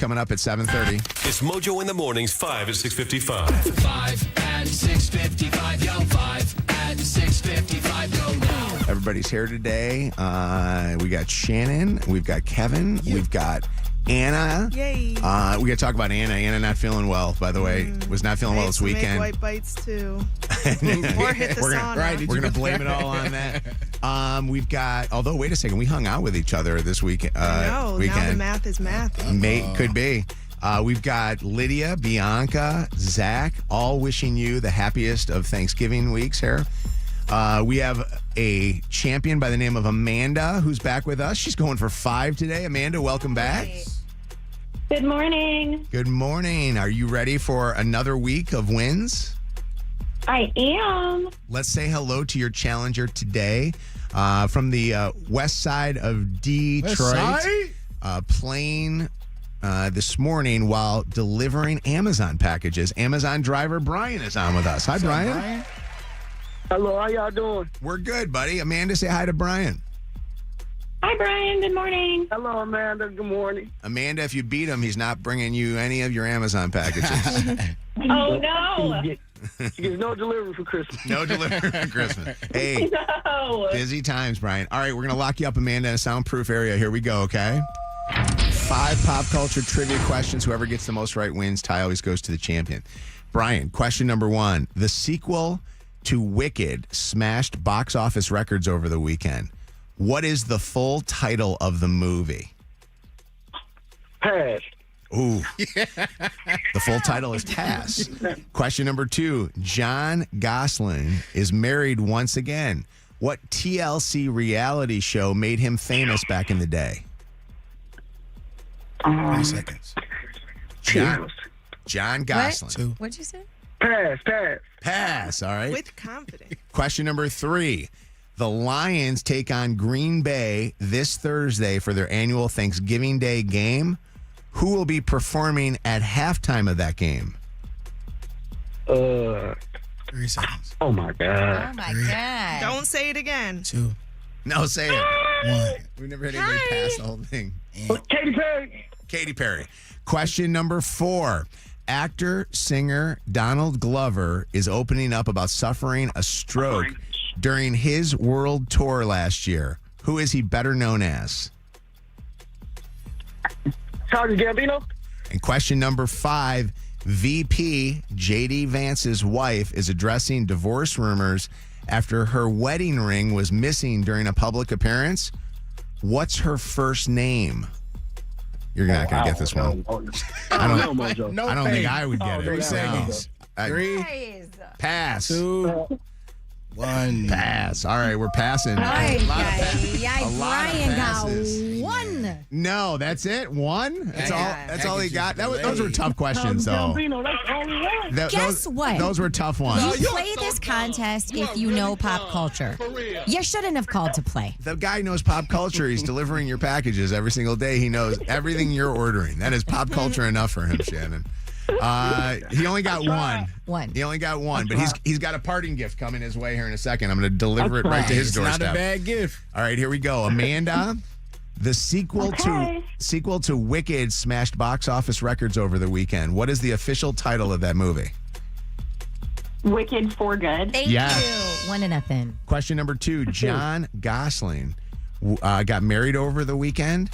coming up at 7:30. It's Mojo in the mornings, 5 at 6:55. 5 at 6:55, yo, 5 at 6:55, go now. Everybody's here today. We got Shannon. We've got Kevin. We've got Anna. Yay. We got to talk about Anna. Anna not feeling well, by the way. Was not feeling well this weekend. Make white bites, too. Or hit the sauna. We're going to blame it all on that. We've got, although, wait a second. We hung out with each other this weekend. No, now the math is math. Could be. We've got Lydia, Bianca, Zach, all wishing you the happiest of Thanksgiving weeks here. We have a champion by the name of Amanda who's back with us. She's going for 5 today. Amanda, welcome back. Good morning. Good morning. Are you ready for another week of wins? I am. Let's say hello to your challenger today from the west side of Detroit. Playing this morning while delivering Amazon packages. Amazon driver Brian is on with us. Hi, Brian. Hello, how y'all doing? We're good, buddy. Amanda, say hi to Brian. Hi, Brian. Good morning. Hello, Amanda. Good morning. Amanda, if you beat him, he's not bringing you any of your Amazon packages. Oh, no. She gets no delivery for Christmas. No delivery for Christmas. Hey, No. busy times, Brian. All right, we're going to lock you up, Amanda, in a soundproof area. Here we go, okay? 5 pop culture trivia questions. Whoever gets the most right wins. Tie always goes to the champion. Brian, question number 1. The sequel to Wicked smashed box office records over the weekend. What is the full title of the movie? Pass. Ooh. The full title is Pass. Question number 2. John Gosling is married once again. What TLC reality show made him famous back in the day? 3 seconds. John Gosling. 2. What'd you say? Pass. Pass, all right. With confidence. Question number 3. The Lions take on Green Bay this Thursday for their annual Thanksgiving Day game. Who will be performing at halftime of that game? 3 seconds. Oh, my God. Oh, my 3. God. Don't say it again. 2. No, say it. 1. We've never had anybody pass the whole thing. Katy Perry. Katy Perry. Question number 4. Actor, singer Donald Glover is opening up about suffering a stroke during his world tour last year. Who is he better known as? Charlie Gambino. And question number 5, VP J.D. Vance's wife is addressing divorce rumors after her wedding ring was missing during a public appearance. What's her first name? You're not going to get this one. I don't know, Mojo. No I don't pain. think I would get it. 3 seconds. 3. Guys. Pass. 2. 1. Pass. All right, we're passing. Ay, A lot of ay, a lot of Brian got passes. 1. No, that's it. 1? That's Yeah. all. That's all he got. Those were tough Charlie questions, though. Gambino, that's the only one. Guess what? Those were tough ones. You play this contest if you know pop culture. You shouldn't have called to play. The guy knows pop culture. He's delivering your packages every single day. He knows everything you're ordering. That is pop culture enough for him, Shannon. He only got 1. 1. He only got 1, but he's got a parting gift coming his way here in a second. I'm going to deliver it right to his It's doorstep. not a bad gift. All right, here we go. Amanda, the sequel to Wicked smashed box office records over the weekend. What is the official title of that movie? Wicked for Good. Thank Yes. you. 1-0. Question number 2, John Gosling got married over the weekend.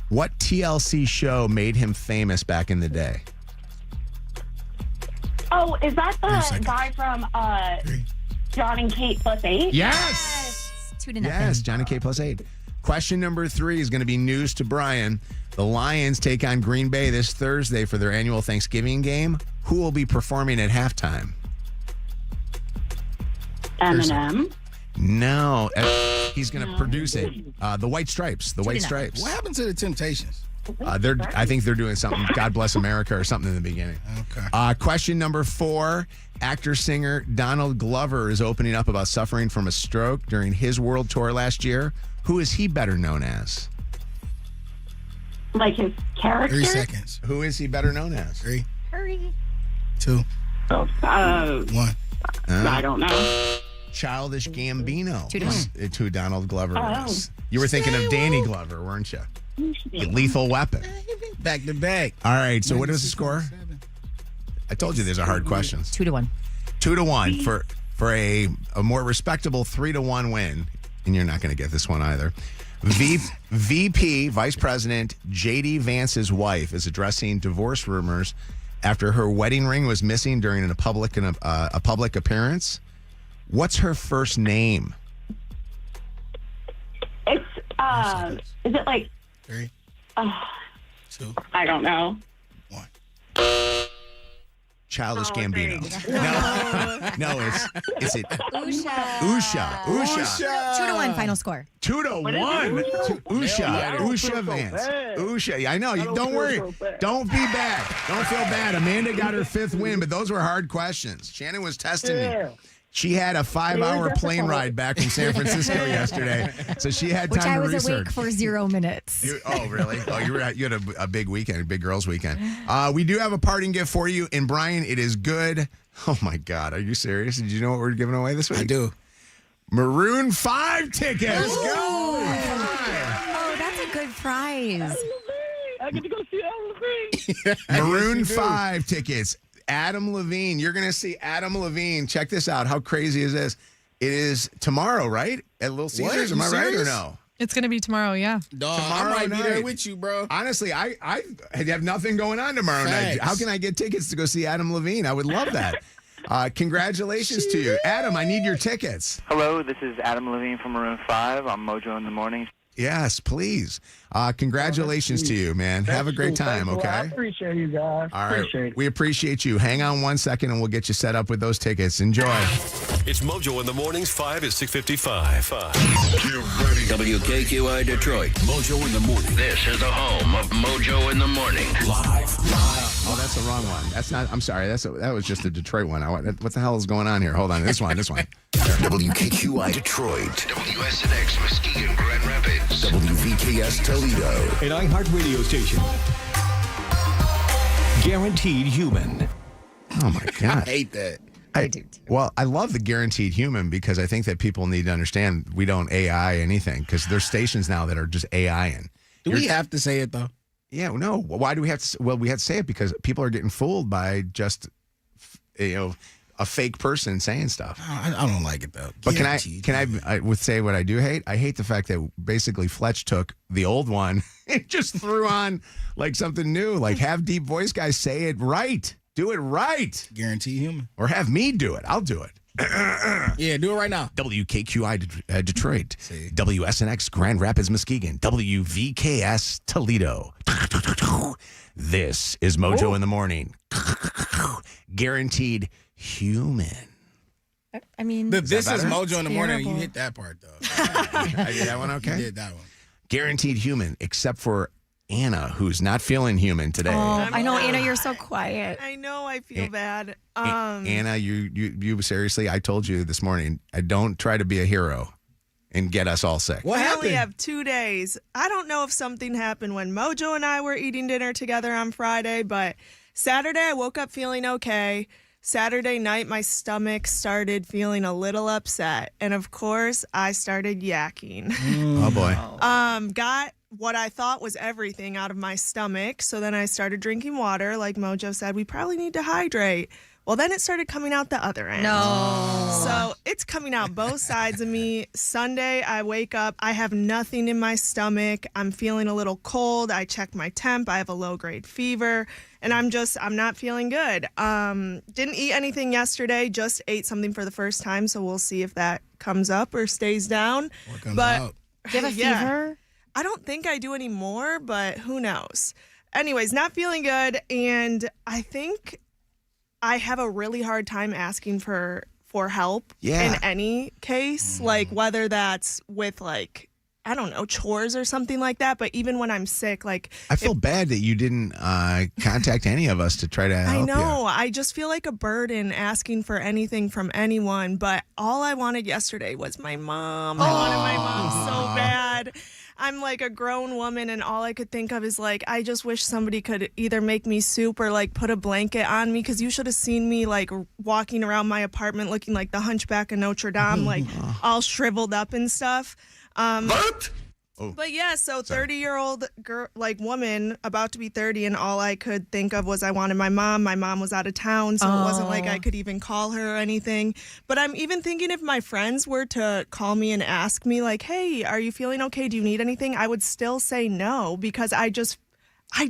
What TLC show made him famous back in the day? Oh, is that 3 the seconds. guy from 3. John and Kate plus 8? Yes. 2-0. Yes, Johnny K plus 8. Question number 3 is going to be news to Brian. The Lions take on Green Bay this Thursday for their annual Thanksgiving game. Who will be performing at halftime? Eminem. No, he's going to produce it. The White Stripes. The White Stripes. What happened to the Temptations? I think they're doing something. God Bless America or something in the beginning. Okay. Question number 4. Actor singer Donald Glover is opening up about suffering from a stroke during his world tour last year. Who is he better known as? Like his character? 3 seconds. Who is he better known as? 3. Hurry. 2. 1. I don't know. Childish Gambino 2-1. is who Donald Glover is. You were thinking of Danny Glover, weren't you? Lethal Weapon. Back to back. All right, so what is the score? I told you there's a hard questions. 2-1. 2-1 for a more respectable 3-1 win. And you're not going to get this one either. VP, Vice President J.D. Vance's wife is addressing divorce rumors after her wedding ring was missing during a public appearance. What's her first name? It's, is it like, 3, 2, I don't know. 1. Childish Gambino. No, it's it. Usha. Usha. 2-1 final score. 2-1. Usha Vance. Usha. I know. Don't worry. Don't be bad. Don't feel bad. Amanda got her 5th win, but those were hard questions. Shannon was testing me. She had a 5-hour plane ride back from San Francisco yesterday, so she had time to research. Which I was awake for 0 minutes. Oh, really? Oh, you had a big weekend, a big girls' weekend. We do have a parting gift for you, and Brian, it is good. Oh my God, are you serious? Did you know what we're giving away this week? I do. Maroon 5 tickets. Let's go. Oh, that's a good prize. I get to go see Adam Levine. Maroon 5 tickets. Adam Levine. You're going to see Adam Levine. Check this out. How crazy is this? It is tomorrow, right? At Little Caesars. Am I right or no? It's going to be tomorrow, yeah. Dog, Tomorrow I might be there night. with you, bro. Honestly, I have nothing going on tomorrow night. How can I get tickets to go see Adam Levine? I would love that. Congratulations to you. Adam, I need your tickets. Hello, this is Adam Levine from Maroon 5 on Mojo in the Morning. Yes, please. Congratulations to you, man. Have a great time, okay? I appreciate you guys. All right. Appreciate it. We appreciate you. Hang on 1 second and we'll get you set up with those tickets. Enjoy. It's Mojo in the Mornings, 5 at 6:55. WKQI Detroit. Mojo in the morning. This is the home of Mojo in the morning. Live. Oh, that's the wrong one. That's not. I'm sorry. That was just a Detroit one. What the hell is going on here? Hold on. This one. WKQI Detroit. WSNX Muskegon Grand Rapids. WVKS Toledo. An iHeart radio station. Guaranteed human. Oh my God. I hate that. I do too. Well, I love the guaranteed human because I think that people need to understand we don't AI anything because there's stations now that are just AI-ing. Do we have to say it, though? Yeah, no. Why do we have to? Well, we have to say it because people are getting fooled by just, a fake person saying stuff. I don't like it, though. But I would say what I do hate? I hate the fact that basically Fletch took the old one and just threw on like something new. Like have deep voice guys say it right. Do it right. Guaranteed human. Or have me do it. I'll do it. Yeah, do it right now. WKQI Detroit. WSNX Grand Rapids, Muskegon. WVKS Toledo. This is Mojo in the Morning. Guaranteed human. I mean, This is better? Mojo in the morning. Terrible. You hit that part, though. I did that one okay? You did that one. Guaranteed human, except for Anna, who's not feeling human today. I know, Anna, you're so quiet. I know, I feel bad. Anna, you seriously, I told you this morning, I don't try to be a hero and get us all sick. What We happened? only have 2 days. I don't know if something happened when Mojo and I were eating dinner together on Friday, but Saturday I woke up feeling okay. Saturday night, my stomach started feeling a little upset. And of course, I started yakking. Oh, boy. Got what I thought was everything out of my stomach. So then I started drinking water. Like Mojo said, we probably need to hydrate. Well, then it started coming out the other end. No. So it's coming out both sides of me. Sunday, I wake up. I have nothing in my stomach. I'm feeling a little cold. I check my temp. I have a low-grade fever. And I'm not feeling good. Didn't eat anything yesterday. Just ate something for the first time. So we'll see if that comes up or stays down. What comes out? Do you have a fever? I don't think I do anymore, but who knows? Anyways, not feeling good. And I think I have a really hard time asking for help in any case, like whether that's with like, I don't know, chores or something like that. But even when I'm sick, like I feel bad that you didn't contact any of us to try to help I you. know. I just feel like a burden asking for anything from anyone. But all I wanted yesterday was my mom. I wanted my mom so bad. I'm like a grown woman, and all I could think of is like, I just wish somebody could either make me soup or like put a blanket on me, because you should have seen me like walking around my apartment looking like the Hunchback of Notre Dame, like all shriveled up and stuff. What? But yeah, so 30-year-old girl, like woman, about to be 30, and all I could think of was I wanted my mom. My mom was out of town, so it wasn't like I could even call her or anything. But I'm even thinking if my friends were to call me and ask me, like, hey, are you feeling okay? Do you need anything? I would still say no, because I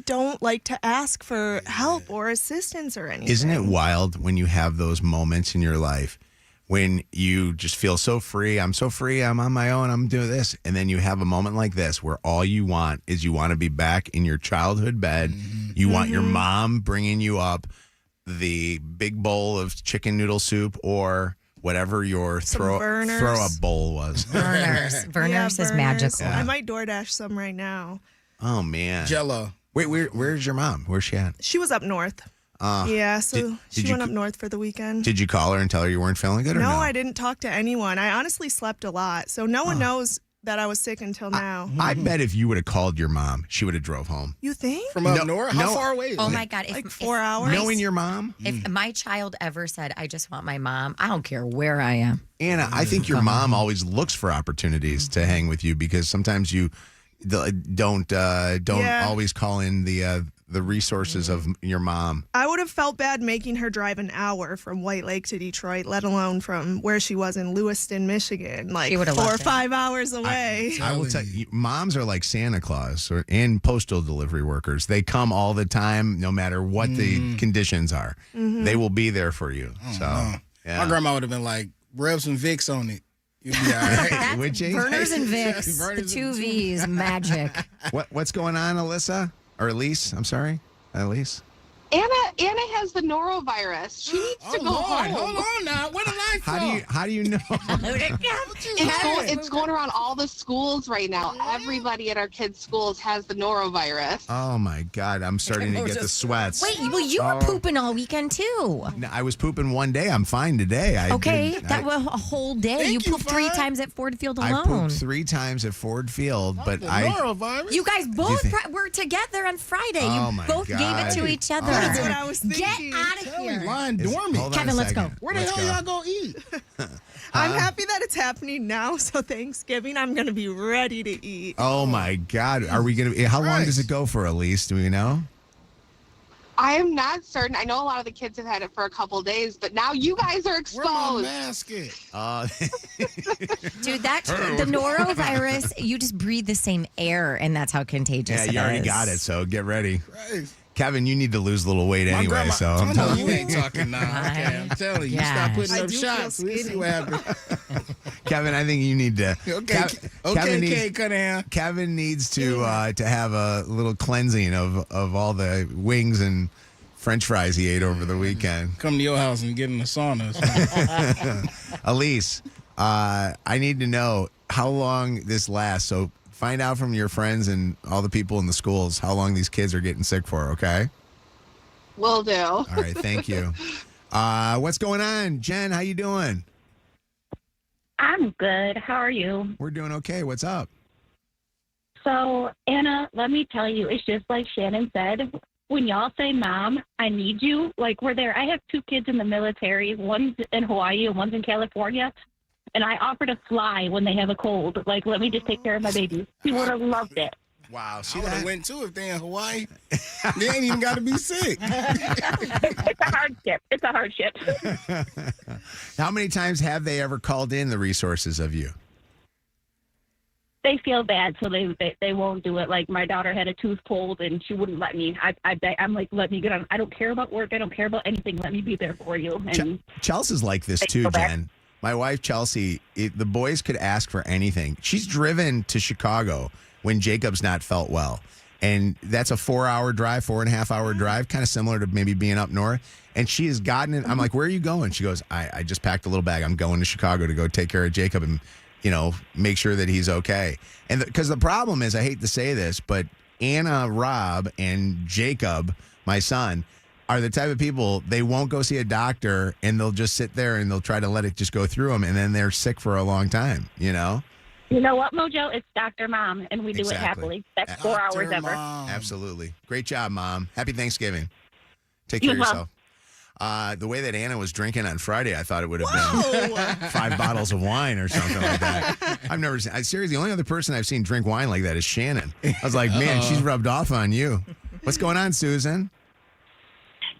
don't like to ask for help or assistance or anything. Isn't it wild when you have those moments in your life when you just feel so free? I'm so free. I'm on my own. I'm doing this. And then you have a moment like this where all you want is you want to be back in your childhood bed. You want your mom bringing you up the big bowl of chicken noodle soup or whatever your throw up bowl was. Verners is magical. I might DoorDash some right now. Oh, man. Jello. Wait, where's your mom? Where's she at? She was up north. So she went up north for the weekend. Did you call her and tell her you weren't feeling good or no? No, I didn't talk to anyone. I honestly slept a lot, so no one knows that I was sick until now. I bet if you would have called your mom, she would have drove home. You think? From up north? How far away is Oh it? my God. Like 4 hours? Knowing your mom? If my child ever said, I just want my mom, I don't care where I am. Anna, I think your mom always looks for opportunities to hang with you because sometimes you don't always call in the resources of your mom. I would have felt bad making her drive an hour from White Lake to Detroit, let alone from where she was in Lewiston, Michigan, like 4 or 5 hours away. I will tell you, moms are like Santa Claus and postal delivery workers. They come all the time, no matter what the conditions are. They will be there for you. Yeah. My grandma would have been like, rub some Vicks on it. You'll be all right. Would you? Verners and Vicks, the two V's, magic. What's going on, Alyssa? Or Elise? I'm sorry. Elise? Anna has the norovirus. She needs to go home. Hold on now. What did I How do you know? It's going around all the schools right now. Everybody at our kids' schools has the norovirus. Oh my God, I'm starting to get the sweats. Wait, well, you were pooping all weekend too. No, I was pooping one day. I'm fine today. That was a whole day. You pooped 3 times at Ford Field alone. I pooped 3 times at Ford Field, but norovirus? You guys both were together on Friday. Oh You my both God. gave it to each other. That's what I was thinking. Get out of here. Lying dormant. Hold on Kevin, a let's second. go. Where the hell y'all go eat? I'm happy that it's happening now, so Thanksgiving I'm going to be ready to eat. Oh my God. Are we going to, how long does it go for, Elise? Do we know? I am not certain. I know a lot of the kids have had it for a couple days, but now you guys are Where my exposed. mask at? Dude, the norovirus, you just breathe the same air, and that's how contagious it is. You already got it, so get ready. Christ. Kevin, you need to lose a little weight My anyway, grandma, so I'm telling you ain't talking now. Okay, I'm telling you. Gosh. Stop putting I up do feel shots. We'll see skinny. what happens. Kevin, I think you need to. Kevin needs to have a little cleansing of all the wings and French fries he ate over the weekend. Come to your house and get in the sauna. Elise, I need to know how long this lasts. So find out from your friends and all the people in the schools how long these kids are getting sick for, okay? Will do. All right, thank you. What's going on? Jen, how you doing? I'm good. How are you? We're doing okay. What's up? So, Anna, let me tell you, it's just like Shannon said. When y'all say, Mom, I need you, like we're there. I have 2 kids in the military. One's in Hawaii and one's in California. And I offer to fly when they have a cold. Like, let me just take care of my baby. He would have loved it. Wow. I would have went too if they in Hawaii. They ain't even got to be sick. It's a hardship. It's a hardship. How many times have they ever called in the resources of you? They feel bad, so they won't do it. Like, my daughter had a tooth pulled, and she wouldn't let me. I'm like, let me get on. I don't care about work. I don't care about anything. Let me be there for you. And Chels is like this too, Jen. My wife, Chelsea, the boys could ask for anything. She's driven to Chicago when Jacob's not felt well. And that's a 4-hour drive, 4.5-hour drive, kind of similar to maybe being up north. And she has gotten it. I'm like, where are you going? She goes, I just packed a little bag. I'm going to Chicago to go take care of Jacob and, make sure that he's okay. And because the problem is, I hate to say this, but Anna, Rob, and Jacob, my son, are the type of people, they won't go see a doctor and they'll just sit there and they'll try to let it just go through them. And then they're sick for a long time, You know what, Mojo? It's Dr. Mom, and we do it happily. That's 4 hours ever. Absolutely. Great job, Mom. Happy Thanksgiving. Take care of yourself. The way that Anna was drinking on Friday, I thought it would have been 5 bottles of wine or something like that. I've never seen. Seriously, the only other person I've seen drink wine like that is Shannon. I was like, man, she's rubbed off on you. What's going on, Susan?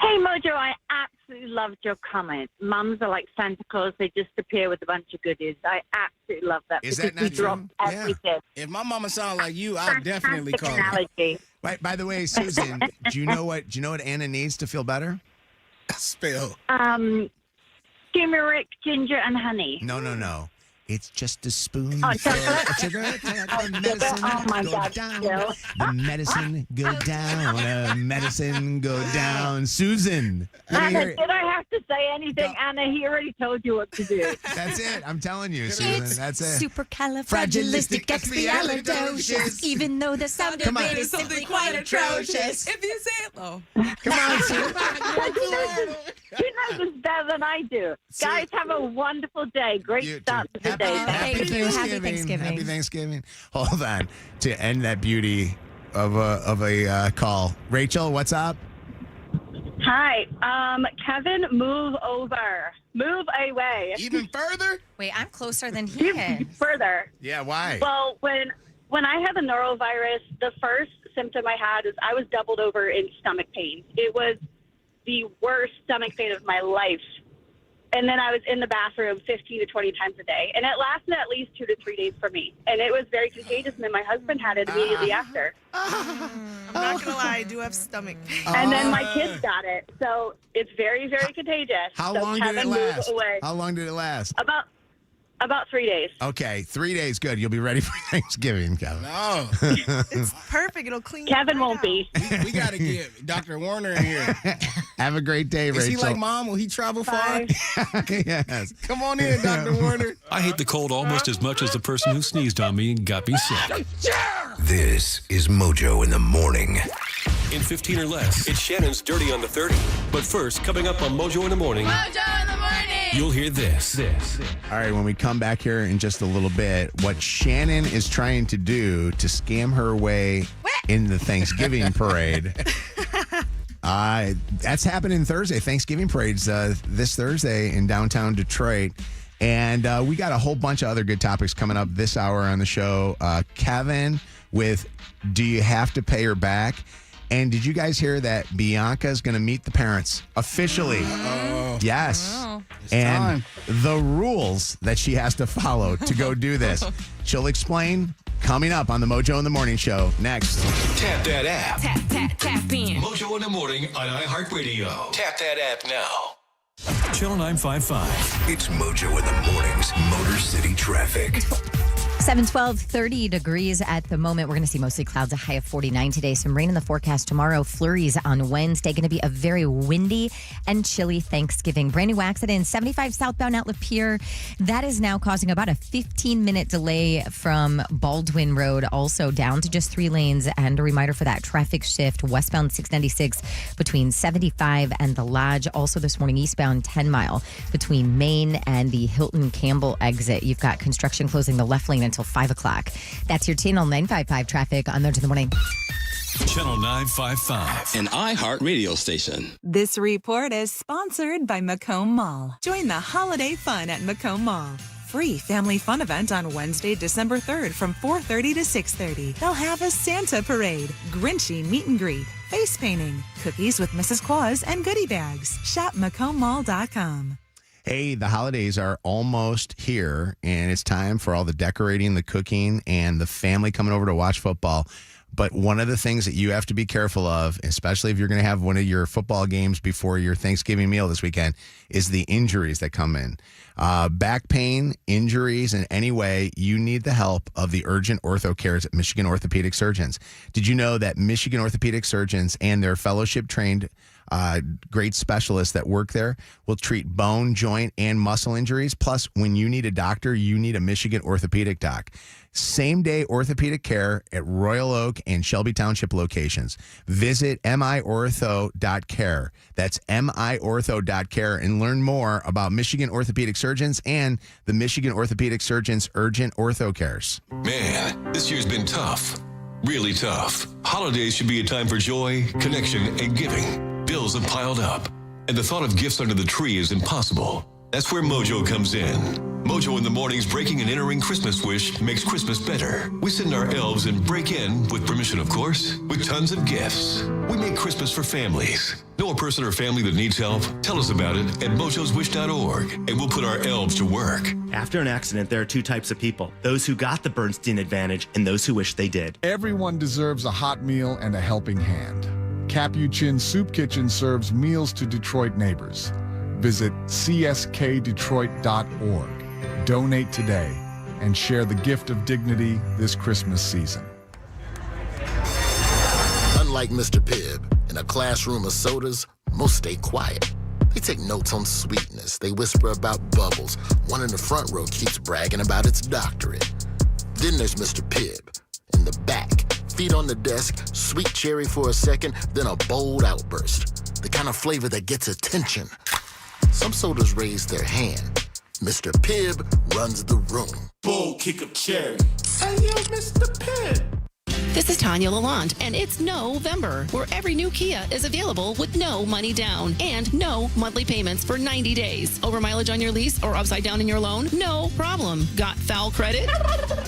Hey, Mojo, I absolutely loved your comment. Mums are like Santa Claus. They just appear with a bunch of goodies. I absolutely love that. Is that not drop true? everything. If my mama sound like you, I'll definitely call her. Analogy. Right. By the way, Susan, do you know what Anna needs to feel better? Spell. Turmeric, ginger, and honey. No. It's just a spoon. Oh, Sugar. Oh, my God. Still. The medicine go down. Medicine go down. Susan. Anna, did I have to say anything? Anna, he already told you what to do. That's it. I'm telling you, Susan. That's it. Supercalifragilisticexpialidocious. Even though the sound of it is simply quite atrocious. If you say it, though. Come on, Susan. He knows this better than I do. Guys, have a wonderful day. Great start to the day. Happy Thanksgiving. Happy Thanksgiving. Hold on. To end that beauty of a call. Rachel, what's up? Hi. Kevin, move over. Move away. Even further? Wait, I'm closer than he is. Further. Yeah, why? Well, when I had the norovirus, the first symptom I had is I was doubled over in stomach pain. It was the worst stomach pain of my life. And then I was in the bathroom 15 to 20 times a day. And it lasted at least 2 to 3 days for me. And it was very contagious. And then my husband had it immediately after. I'm not going to lie. I do have stomach pain. And then my kids got it. So it's very, very contagious. How so long did it Kevin, move last? away. How long did it last? About 3 days. Okay, 3 days. Good. You'll be ready for Thanksgiving, Kevin. No. It's perfect. It'll clean Kevin right won't out. be. We got to get Dr. Warner in here. Have a great day, Rachel. Is he like Mom? Will he travel far? Yes. Come on in, Dr. Warner. I hate the cold almost as much as the person who sneezed on me and got me sick. This is Mojo in the morning. In 15 or less, it's Shannon's Dirty on the 30. But first, coming up on Mojo in the morning, you'll hear this. All right, when we come back here in just a little bit, what Shannon is trying to do to scam her way in the Thanksgiving parade. That's happening Thursday. Thanksgiving parade's this Thursday in downtown Detroit. And we got a whole bunch of other good topics coming up this hour on the show. Kevin with Do You Have to Pay Her Back? And did you guys hear that Bianca's going to meet the parents officially? Yes. And the rules that she has to follow to go do this. She'll explain coming up on the Mojo in the Morning Show next. Tap that app. Tap in. Mojo in the morning on iHeartRadio. Tap that app now. Channel 955. It's Mojo in the morning's Motor City traffic. 7:12, 30 degrees at the moment. We're going to see mostly clouds, a high of 49 today. Some rain in the forecast tomorrow. Flurries on Wednesday. Going to be a very windy and chilly Thanksgiving. Brand new accident, 75 southbound out Lapeer. That is now causing about a 15-minute delay from Baldwin Road. Also down to just 3 lanes. And a reminder for that traffic shift, westbound 696 between 75 and the Lodge. Also this morning, eastbound 10 mile between Maine and the Hilton Campbell exit. You've got construction closing the left lane until 5 o'clock. That's your Channel 955 traffic on Mojo in the Morning. Channel 955. An iHeart radio station. This report is sponsored by Macomb Mall. Join the holiday fun at Macomb Mall. Free family fun event on Wednesday, December 3rd from 4:30 to 6:30. They'll have a Santa parade, Grinchy meet and greet, face painting, cookies with Mrs. Claus, and goodie bags. Shop MacombMall.com. Hey, the holidays are almost here, and it's time for all the decorating, the cooking, and the family coming over to watch football. But one of the things that you have to be careful of, especially if you're going to have one of your football games before your Thanksgiving meal this weekend, is the injuries that come in. Back pain, injuries in any way, you need the help of the urgent ortho cares at Michigan Orthopedic Surgeons. Did you know that Michigan Orthopedic Surgeons and their fellowship-trained great specialists that work there will treat bone, joint, and muscle injuries? Plus, when you need a doctor, you need a Michigan orthopedic doc. Same-day orthopedic care at Royal Oak and Shelby Township locations. Visit miortho.care. That's miortho.care and learn more about Michigan Orthopedic Surgeons and the Michigan Orthopedic Surgeons Urgent Ortho Cares. Man, this year's been tough. Really tough. Holidays should be a time for joy, connection, and giving. Bills have piled up. and the thought of gifts under the tree is impossible. That's where Mojo comes in. Mojo in the Morning's breaking and entering Christmas wish makes Christmas better. We send our elves and break in, with permission of course, with tons of gifts. We make Christmas for families. Know a person or family that needs help? Tell us about it at mojoswish.org, and we'll put our elves to work. After an accident, there are two types of people. Those who got the Bernstein advantage and those who wish they did. Everyone deserves a hot meal and a helping hand. Capuchin Soup Kitchen serves meals to Detroit neighbors. Visit cskdetroit.org. Donate today and share the gift of dignity this Christmas season. Unlike Mr. Pibb, in a classroom of sodas, most stay quiet. They take notes on sweetness. They whisper about bubbles. One in the front row keeps bragging about its doctorate. Then there's Mr. Pibb in the back. Feet on the desk, sweet cherry for a second, then a bold outburst. The kind of flavor that gets attention. Some sodas raise their hand. Mr. Pibb runs the room. Bold kick of cherry. Hey, yo, Mr. Pibb. This is Tanya Lalonde, and it's November, where every new Kia is available with no money down and no monthly payments for 90 days. Over mileage on your lease or upside down in your loan? No problem. Got foul credit?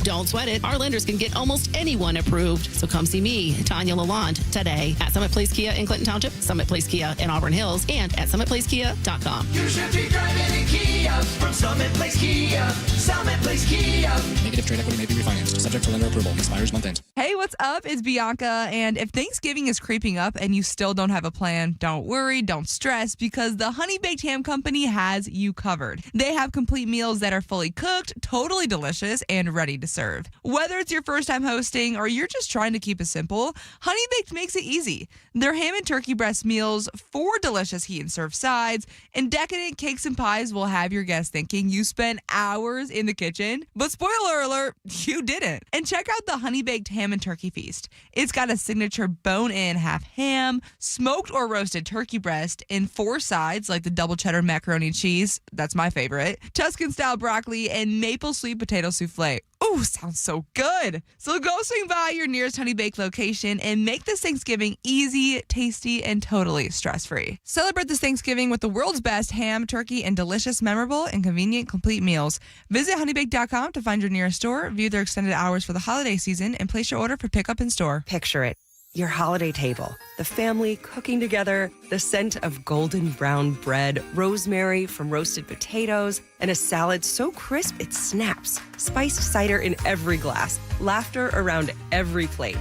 Don't sweat it. Our lenders can get almost anyone approved. So come see me, Tanya Lalonde, today at Summit Place Kia in Clinton Township, Summit Place Kia in Auburn Hills, and at summitplacekia.com. You should be driving a Kia from Summit Place Kia. Summit Place Kia. Negative trade equity may be refinanced, subject to lender approval. Expires month end. Hey, what's up? It's Bianca, and if Thanksgiving is creeping up and you still don't have a plan, don't worry, don't stress, because the Honey Baked Ham Company has you covered. They have complete meals that are fully cooked, totally delicious, and ready to serve. Whether it's your first time hosting or you're just trying to keep it simple, Honey Baked makes it easy. Their ham and turkey breast meals, 4 delicious heat and serve sides, and decadent cakes and pies will have your guests thinking you spent hours in the kitchen. But spoiler alert, you didn't. And check out the Honey Baked Ham and Turkey Feast. It's got a signature bone-in half ham, smoked or roasted turkey breast, and 4 sides like the double cheddar macaroni and cheese, that's my favorite, Tuscan-style broccoli, and maple sweet potato souffle. Ooh, sounds so good. So go swing by your nearest Honey Baked location and make this Thanksgiving easy, tasty, and totally stress-free. Celebrate this Thanksgiving with the world's best ham, turkey, and delicious, memorable, and convenient complete meals. Visit honeybaked.com to find your nearest store, view their extended hours for the holiday season, and place your order for pickup in store. Picture it. Your holiday table, the family cooking together, the scent of golden brown bread, rosemary from roasted potatoes, and a salad so crisp it snaps, spiced cider in every glass, laughter around every plate.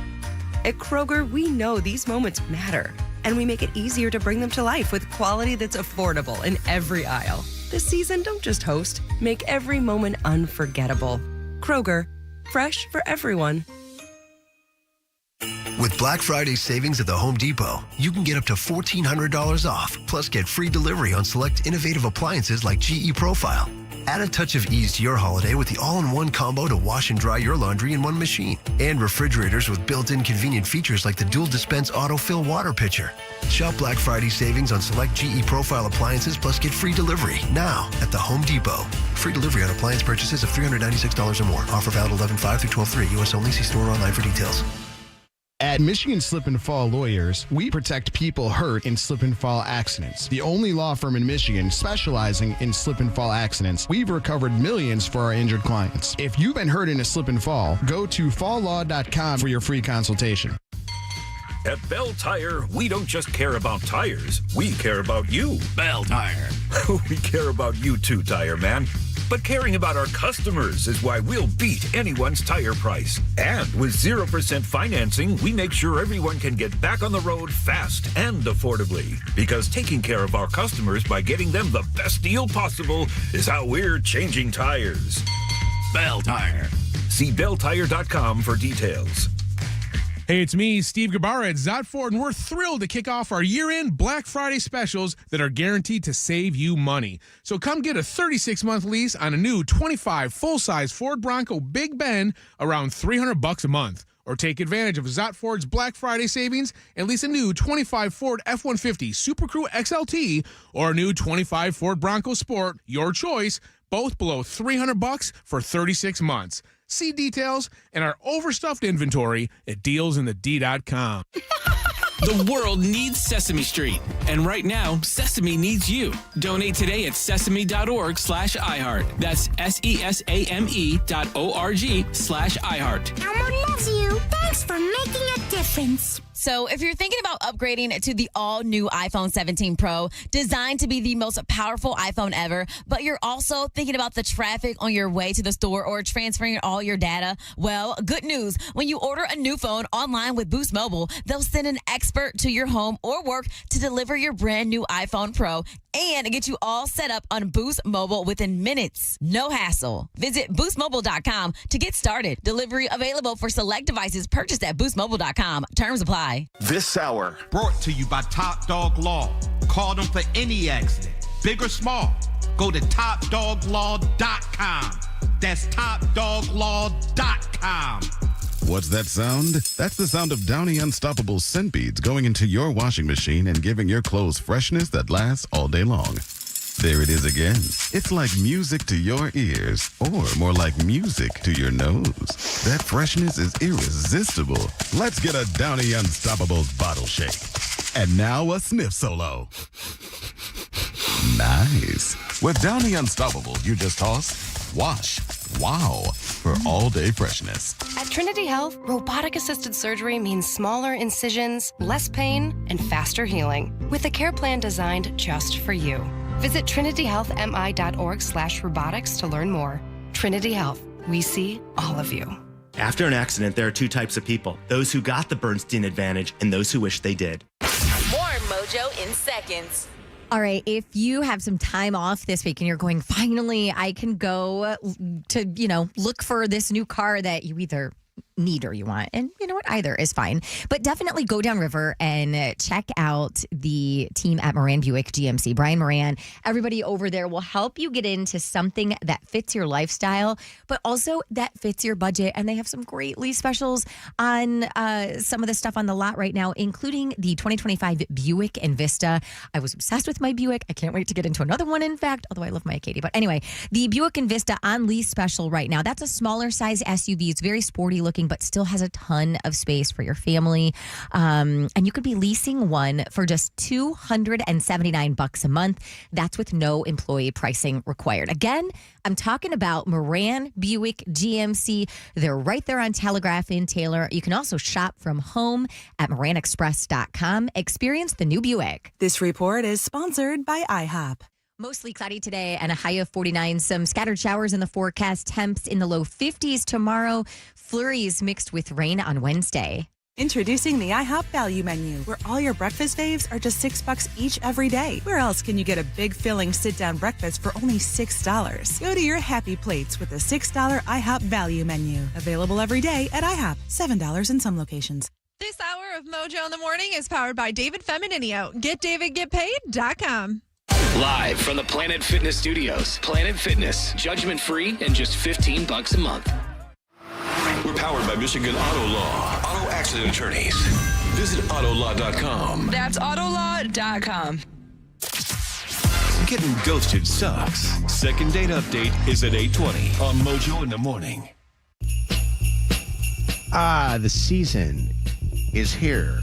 At Kroger, we know these moments matter, and we make it easier to bring them to life with quality that's affordable in every aisle. This season, don't just host, make every moment unforgettable. Kroger, fresh for everyone. With Black Friday savings at the Home Depot, you can get up to $1,400 off, plus get free delivery on select innovative appliances like GE Profile. Add a touch of ease to your holiday with the all-in-one combo to wash and dry your laundry in one machine. And refrigerators with built-in convenient features like the dual dispense autofill water pitcher. Shop Black Friday savings on select GE Profile appliances, plus get free delivery now at the Home Depot. Free delivery on appliance purchases of $396 or more. Offer valid 11/5 through 12/3. U.S. only. See store or online for details. At Michigan Slip and Fall Lawyers, we protect people hurt in slip and fall accidents. The only law firm in Michigan specializing in slip and fall accidents, we've recovered millions for our injured clients. If you've been hurt in a slip and fall, go to falllaw.com for your free consultation. At Bell Tire, we don't just care about tires, we care about you. Bell Tire. We care about you too, Tire Man. But caring about our customers is why we'll beat anyone's tire price. And with 0% financing, we make sure everyone can get back on the road fast and affordably. Because taking care of our customers by getting them the best deal possible is how we're changing tires. Bell Tire. See belltire.com for details. Hey, it's me, Steve Gabara at Zott Ford, and we're thrilled to kick off our year-end Black Friday specials that are guaranteed to save you money. So come get a 36-month lease on a new 25 full-size Ford Bronco Big Ben around $300 a month. Or take advantage of Zott Ford's Black Friday savings and lease a new 25 Ford F-150 Super Crew XLT or a new 25 Ford Bronco Sport, your choice, both below $300 for 36 months. See details and our overstuffed inventory at dealsinthed.com. The world needs Sesame Street. And right now, Sesame needs you. Donate today at sesame.org/iHeart. That's SESAME.org/iHeart. Elmo loves you. Thanks for making a difference. So if you're thinking about upgrading to the all-new iPhone 17 Pro, designed to be the most powerful iPhone ever, but you're also thinking about the traffic on your way to the store or transferring all your data, well, good news. When you order a new phone online with Boost Mobile, they'll send an expert to your home or work to deliver your brand new iPhone Pro and get you all set up on Boost Mobile within minutes. No hassle. Visit boostmobile.com to get started. Delivery available for select devices purchased at boostmobile.com. Terms apply. This hour brought to you by Top Dog Law. Call them for any accident, big or small. Go to topdoglaw.com. That's topdoglaw.com. What's that sound? That's the sound of Downy Unstoppable scent beads going into your washing machine and giving your clothes freshness that lasts all day long. There it is again. It's like music to your ears, or more like music to your nose. That freshness is irresistible. Let's get a Downy Unstoppables bottle shake. And now a sniff solo. Nice. With Downy Unstoppable, you just toss, wash, wow, for all-day freshness. At Trinity Health, robotic-assisted surgery means smaller incisions, less pain, and faster healing, with a care plan designed just for you. Visit trinityhealthmi.org/robotics to learn more. Trinity Health, we see all of you. After an accident, there are two types of people: those who got the Bernstein advantage and those who wish they did. More Mojo in seconds. All right, if you have some time off this week and you're going, finally, I can go to, look for this new car that you either need or you want. And you know what? Either is fine. But definitely go downriver and check out the team at Moran Buick GMC. Brian Moran, everybody over there will help you get into something that fits your lifestyle, but also that fits your budget. And they have some great lease specials on some of the stuff on the lot right now, including the 2025 Buick Envista. I was obsessed with my Buick. I can't wait to get into another one, in fact, although I love my Acadia. But anyway, the Buick Envista on lease special right now. That's a smaller size SUV. It's very sporty looking, but still has a ton of space for your family. And you could be leasing one for just $279 a month. That's with no employee pricing required. Again, I'm talking about Moran Buick GMC. They're right there on Telegraph in Taylor. You can also shop from home at moranexpress.com. Experience the new Buick. This report is sponsored by IHOP. Mostly cloudy today and a high of 49. Some scattered showers in the forecast. Temps in the low 50s tomorrow. Flurries mixed with rain on Wednesday. Introducing the IHOP Value Menu, where all your breakfast faves are just $6 each every day. Where else can you get a big filling sit-down breakfast for only $6? Go to your happy plates with the $6 IHOP Value Menu. Available every day at IHOP. $7 in some locations. This hour of Mojo in the Morning is powered by David Femininio. GetDavidGetPaid.com. Live from the Planet Fitness Studios. Planet Fitness, judgment-free and just $15 a month. We're powered by Michigan Auto Law. Auto accident attorneys. Visit autolaw.com. That's autolaw.com. Getting ghosted sucks. Second date update is at 8:20 on Mojo in the Morning. The season is here.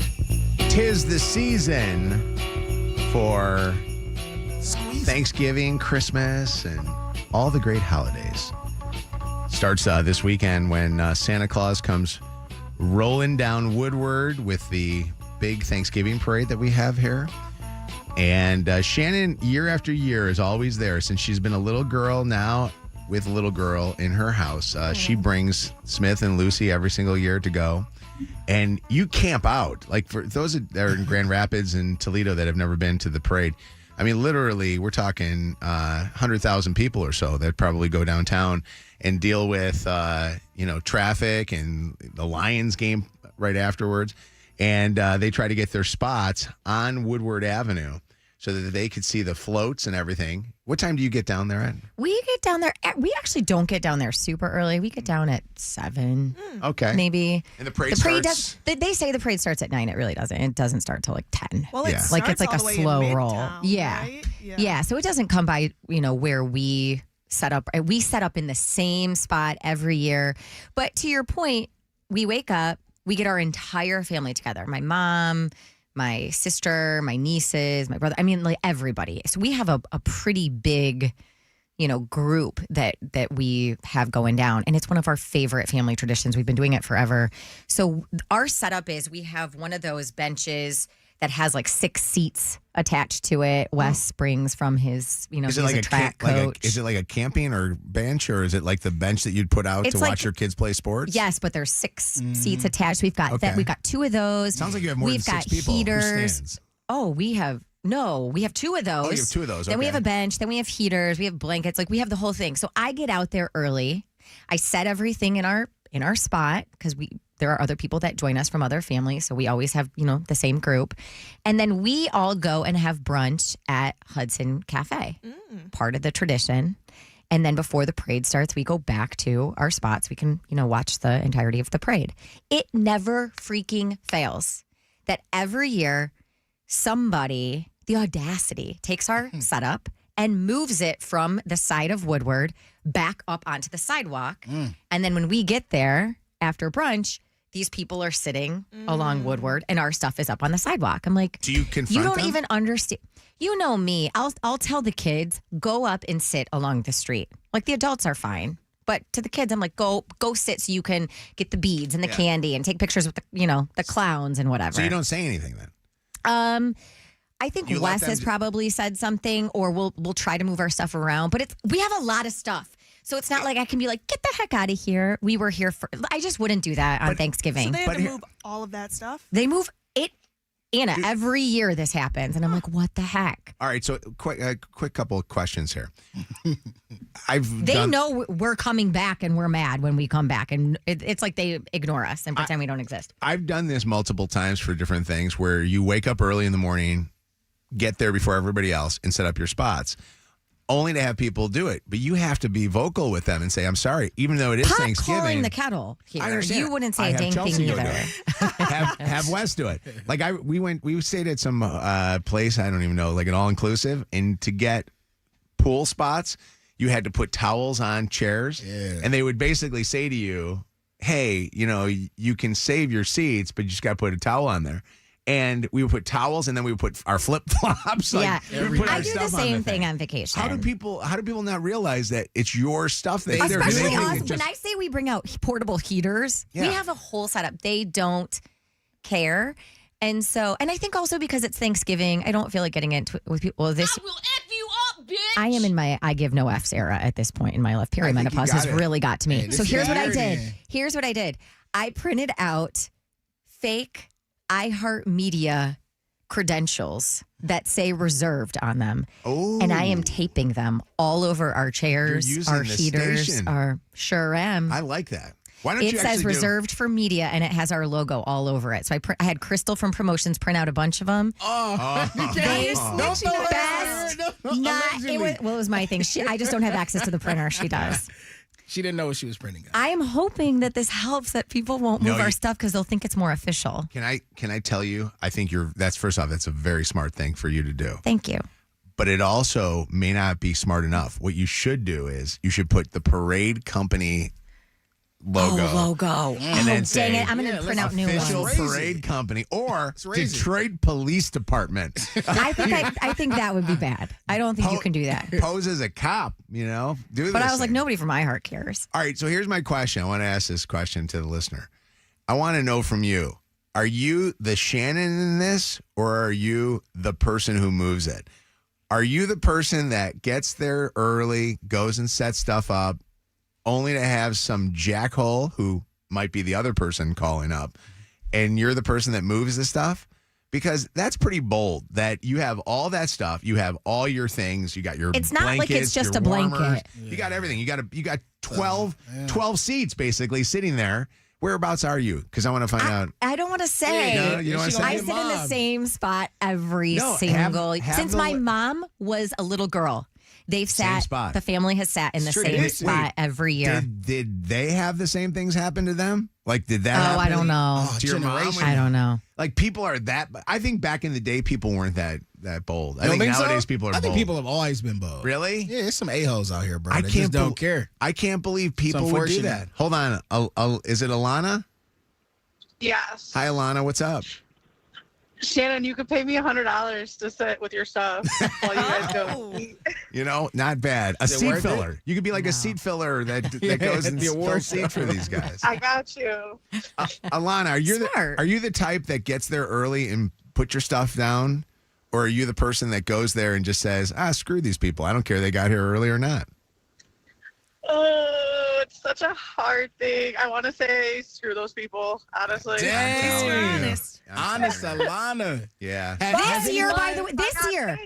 'Tis the season for Thanksgiving, Christmas, and all the great holidays. Starts this weekend when Santa Claus comes rolling down Woodward with the big Thanksgiving parade that we have here. And Shannon, year after year, is always there since she's been a little girl now with a little girl in her house. She brings Smith and Lucy every single year to go. And you camp out. Like for those that are in Grand Rapids and Toledo that have never been to the parade, I mean, literally, we're talking 100,000 people or so that probably go downtown and deal with, traffic and the Lions game right afterwards. And they try to get their spots on Woodward Avenue so that they could see the floats and everything. What time do you get down there at? We get down there. We actually don't get down there super early. We get down at 7. Okay. Maybe. And the parade starts? They say the parade starts at 9. It really doesn't. It doesn't start till like 10. Well, it's like it's like a slow roll. Yeah. Right? Yeah. So it doesn't come by, where we set up. We set up in the same spot every year. But to your point, we wake up, we get our entire family together. My mom, my sister, my nieces, my brother. I mean, like everybody. So we have a pretty big, group that we have going down. And it's one of our favorite family traditions. We've been doing it forever. So our setup is we have one of those benches that has like 6 seats attached to it. Wes brings from his, is it like a track coach. is it like a camping or bench, or is it like the bench that you'd put out to watch your kids play sports? Yes, but there's 6 seats attached. We've got that. We've got 2 of those. Sounds like you have more We've than 6 got people. Heaters. Who stands? Oh, we have 2 of those. Oh, you have 2 of those. Then we have a bench. Then we have heaters. We have blankets. Like we have the whole thing. So I get out there early. I set everything in our spot because there are other people that join us from other families. So we always have, the same group. And then we all go and have brunch at Hudson Cafe, part of the tradition. And then before the parade starts, we go back to our spots. We can, watch the entirety of the parade. It never freaking fails that every year somebody, the audacity, takes our setup and moves it from the side of Woodward back up onto the sidewalk. And then when we get there after brunch, these people are sitting along Woodward and our stuff is up on the sidewalk. I'm like, do you confront you don't them? even understand. You know me. I'll tell the kids, go up and sit along the street. Like the adults are fine. But to the kids, I'm like, go sit so you can get the beads and the candy and take pictures with the clowns and whatever. So you don't say anything then? I think Wes has probably said something, or we'll try to move our stuff around. But we have a lot of stuff. So it's not like I can be like, get the heck out of here. We were here for. I just wouldn't do that on Thanksgiving. So they have to move all of that stuff? They move it, Anna. Every year this happens, and I'm like, what the heck? All right, so quick couple of questions here. They know we're coming back, and we're mad when we come back, and it's like they ignore us and pretend we don't exist. I've done this multiple times for different things, where you wake up early in the morning, get there before everybody else, and set up your spots, only to have people do it. But you have to be vocal with them and say, I'm sorry, even though it is Pop Thanksgiving. calling the kettle here. I understand. You wouldn't say I a have dang Chelsea thing do either. it. have Wes do it. Like we stayed at some place, I don't even know, like an all-inclusive, and to get pool spots, you had to put towels on chairs, and they would basically say to you, hey, you can save your seats, but you just got to put a towel on there. And we would put towels, and then we would put our flip flops. Yeah, we put our I do the stuff same on thing on vacation. How do people not realize that it's your stuff that they're Especially doing? us. When I say we bring out portable heaters, we have a whole setup. They don't care. And I think also because it's Thanksgiving, I don't feel like getting into it with people. Well, this I will F you up, bitch. I am in my I give no F's era at this point in my life. Perimenopause has really got to me. Hey, so here's what I did. Saturday. Here's what I did. I printed out fake iHeartMedia credentials that say reserved on them. Oh. And I am taping them all over our chairs, You're using our the heaters, station. Sure am. I like that. Why don't It you says actually reserved for media, and it has our logo all over it. So I had Crystal from Promotions print out a bunch of them. They Don't throw her best. out. Not, it was my thing. I just don't have access to the printer. She does. She didn't know what she was printing. I am hoping that this helps, that people won't move No, our stuff because they'll think it's more official. Can I tell you? I think that's first off, that's a very smart thing for you to do. Thank you. But it also may not be smart enough. What you should do is you should put the parade company logo. And then say, dang it. I'm going to print out new official ones. parade company or Detroit Police Department. I think that would be bad. I don't think you can do that. Pose as a cop, do this. But I was like, thing. nobody from iHeart cares. All right, so here's my question. I want to ask this question to the listener. I want to know from you, are you the Shannon in this, or are you the person who moves it? Are you the person that gets there early, goes and sets stuff up, only to have some jackhole who might be the other person calling up, and you're the person that moves the stuff? Because that's pretty bold that you have all that stuff. You have all your things. You got your It's not like blankets, it's just your a blanket. warmers. You got everything. You got 12 seats basically sitting there. Whereabouts are you? Because I want to find out. I don't want to say. No, you don't want to say? I sit in the same spot every No, single. have Since the- my mom was a little girl, they've Same sat. spot. The family has sat in the same Wait, spot every year. Did they have the same things happen to them? Like, did that happen? I don't know. To your mom? I don't know. Like, people are that. I think back in the day, people weren't that bold. I You don't think think so? nowadays people are I bold. think people have always been bold. Really? Yeah, there's some a-holes out here, bro. I They can't just don't care. I can't believe people would do unfortunate. that. Hold on. Is it Alana? Yes. Hi, Alana. What's up? Shannon, you could pay me $100 to sit with your stuff while you guys go eat. You know, not bad. A Is it seat worth filler. it? You could be like a seat filler that goes and the award fills seats for these guys. I got you. Alana, are you the type that gets there early and put your stuff down? Or are you the person that goes there and just says, screw these people. I don't care they got here early or not. Oh, it's such a hard thing. I want to say screw those people, honestly. Dang. Honest Alana. Yeah. This year, by the way, this year.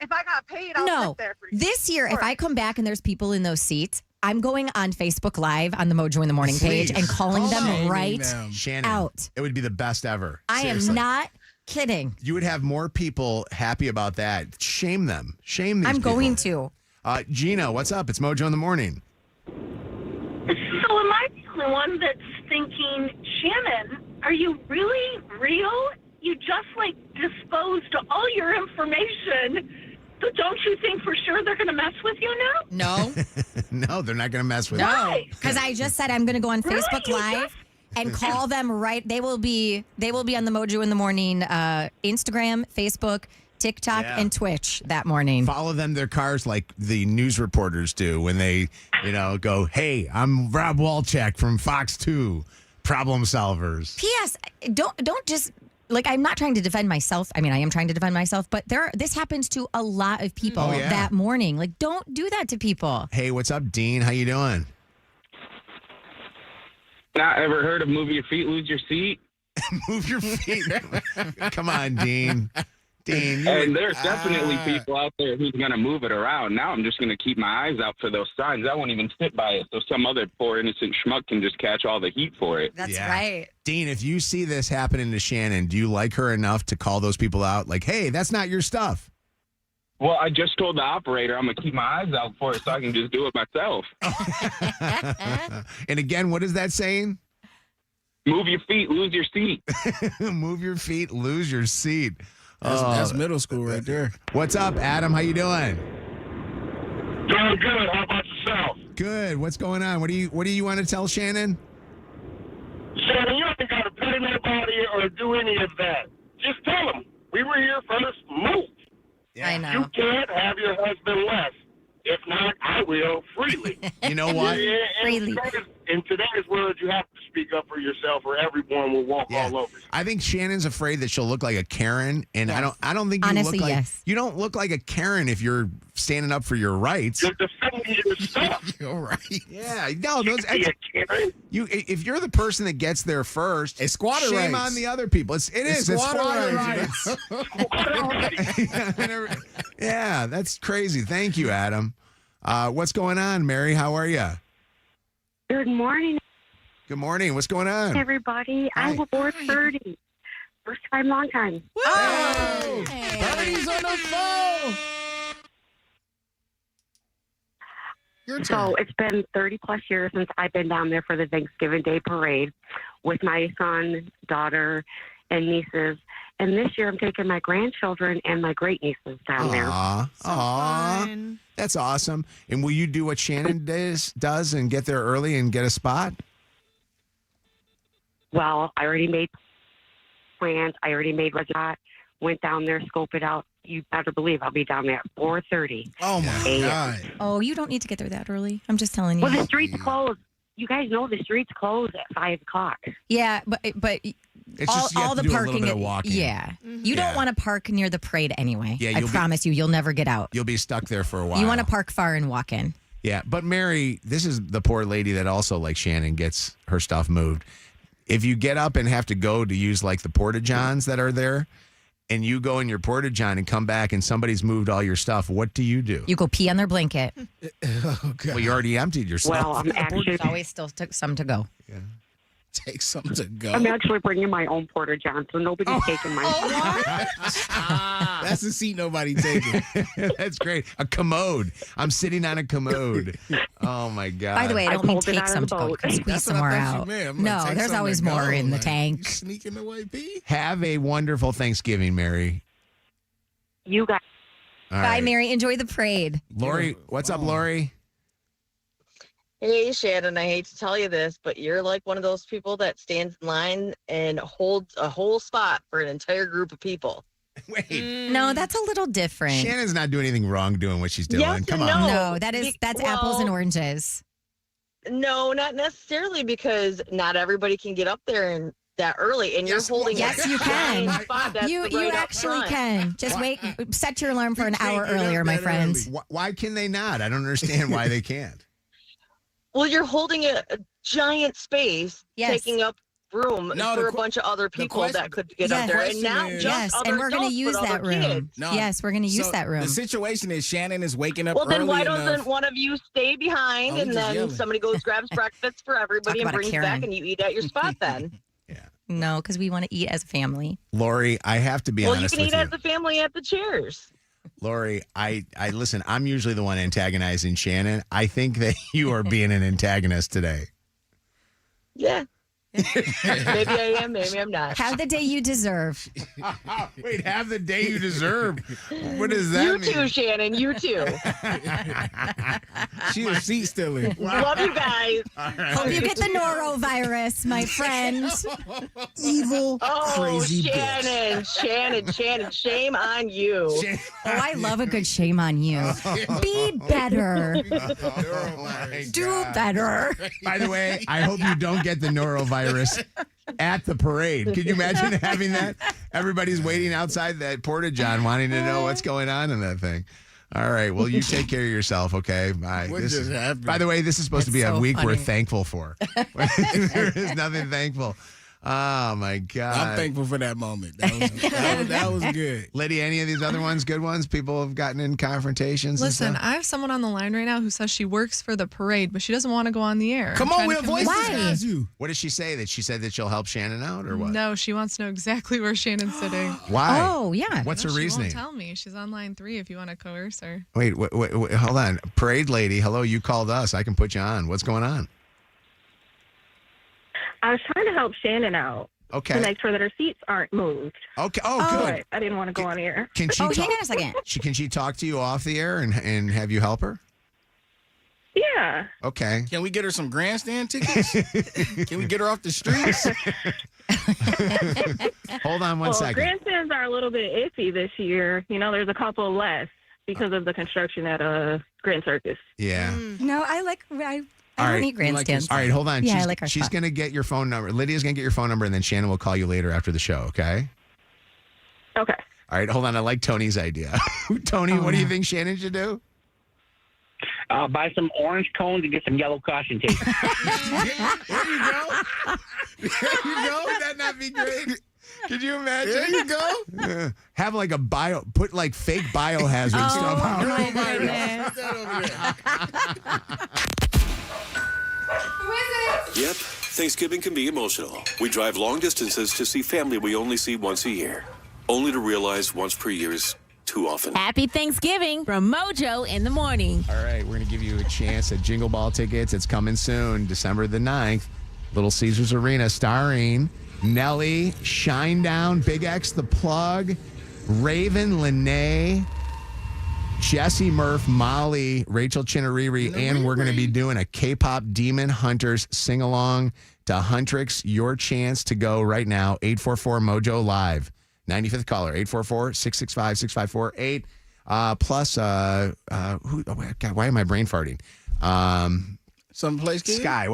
If I got paid, I'll No, sit there for you. this year, if I come back and there's people in those seats, I'm going on Facebook Live on the Mojo in the Morning page and calling them right Shannon, out. It would be the best ever. I Seriously. am not kidding. You would have more people happy about that. Shame them. Shame these I'm people. going to. Gina, what's up? It's Mojo in the Morning. So am I the only one that's thinking, Shannon, are you really real? You just disposed all your information. So don't you think for sure they're going to mess with you now? No. No, they're not going to mess with No, you. because I just said I'm going to go on Facebook Live and call them right. They will be on the Mojo in the Morning Instagram, Facebook, TikTok, and Twitch that morning. Follow them, their cars, like the news reporters do when they, go, hey, I'm Rob Walchek from Fox 2, problem solvers. P.S. Don't just I'm not trying to defend myself. I mean, I am trying to defend myself, but this happens to a lot of people that morning. Don't do that to people. Hey, what's up, Dean? How you doing? Not ever heard of move your feet, lose your seat? Move your feet. Come on, Dean. Dean. And there's definitely people out there who's going to move it around. Now I'm just going to keep my eyes out for those signs. I won't even sit by it, so some other poor innocent schmuck can just catch all the heat for it. That's right. Dean, if you see this happening to Shannon, do you like her enough to call those people out? Like, hey, that's not your stuff. Well, I just told the operator I'm going to keep my eyes out for it so I can just do it myself. And again, what is that saying? Move your feet, lose your seat. Move your feet, lose your seat. That's middle school right there. What's up, Adam? How you doing? Doing good. How about yourself? Good. What's going on? What do you want to tell Shannon? Shannon, you don't got to pay nobody or do any of that. Just tell them we were here first. Move. I know. You can't have your husband left. If not, I will freely. You know what? Freely. In today's world, you have to speak up for yourself, or everyone will walk all over you. I think Shannon's afraid that she'll look like a Karen, and I don't think you Honestly, look like yes. you don't look like a Karen if you're standing up for your rights. You're defending yourself. You're right. Yeah, no, those. Be a Karen. If you're the person that gets there first, it's squatter shame rights. on the other people. It's squatter squatter rights. Yeah, that's crazy. Thank you, Adam. What's going on, Mary? How are you? Good morning, Good morning. What's going on? everybody. Hi. I'm 430. First time, long time. Oh, Birdie's on the phone. Your turn. So it's been 30 plus years since I've been down there for the Thanksgiving Day parade with my son, daughter, and nieces. And this year I'm taking my grandchildren and my great nieces down there. Aw. That's awesome. And will you do what Shannon does and get there early and get a spot? Well, I already made plans. I already made reservations. Went down there, scope it out. You better believe I'll be down there at 4:30. Oh my God. Oh, you don't need to get there that early. I'm just telling you. Well, the streets close. You guys know the streets close at 5 o'clock. Yeah, but It's just you have all to the do a parking. little bit of walking. Yeah, you don't want to park near the parade anyway. Yeah, I promise you'll never get out. You'll be stuck there for a while. You want to park far and walk in. Yeah, but Mary, this is the poor lady that also, like Shannon, gets her stuff moved. If you get up and have to go to use like the porta-johns that are there, and you go in your porta-john and come back and somebody's moved all your stuff, what do? You go pee on their blanket. Oh, God. Well, you already emptied yourself. Well, I'm actually There's always still some to go. Yeah. Take something to go. I'm actually bringing my own porta john, so nobody's taking mine. That's the seat nobody taking. That's great. A commode. I'm sitting on a commode. Oh my God. By the way, I don't mean take some to go. Squeeze That's what somewhere I thought you out. meant. I'm like, No, take there's something always to more go. in the Like, tank. you sneaking away pee? Have a wonderful Thanksgiving, Mary. You guys. All Bye, right. Mary. Enjoy the parade. Lori, what's up, Lori? Hey, Shannon, I hate to tell you this, but you're like one of those people that stands in line and holds a whole spot for an entire group of people. Wait. No, that's a little different. Shannon's not doing anything wrong doing what she's doing. Yes Come and on. No, that's apples and oranges. No, not necessarily, because not everybody can get up there and that early, and you're holding. Yes, you can. You actually can. Just wait. Set your alarm for an hour earlier, my friend. Why can they not? I don't understand why they can't. Well, you're holding a giant space, taking up room for a bunch of other people that could get up there, and not just other and we're going to use that room. Kids. Yes, we're going to use that room. The situation is Shannon is waking up Well, then early why enough. doesn't one of you stay behind, and then somebody goes grabs breakfast for everybody and brings back, and you eat at your spot then? No, because we want to eat as a family. Lori, I have to be Well, you honest can with eat you. as a family at the chairs. Lori, I listen, I'm usually the one antagonizing Shannon. I think that you are being an antagonist today. Yeah. Maybe I am, maybe I'm not. Have the day you deserve. Wait, have the day you deserve. What does that mean? You too, Shannon. You too. She's a seat stealer. Love you guys. Hope you get the norovirus, my friend. Evil, crazy Shannon, Shannon, shame on you. Oh, I love a good shame on you. Be better. Do better. By the way, I hope you don't get the norovirus at the parade. Can you imagine having that? Everybody's waiting outside that porta-john wanting to know what's going on in that thing. All right. Well, you take care of yourself, okay? Bye. What just happened? By the way, this is supposed to be a so week we're funny. thankful for. There is nothing thankful. Oh, my God. I'm thankful for that moment. That was good. Lydia, any of these other ones good ones? People have gotten in confrontations and Listen, stuff? I have someone on the line right now who says she works for the parade, but she doesn't want to go on the air. Come I'm on, trying we to have convince voices her. as you. What does she say? That she said that she'll help Shannon out or what? No, she wants to know exactly where Shannon's sitting. Why? Oh, yeah. What's her She reasoning? won't tell me. She's on line 3 if you want to coerce her. Wait, hold on. Parade lady, hello, you called us. I can put you on. What's going on? I was trying to help Shannon out. Okay. To make sure that her seats aren't moved. Okay. Oh, good. But I didn't want to go on the air. Can she hang talk- on a second. Can she talk to you off the air and have you help her? Yeah. Okay. Can we get her some grandstand tickets? Can we get her off the streets? Hold on one second. Grandstands are a little bit iffy this year. You know, there's a couple less because of the construction at Grand Circus. Yeah. No, I All don't right. need grandstands. All right, hold on. Yeah, she's I like our she's spot. going to get your phone number. Lydia's going to get your phone number, and then Shannon will call you later after the show, okay? Okay. All right, hold on. I like Tony's idea. Tony, what do you think Shannon should do? Buy some orange cones and get some yellow caution tape. There you go. There you go. Would that not be great? Could you imagine? There you go. Have like put like fake biohazard stuff out. my goodness. Yep, Thanksgiving can be emotional. We drive long distances to see family we only see once a year, only to realize once per year is too often. Happy Thanksgiving from Mojo in the morning. All right, we're going to give you a chance at Jingle Ball tickets. It's coming soon, December the 9th. Little Caesars Arena starring Nelly, Shinedown, Big X The Plug, Raven, Lene, Jesse Murph, Molly, Rachel Chinariri, and we're going to be doing a K-pop Demon Hunters sing-along to Huntrix. Your chance to go right now, 844-MOJO Live. 95th caller, 844-665-6548. Plus, God, why am I brain farting? Someplace good? Sky.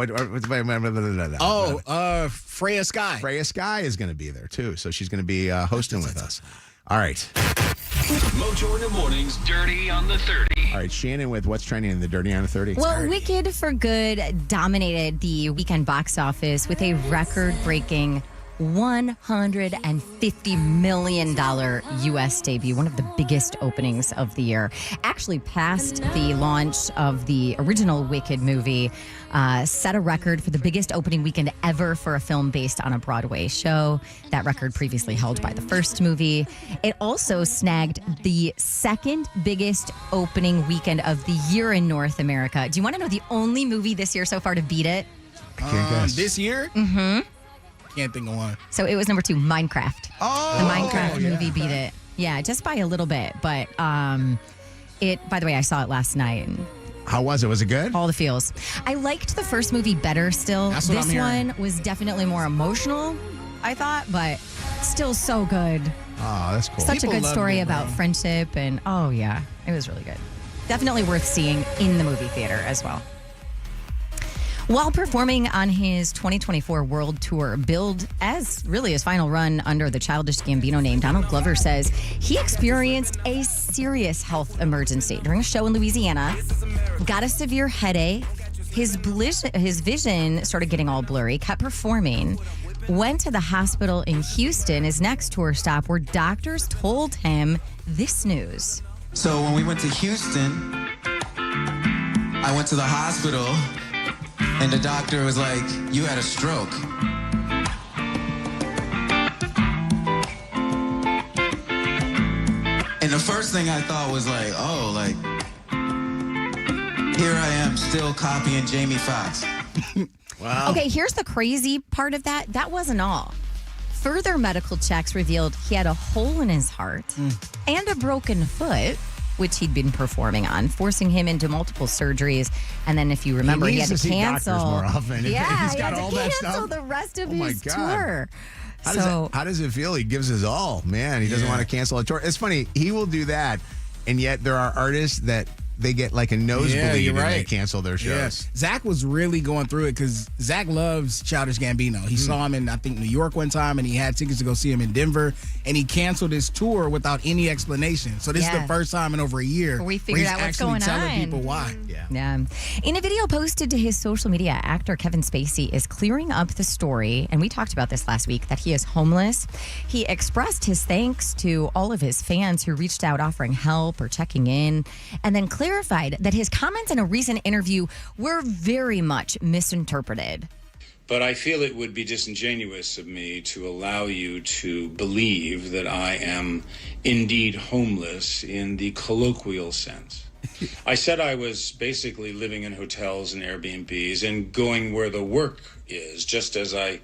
Freya Sky. Freya Sky is going to be there, too. So she's going to be hosting with us. All right. Mojo in the mornings, Dirty on the 30. All right, Shannon with what's trending in the Dirty on the 30. Well, Wicked for Good dominated the weekend box office with a record-breaking $150 million U.S. debut, one of the biggest openings of the year. Actually passed the launch of the original Wicked movie, set a record for the biggest opening weekend ever for a film based on a Broadway show. That record previously held by the first movie. It also snagged the second biggest opening weekend of the year in North America. Do you want to know the only movie this year so far to beat it? I can't guess. This year? Mm-hmm. Can't think of one. So it was number 2, Minecraft. Oh, the Minecraft movie beat it. Yeah, just by a little bit. But it. By the way, I saw it last night, and How was it? Was it good? All the feels. I liked the first movie better still. That's what This I'm hearing. one was definitely more emotional, I thought, but still so good. Oh, that's cool. Such a good story about friendship, and oh yeah, it was really good. Definitely worth seeing in the movie theater as well. While performing on his 2024 world tour, billed as really his final run under the Childish Gambino name, Donald Glover says he experienced a serious health emergency during a show in Louisiana, got a severe headache, his vision started getting all blurry, kept performing, went to the hospital in Houston, his next tour stop, where doctors told him this news. So when we went to Houston, I went to the hospital and the doctor was like, "You had a stroke." And the first thing I thought was like, oh, like, here I am still copying Jamie Foxx. Wow. Okay, here's the crazy part of that. That wasn't all. Further medical checks revealed he had a hole in his heart and a broken foot, which he'd been performing on, forcing him into multiple surgeries. And then, if you remember, he had to cancel more often. Yeah, He's he got had all to that cancel stuff. the rest of Oh my his God. tour. How does it feel? He gives his all. Man, he doesn't want to cancel a tour. It's funny. He will do that, and yet there are artists that they get like a nosebleed you're and right. they cancel their shows. Yes. Zach was really going through it because Zach loves Childish Gambino. He saw him in, I think, New York one time, and he had tickets to go see him in Denver, and he canceled his tour without any explanation. So this is the first time in over a year We where figured he's out what's actually going telling on. people why. Yeah. In a video posted to his social media, actor Kevin Spacey is clearing up the story, and we talked about this last week, that he is homeless. He expressed his thanks to all of his fans who reached out offering help or checking in, and then clarified that his comments in a recent interview were very much misinterpreted. But I feel it would be disingenuous of me to allow you to believe that I am indeed homeless in the colloquial sense. I said I was basically living in hotels and Airbnbs and going where the work is, just as I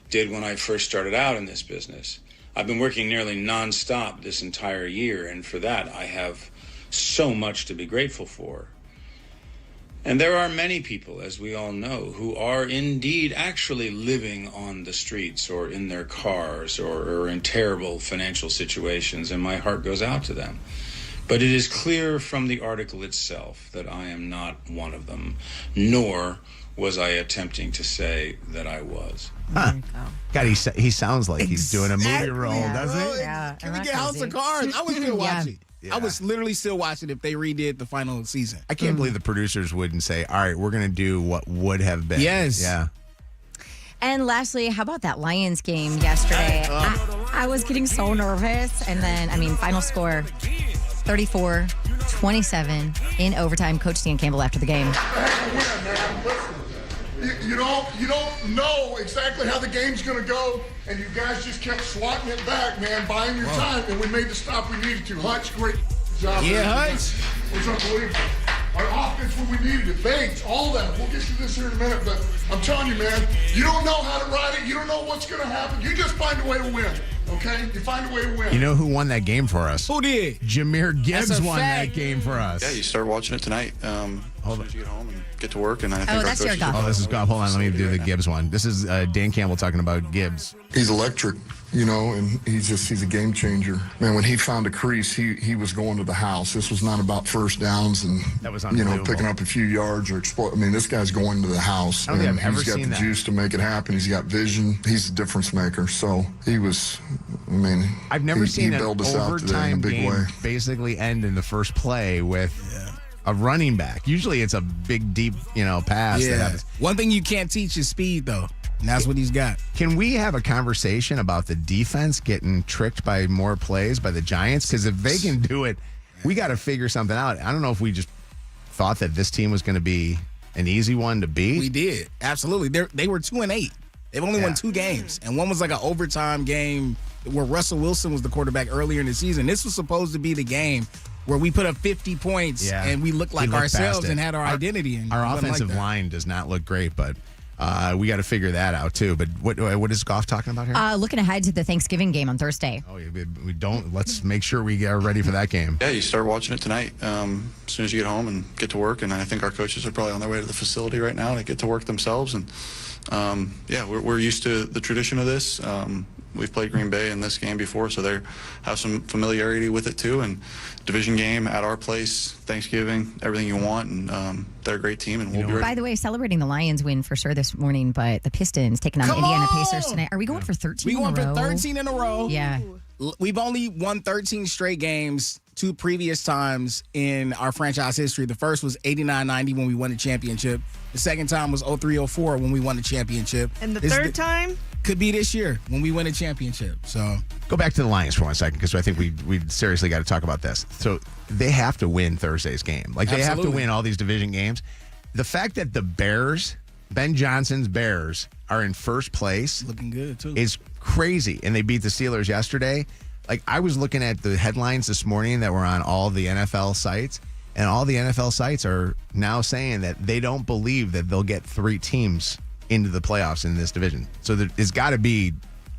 did when I first started out in this business. I've been working nearly nonstop this entire year, and for that I have so much to be grateful for. And there are many people, as we all know, who are indeed actually living on the streets or in their cars or in terrible financial situations, and my heart goes out to them. But it is clear from the article itself that I am not one of them, nor was I attempting to say that I was. Huh. God, he sounds like he's doing a movie role, doesn't he? Yeah. Can we get House of Cards? I was still watching. Yeah. I was literally still watching if they redid the final season. I can't believe the producers wouldn't say, all right, we're going to do what would have been. Yes. Yeah. And lastly, how about that Lions game yesterday? I was getting so nervous. And then, final score, 34-27 in overtime. Coach Dan Campbell after the game. You don't know exactly how the game's going to go, and you guys just kept swatting it back, man, buying your time, and we made the stop we needed to. Hutch, great job. Yeah, Hutch. It was unbelievable. Our offense when we needed it, Bates, all that. We'll get to this here in a minute, but I'm telling you, man, you don't know how to ride it. You don't know what's going to happen. You just find a way to win, okay? You find a way to win. You know who won that game for us? Who did? Jameer Gibbs That's a won fact. that game for us. Yeah, you start watching it tonight. As soon as you get home and get to work, and I think our that's your coaches golf. are- Oh, this is golf. Hold on, let me do the Gibbs one. This is Dan Campbell talking about Gibbs. He's electric, and he's a game changer. Man, when he found a crease, he was going to the house. This was not about first downs and, That was unbelievable. picking up a few yards or explode. This guy's going to the house. I don't think and I've ever he's got seen the that. juice to make it happen. He's got vision. He's a difference maker. So he was, I've never seen he an bailed us out today in a overtime big game way. basically end in the first play with a running back. Usually it's a big, deep, pass that Yeah. happens. One thing you can't teach is speed, though. And that's what he's got. Can we have a conversation about the defense getting tricked by more plays by the Giants? Because if they can do it, we got to figure something out. I don't know if we just thought that this team was going to be an easy one to beat. We did. Absolutely. They were 2-8. They've only won 2 games. And one was like an overtime game where Russell Wilson was the quarterback earlier in the season. This was supposed to be the game where we put up 50 points and we looked like He looked ourselves past it. and had our identity. And Our it wasn't offensive like that. line does not look great, but We got to figure that out too. But what is Goff talking about here? Looking ahead to the Thanksgiving game on Thursday. Oh, we don't. Let's make sure we are ready for that game. Yeah, you start watching it tonight as soon as you get home and get to work. And I think our coaches are probably on their way to the facility right now to get to work themselves. And we're used to the tradition of this. We've played Green Bay in this game before, so they have some familiarity with it too. And division game at our place, Thanksgiving, everything you want, and they're a great team, and we'll be ready. By the way, celebrating the Lions win for sure this morning, but the Pistons taking on the Indiana Pacers tonight. Are we going for 13 in a row? We going for 13 in a row. Yeah. We've only won 13 straight games 2 previous times in our franchise history. The first was 89-90 when we won the championship. The second time was 03-04 when we won the championship. And the third time? Could be this year when we win a championship. So go back to the Lions for 1 second, because I think we seriously got to talk about this. So they have to win Thursday's game. Like, they have to win all these division games. The fact that the Bears, Ben Johnson's Bears, are in first place, looking good too, is crazy. And they beat the Steelers yesterday. Like, I was looking at the headlines this morning that were on all the NFL sites, and all the NFL sites are now saying that they don't believe that they'll get 3 teams into the playoffs in this division. So there's got to be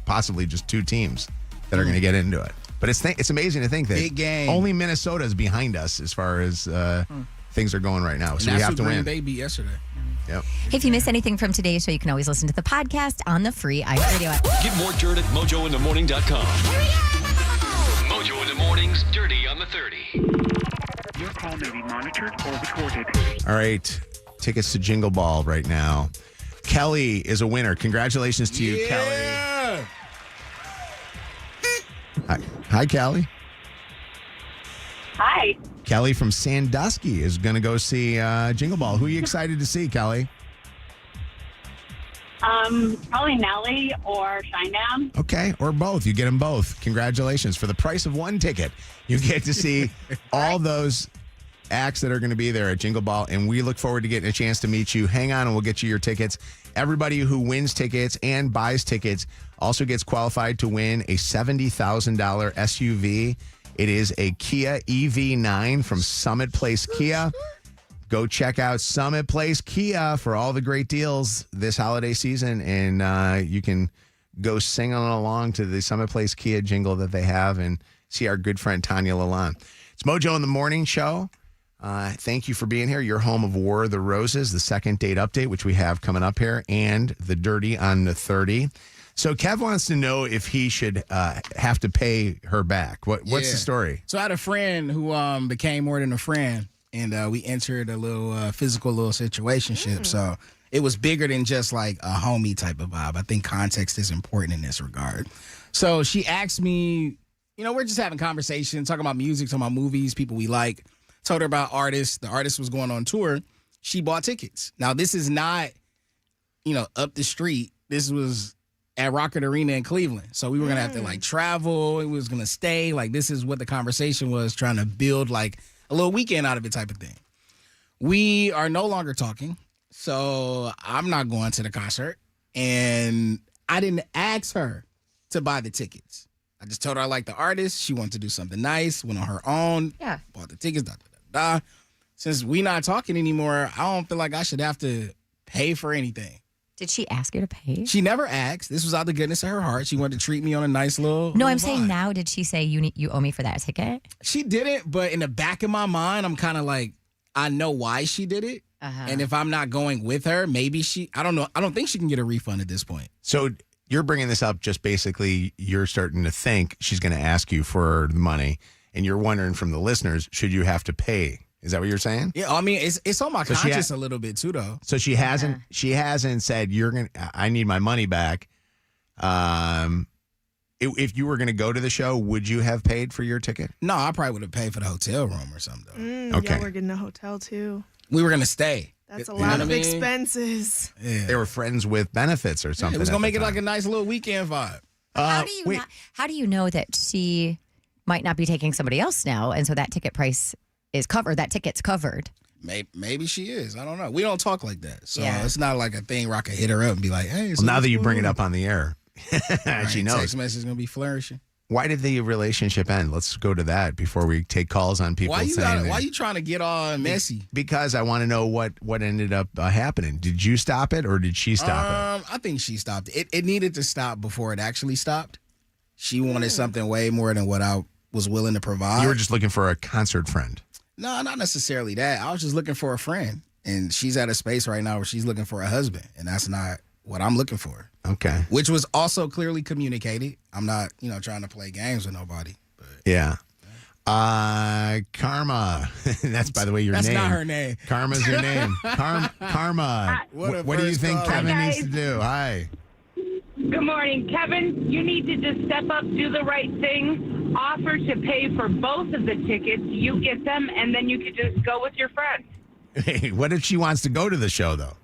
possibly just 2 teams that are going to get into it. But it's amazing to think that big game. Only Minnesota is behind us as far as things are going right now. So we have to win. They beat yesterday. Yep. Hey, if you miss anything from today's show, you can always listen to the podcast on the free iHeartRadio app. Get more dirt at mojointhemorning.com. Mojo in the Mornings, Dirty on the 30. Your call may be monitored or recorded. All right. Tickets to Jingle Ball right now. Kelly is a winner. Congratulations to you, Kelly. Hi, Kelly. Hi. Kelly from Sandusky is going to go see Jingle Ball. Who are you excited to see, Kelly? Probably Nelly or Shinedown. Okay, or both. You get them both. Congratulations. For the price of 1 ticket, you get to see all those acts that are going to be there at Jingle Ball, and we look forward to getting a chance to meet you. Hang on, and we'll get you your tickets. Everybody who wins tickets and buys tickets also gets qualified to win a $70,000 SUV. It is a Kia EV9 from Summit Place Kia. Go check out Summit Place Kia for all the great deals this holiday season, and you can go sing along to the Summit Place Kia jingle that they have and see our good friend Tanya Lalonde. It's Mojo in the Morning Show. Thank you for being here. Your home of War of the Roses, the second date update, which we have coming up here, and the Dirty on the 30. So Kev wants to know if he should have to pay her back. What's the story? So I had a friend who became more than a friend, and we entered a little physical little situationship. So it was bigger than just like a homie type of vibe. I think context is important in this regard. So she asked me, we're just having conversation, talking about music, talking about movies, people we like. Told her about artists. The artist was going on tour. She bought tickets. Now, this is not, up the street. This was at Rocket Arena in Cleveland. So we were going to have to travel. It was going to stay. This is what the conversation was, trying to build a little weekend out of it type of thing. We are no longer talking. So I'm not going to the concert. And I didn't ask her to buy the tickets. I just told her I liked the artist. She wanted to do something nice, went on her own. Yeah. Bought the tickets, Since we not talking anymore, I don't feel like I should have to pay for anything. Did she ask you to pay? She never asked. This was out the goodness of her heart. She wanted to treat me on a nice little No, I'm vibe. saying now, did she say you owe me for that ticket? She didn't, but in the back of my mind, I'm kind of like, I know why she did it. And if I'm not going with her, maybe I don't know. I don't think she can get a refund at this point. So you're bringing this up just basically you're starting to think she's going to ask you for the money, and you're wondering from the listeners, should you have to pay? Is that what you're saying? Yeah, I mean, it's on my conscience a little bit too, though. So she hasn't said I need my money back. If you were going to go to the show, would you have paid for your ticket? No, I probably would have paid for the hotel room or something. Okay. Yeah, we're getting a hotel too. We were going to stay. That's a lot of expenses. Yeah. They were friends with benefits or something. It was going to make it like a nice little weekend vibe. How do you know that she might not be taking somebody else now, and so that ticket price is covered? That ticket's covered. Maybe she is. I don't know. We don't talk like that, so it's not like a thing where I could hit her up and be like, "Hey." Well, now that you bring it up on the air, she knows. Text message is going to be flourishing. Why did the relationship end? Let's go to that before we take calls on people. Why you trying to get all messy? Because I want to know what ended up happening. Did you stop it or did she stop it? I think she stopped it. It needed to stop before it actually stopped. She wanted something way more than what I was willing to provide. You were just looking for a concert friend. No, not necessarily that. I was just looking for a friend. And she's at a space right now where she's looking for a husband. And that's not what I'm looking for. Okay. Which was also clearly communicated. I'm not, trying to play games with nobody. But. Yeah. Karma. That's, by the way, your name. That's not her name. Karma's your name. Karma. What do you think Kevin needs to do? Hi. Good morning. Kevin, you need to just step up, do the right thing, offer to pay for both of the tickets. You get them, and then you could just go with your friend. Hey, what if she wants to go to the show, though?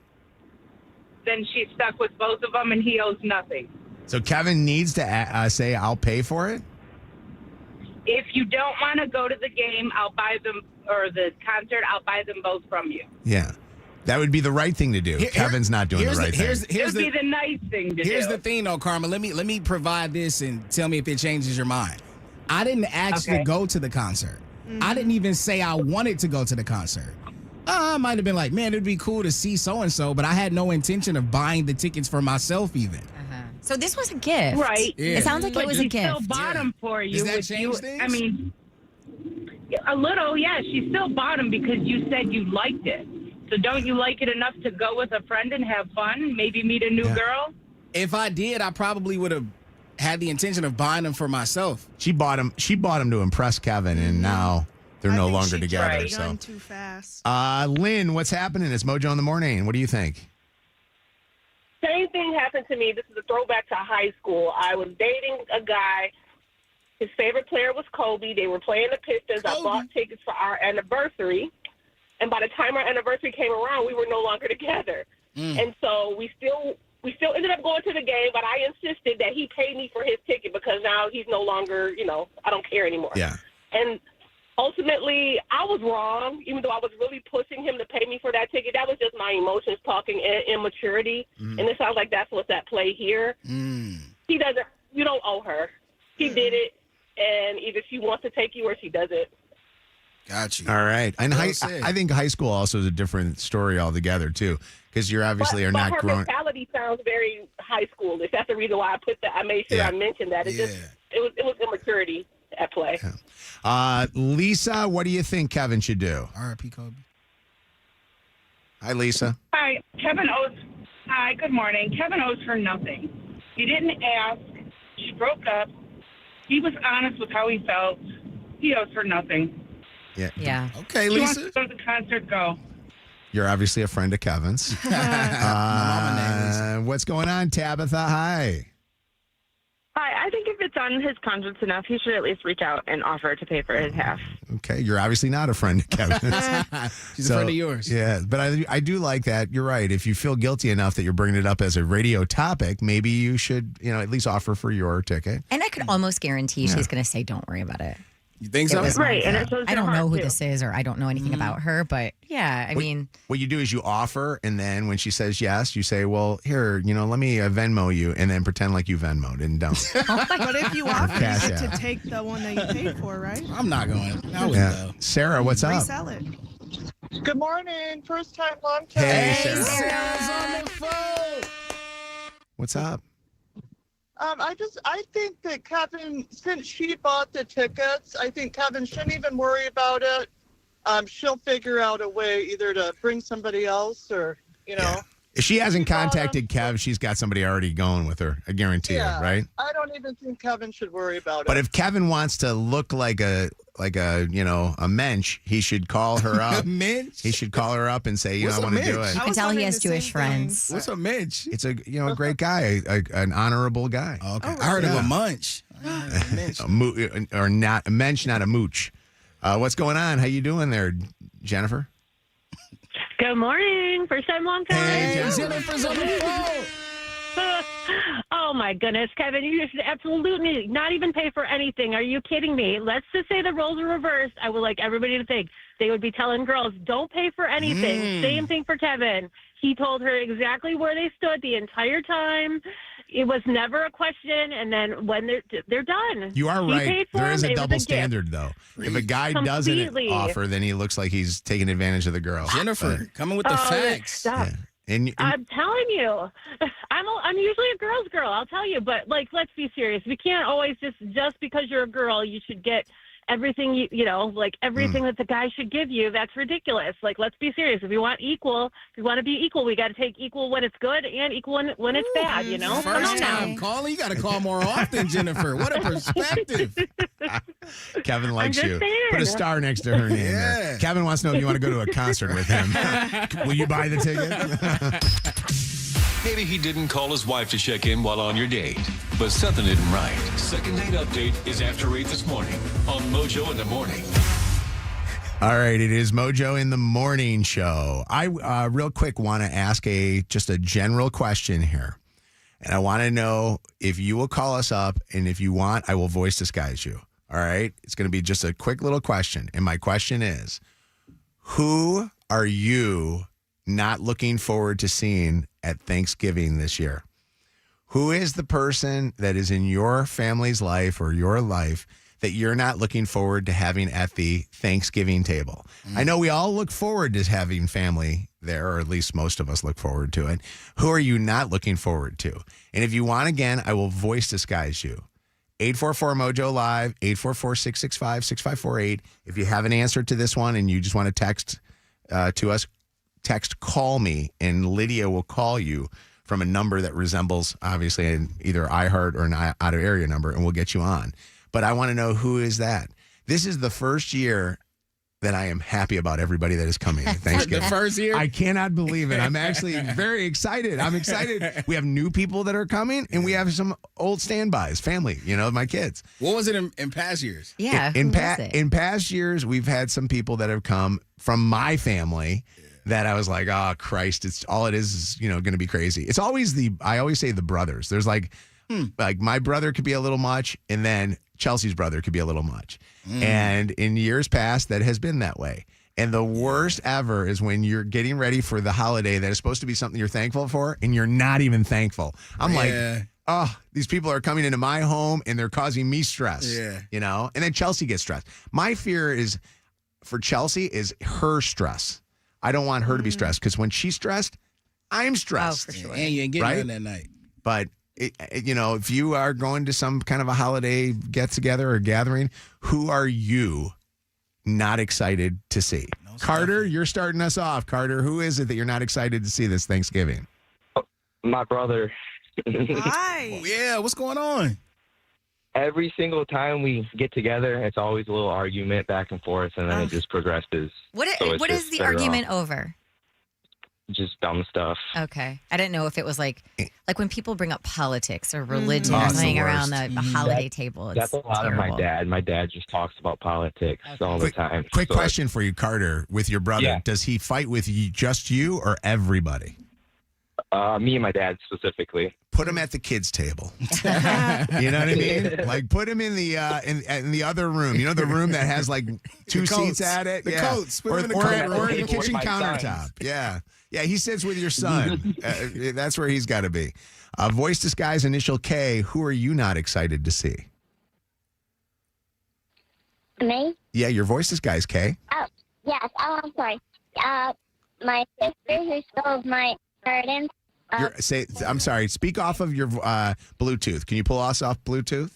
Then she's stuck with both of them, and he owes nothing. So Kevin needs to say, I'll pay for it? If you don't want to go to the game, I'll buy them, or the concert, I'll buy them both from you. Yeah. That would be the right thing to do. Kevin's not doing the right thing. It would be the nice thing to do. Here's the thing, though, Karma. Let me provide this and tell me if it changes your mind. I didn't ask you to go to the concert. I didn't even say I wanted to go to the concert. I might have been like, man, it'd be cool to see so-and-so, but I had no intention of buying the tickets for myself even. So this was a gift. Right. Yeah. It sounds like it was a gift. She still bought them for you. Does that change things? I mean, a little, yeah. She still bought them because you said you liked it. So don't you like it enough to go with a friend and have fun? Maybe meet a new girl? If I did, I probably would have had the intention of buying them for myself. She bought him to impress Kevin, and now they're no longer together. So Done too fast. Lynn, what's happening? It's Mojo in the morning. What do you think? Same thing happened to me. This is a throwback to high school. I was dating a guy. His favorite player was Kobe. They were playing the Pistons. I bought tickets for our anniversary. And by the time our anniversary came around, we were no longer together. And so we still ended up going to the game, but I insisted that he pay me for his ticket because now he's no longer, I don't care anymore. Yeah. And ultimately, I was wrong, even though I was really pushing him to pay me for that ticket. That was just my emotions talking and immaturity. And it sounds like that's what's at play here. He doesn't, you don't owe her. He did it, and either she wants to take you or she doesn't. Got you. All right. And I think high school also is a different story altogether, too, because you obviously are not growing. Her mentality sounds very high schoolish. That's the reason why I put that. I made sure I mentioned that. It was immaturity at play. Lisa, what do you think Kevin should do? R.I.P. Kobe. Hi, Lisa. Hi, Kevin owes. Hi, good morning. Kevin owes her nothing. He didn't ask. She broke up. He was honest with how he felt. He owes her nothing. Yeah. Okay, She Lisa. wants to go to the concert, go. You're obviously a friend of Kevin's. What's going on, Tabitha? Hi. Hi, I think if it's on his conscience enough, he should at least reach out and offer to pay for his half. Okay, you're obviously not a friend of Kevin's. She's a friend of yours. Yeah, but I do like that. You're right. If you feel guilty enough that you're bringing it up as a radio topic, maybe you should, at least offer for your ticket. And I could almost guarantee she's going to say, don't worry about it. You think so? Right, and it shows I don't your know heart, who too. this is or I don't know anything about her, but yeah, I mean. What you do is you offer, and then when she says yes, you say, well, here, let me Venmo you, and then pretend like you Venmoed and don't. But if you offer, you Cash get out. to take the one that you paid for, right? I'm not going. I wouldn't go. Sarah, what's up? Resell it. Good morning. First time, long time. Hey, Sarah. Sarah's on the phone. What's up? I think that Kevin, since she bought the tickets, I think Kevin shouldn't even worry about it. She'll figure out a way either to bring somebody else or, If she hasn't contacted Kev, she's got somebody already going with her. I guarantee it, right? I don't even think Kevin should worry about it. But if Kevin wants to look like a mensch, he should call her up. Mensch? He should call her up and say, What's I a want to do mensch? it. You can tell he has Jewish friends. What's a mensch? It's a great guy, an honorable guy. Okay. I heard of a munch. Or not a mensch, not a mooch. What's going on? How you doing there, Jennifer? Good morning. First time, long time. Hey, Jennifer's on the phone. Oh, my goodness, Kevin, you should absolutely not even pay for anything. Are you kidding me? Let's just say the roles are reversed. I would like everybody to think they would be telling girls, don't pay for anything. Same thing for Kevin. He told her exactly where they stood the entire time. It was never a question, and then when they're done. You are He right. paid for There them, is a it was double gift. standard, though. If a guy Completely. doesn't offer, then he looks like he's taking advantage of the girl. Jennifer, coming with the facts. Stop. Yeah. And I'm telling you, I'm usually a girl's girl. I'll tell you, but like, let's be serious. We can't always just because you're a girl, you should get everything like everything that the guy should give you. That's ridiculous. Like, let's be serious. If you want to be equal, we got to take equal when it's good and equal when it's bad. Come First on now. time calling, you got to call more often, Jennifer. What a perspective. Kevin likes just you. saying. Put a star next to her name there. Kevin wants to know if you want to go to a concert with him. Will you buy the ticket? Maybe he didn't call his wife to check in while on your date, but something isn't right. Second date update is after 8 this morning on Mojo in the Morning. All right, it is Mojo in the Morning Show. I real quick want to ask just a general question here. And I want to know if you will call us up, and if you want, I will voice disguise you. All right? It's going to be just a quick little question. And my question is, who are you not looking forward to seeing at Thanksgiving this year? Who is the person that is in your family's life or your life that you're not looking forward to having at the Thanksgiving table? I know we all look forward to having family there, or at least most of us look forward to it. Who are you not looking forward to? And if you want, again, I will voice disguise you. 844-MOJO Live, 844-665-6548. If you have an answer to this one and you just want to text to us, text call me, and Lydia will call you from a number that resembles, obviously, either iHeart or an out-of-area number, and we'll get you on. But I want to know, who is that? This is the first year that I am happy about everybody that is coming at Thanksgiving. The first year? I cannot believe it. I'm actually very excited. I'm excited. We have new people that are coming, and we have some old standbys, family, my kids. What was it in past years? Yeah. In past years, we've had some people that have come from my family that I was like, oh, Christ, it's all it is going to be crazy. It's always I always say the brothers. There's like my brother could be a little much, and then Chelsea's brother could be a little much. And in years past, that has been that way. And the worst ever is when you're getting ready for the holiday that is supposed to be something you're thankful for, and you're not even thankful. I'm like, oh, these people are coming into my home, and they're causing me stress. Yeah. And then Chelsea gets stressed. My fear is for Chelsea is her stress. I don't want her to be stressed, because when she's stressed, I'm stressed. Oh, for sure. And you ain't getting none that night. But, if you are going to some kind of a holiday get-together or gathering, who are you not excited to see? Carter, you're starting us off. Carter, who is it that you're not excited to see this Thanksgiving? My brother. Hi. Oh, yeah, what's going on? Every single time we get together, it's always a little argument back and forth, and then it just progresses. What So is the argument over? Just dumb stuff. Okay. I didn't know if it was like when people bring up politics or religion Oh, or it's the something around worst. the holiday table. It's That's a lot terrible. of my dad. My dad just talks about politics all the time. Quick So question for you, Carter, with your brother. Yeah. Does he fight with just you or everybody? Me and my dad specifically. Put him at the kids' table. You know what I mean? Like, put him in the in the other room. The room that has like two seats at it. The coats. Put Or, him in the or, coat at- room. or in the With kitchen my countertop. sons. Yeah. Yeah, he sits with your son. That's where he's got to be. Voice disguise initial K. Who are you not excited to see? Me? Yeah, your voice disguise K. Oh, yes. Oh, I'm sorry. My sister who stole my inheritance. I'm sorry. Speak off of your Bluetooth. Can you pull us off Bluetooth?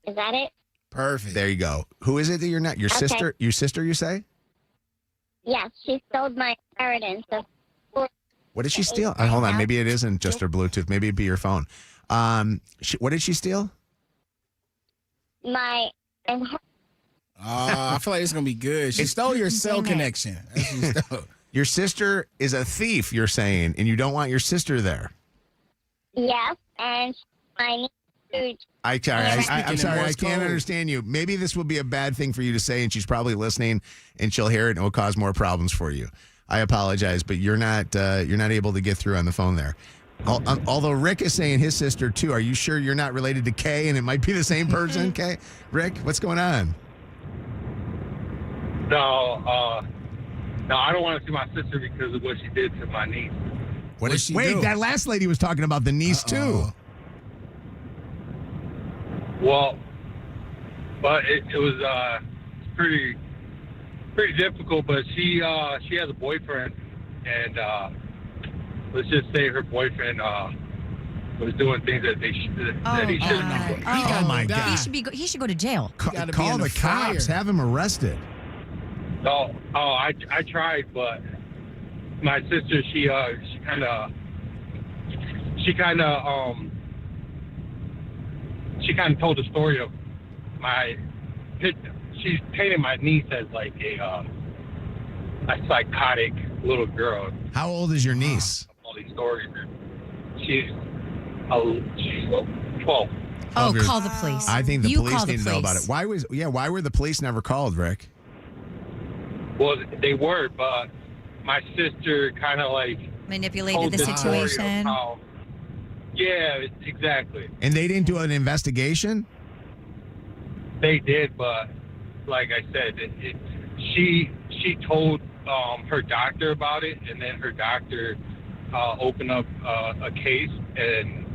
Is that it? Perfect. There you go. Who is it that you're not? Your Okay. sister? Your sister? You say? Yes, she stole my inheritance. What did she steal? Hold on. Maybe it isn't just her Bluetooth. Maybe it'd be your phone. What did she steal? My inheritance. I feel like it's going to be good. She stole your cell connection. That's what she stole. Your sister is a thief, you're saying, and you don't want your sister there. Yes, and my niece. I'm sorry, I Morse can't code. understand you. Maybe this will be a bad thing for you to say, and she's probably listening, and she'll hear it, and it will cause more problems for you. I apologize, but you're not able to get through on the phone there. Although Rick is saying his sister too. Are you sure you're not related to Kay, and it might be the same person? Kay, Rick, what's going on? No, I don't want to see my sister because of what she did to my niece. What What'd did she Wait, do? that last lady was talking about the niece too. Well, but it was pretty difficult. But she has a boyfriend, and let's just say her boyfriend was doing things that he shouldn't be doing. Oh my God! He should go to jail. Call the cops. Have him arrested. I tried, but my sister she kind of told the story of she's painted my niece as like a psychotic little girl. How old is your niece? All these stories. She's 12. Oh, call the police. I think the You police call the need to know about it. police. Why were the police never called, Rick? Well, they were, but my sister kind of like Manipulated told the story of situation. how- yeah, exactly. And they didn't do an investigation? They did, but like I said, she told her doctor about it, and then her doctor opened up a case, and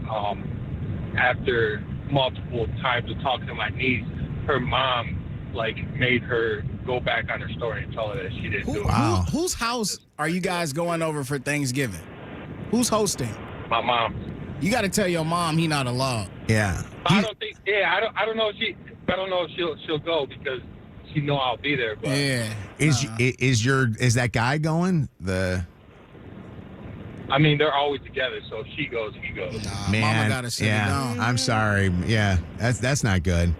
after multiple times of talking to my niece, her mom like made her go back on her story and tell her that she didn't do it. Whose house are you guys going over for Thanksgiving? Who's hosting? My mom. You got to tell your mom he not allowed. Yeah. I don't think. Yeah, I don't know if she'll go because she know I'll be there. But yeah. Is that guy going? I mean, they're always together, so if she goes, he goes. Man, Mama gotta sit it down. I'm sorry. Yeah, that's not good.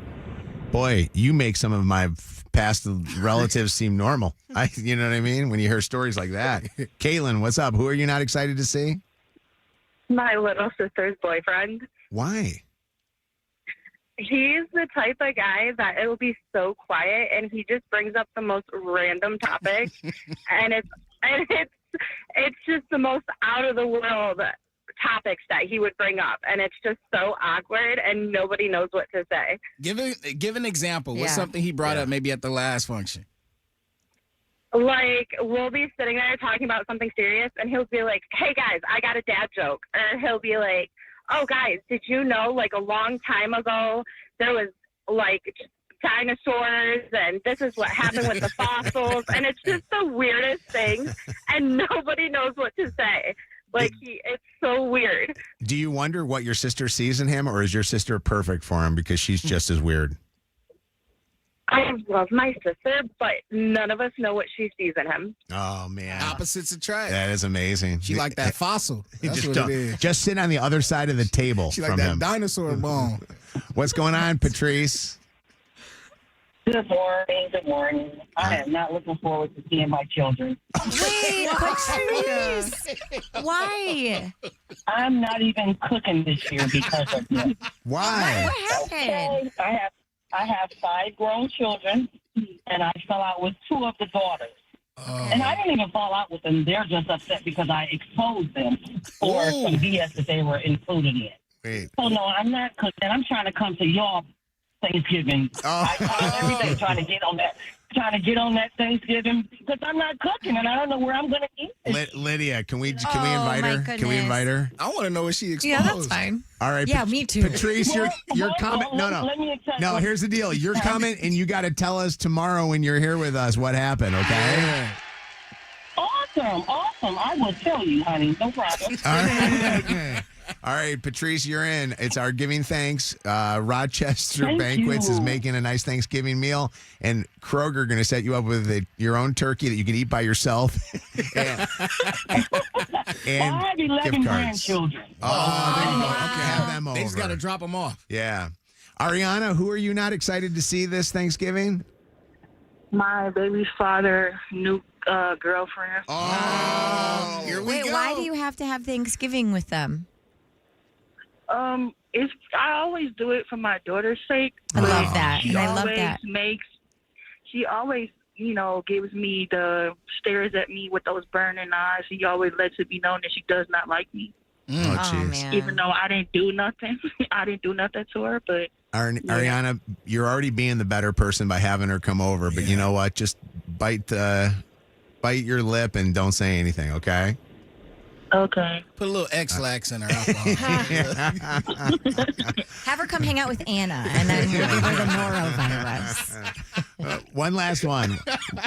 Boy, you make some of my past relatives seem normal. You know what I mean? When you hear stories like that. Caitlin, what's up? Who are you not excited to see? My little sister's boyfriend. Why? He's the type of guy that it will be so quiet, and he just brings up the most random topics, and it's just the most out of the world topics that he would bring up, and it's just so awkward, and nobody knows what to say. Give an example. What's something he brought up maybe at the last function? Like, we'll be sitting there talking about something serious, and he'll be like, hey, guys, I got a dad joke. Or he'll be like, oh, guys, did you know, like, a long time ago, there was, like, dinosaurs, and this is what happened with the fossils, and it's just the weirdest thing, and nobody knows what to say. Like, it's so weird. Do you wonder what your sister sees in him, or is your sister perfect for him because she's just as weird? I love my sister, but none of us know what she sees in him. Oh, man. Opposites attract. That is amazing. She like that fossil. That's just what it is. Just sit on the other side of the table She like from that him. dinosaur bone. What's going on, Patrice? Good morning. Good morning. I am not looking forward to seeing my children. Wait, Patrice. Why? I'm not even cooking this year because of them. Why? What happened? I have 5 grown children, and I fell out with 2 of the daughters. And I didn't even fall out with them. They're just upset because I exposed them for some BS that they were included in. Wait. So, no, I'm not cooking. I'm trying to come to y'all Thanksgiving. I call every day trying to get on that Thanksgiving because I'm not cooking and I don't know where I'm going to eat. Lydia, can we invite her? my Can we invite her? I want to know what she exposed. Yeah, that's fine. All right. Yeah, me too. Patrice, your comment. Let me tell No, you. here's the deal. You're coming, and you got to tell us tomorrow when you're here with us what happened, okay? Awesome. I will tell you, honey. No problem. All right. Okay. All right, Patrice, you're in. It's our giving thanks. Rochester Thank Banquets you. is making a nice Thanksgiving meal, and Kroger going to set you up with your own turkey that you can eat by yourself. and I have 11 gift cards. grandchildren. Oh, there you go. Okay, have them over. They just got to drop them off. Yeah. Ariana, who are you not excited to see this Thanksgiving? My baby's father, new girlfriend. Oh, here we Wait, go. why do you have to have Thanksgiving with them? I always do it for my daughter's sake. I love that. She I love always that. She always, gives me the stares at me with those burning eyes. She always lets it be known that she does not like me. Oh, jeez. man. Even though I didn't do nothing. I didn't do nothing to her, but Ariana, you're already being the better person by having her come over, but you know what? Just bite your lip and don't say anything, okay? Okay. Put a little X-Lax in her alcohol. Have her come hang out with Anna, and then we'll give her the norovirus. One last one.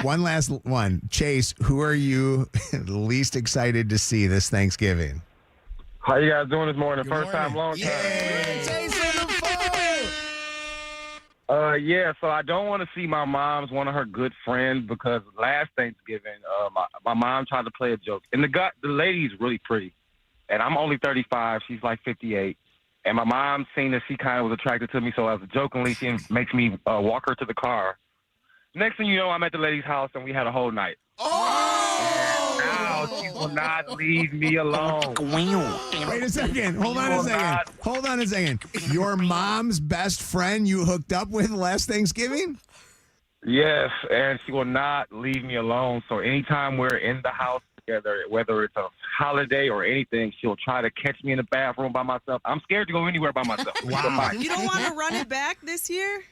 One last one. Chase, who are you least excited to see this Thanksgiving? How you guys doing this morning? Good Time, long time. Chase on the phone. Yeah, so I don't want to see my mom's one of her good friends because last Thanksgiving, my mom tried to play a joke. And the lady's really pretty. And I'm only 35. She's like 58. And my mom seen that she kind of was attracted to me, so as a jokingly, she makes me walk her to the car. Next thing you know, I'm at the lady's house, and we had a whole night. And now she will not leave me alone. Wait a second. Hold on a second. Your mom's best friend you hooked up with last Thanksgiving? Yes, and she will not leave me alone. So anytime we're in the house together, whether it's a holiday or anything, she'll try to catch me in the bathroom by myself. I'm scared to go anywhere by myself. Wow. You don't want to run it back this year?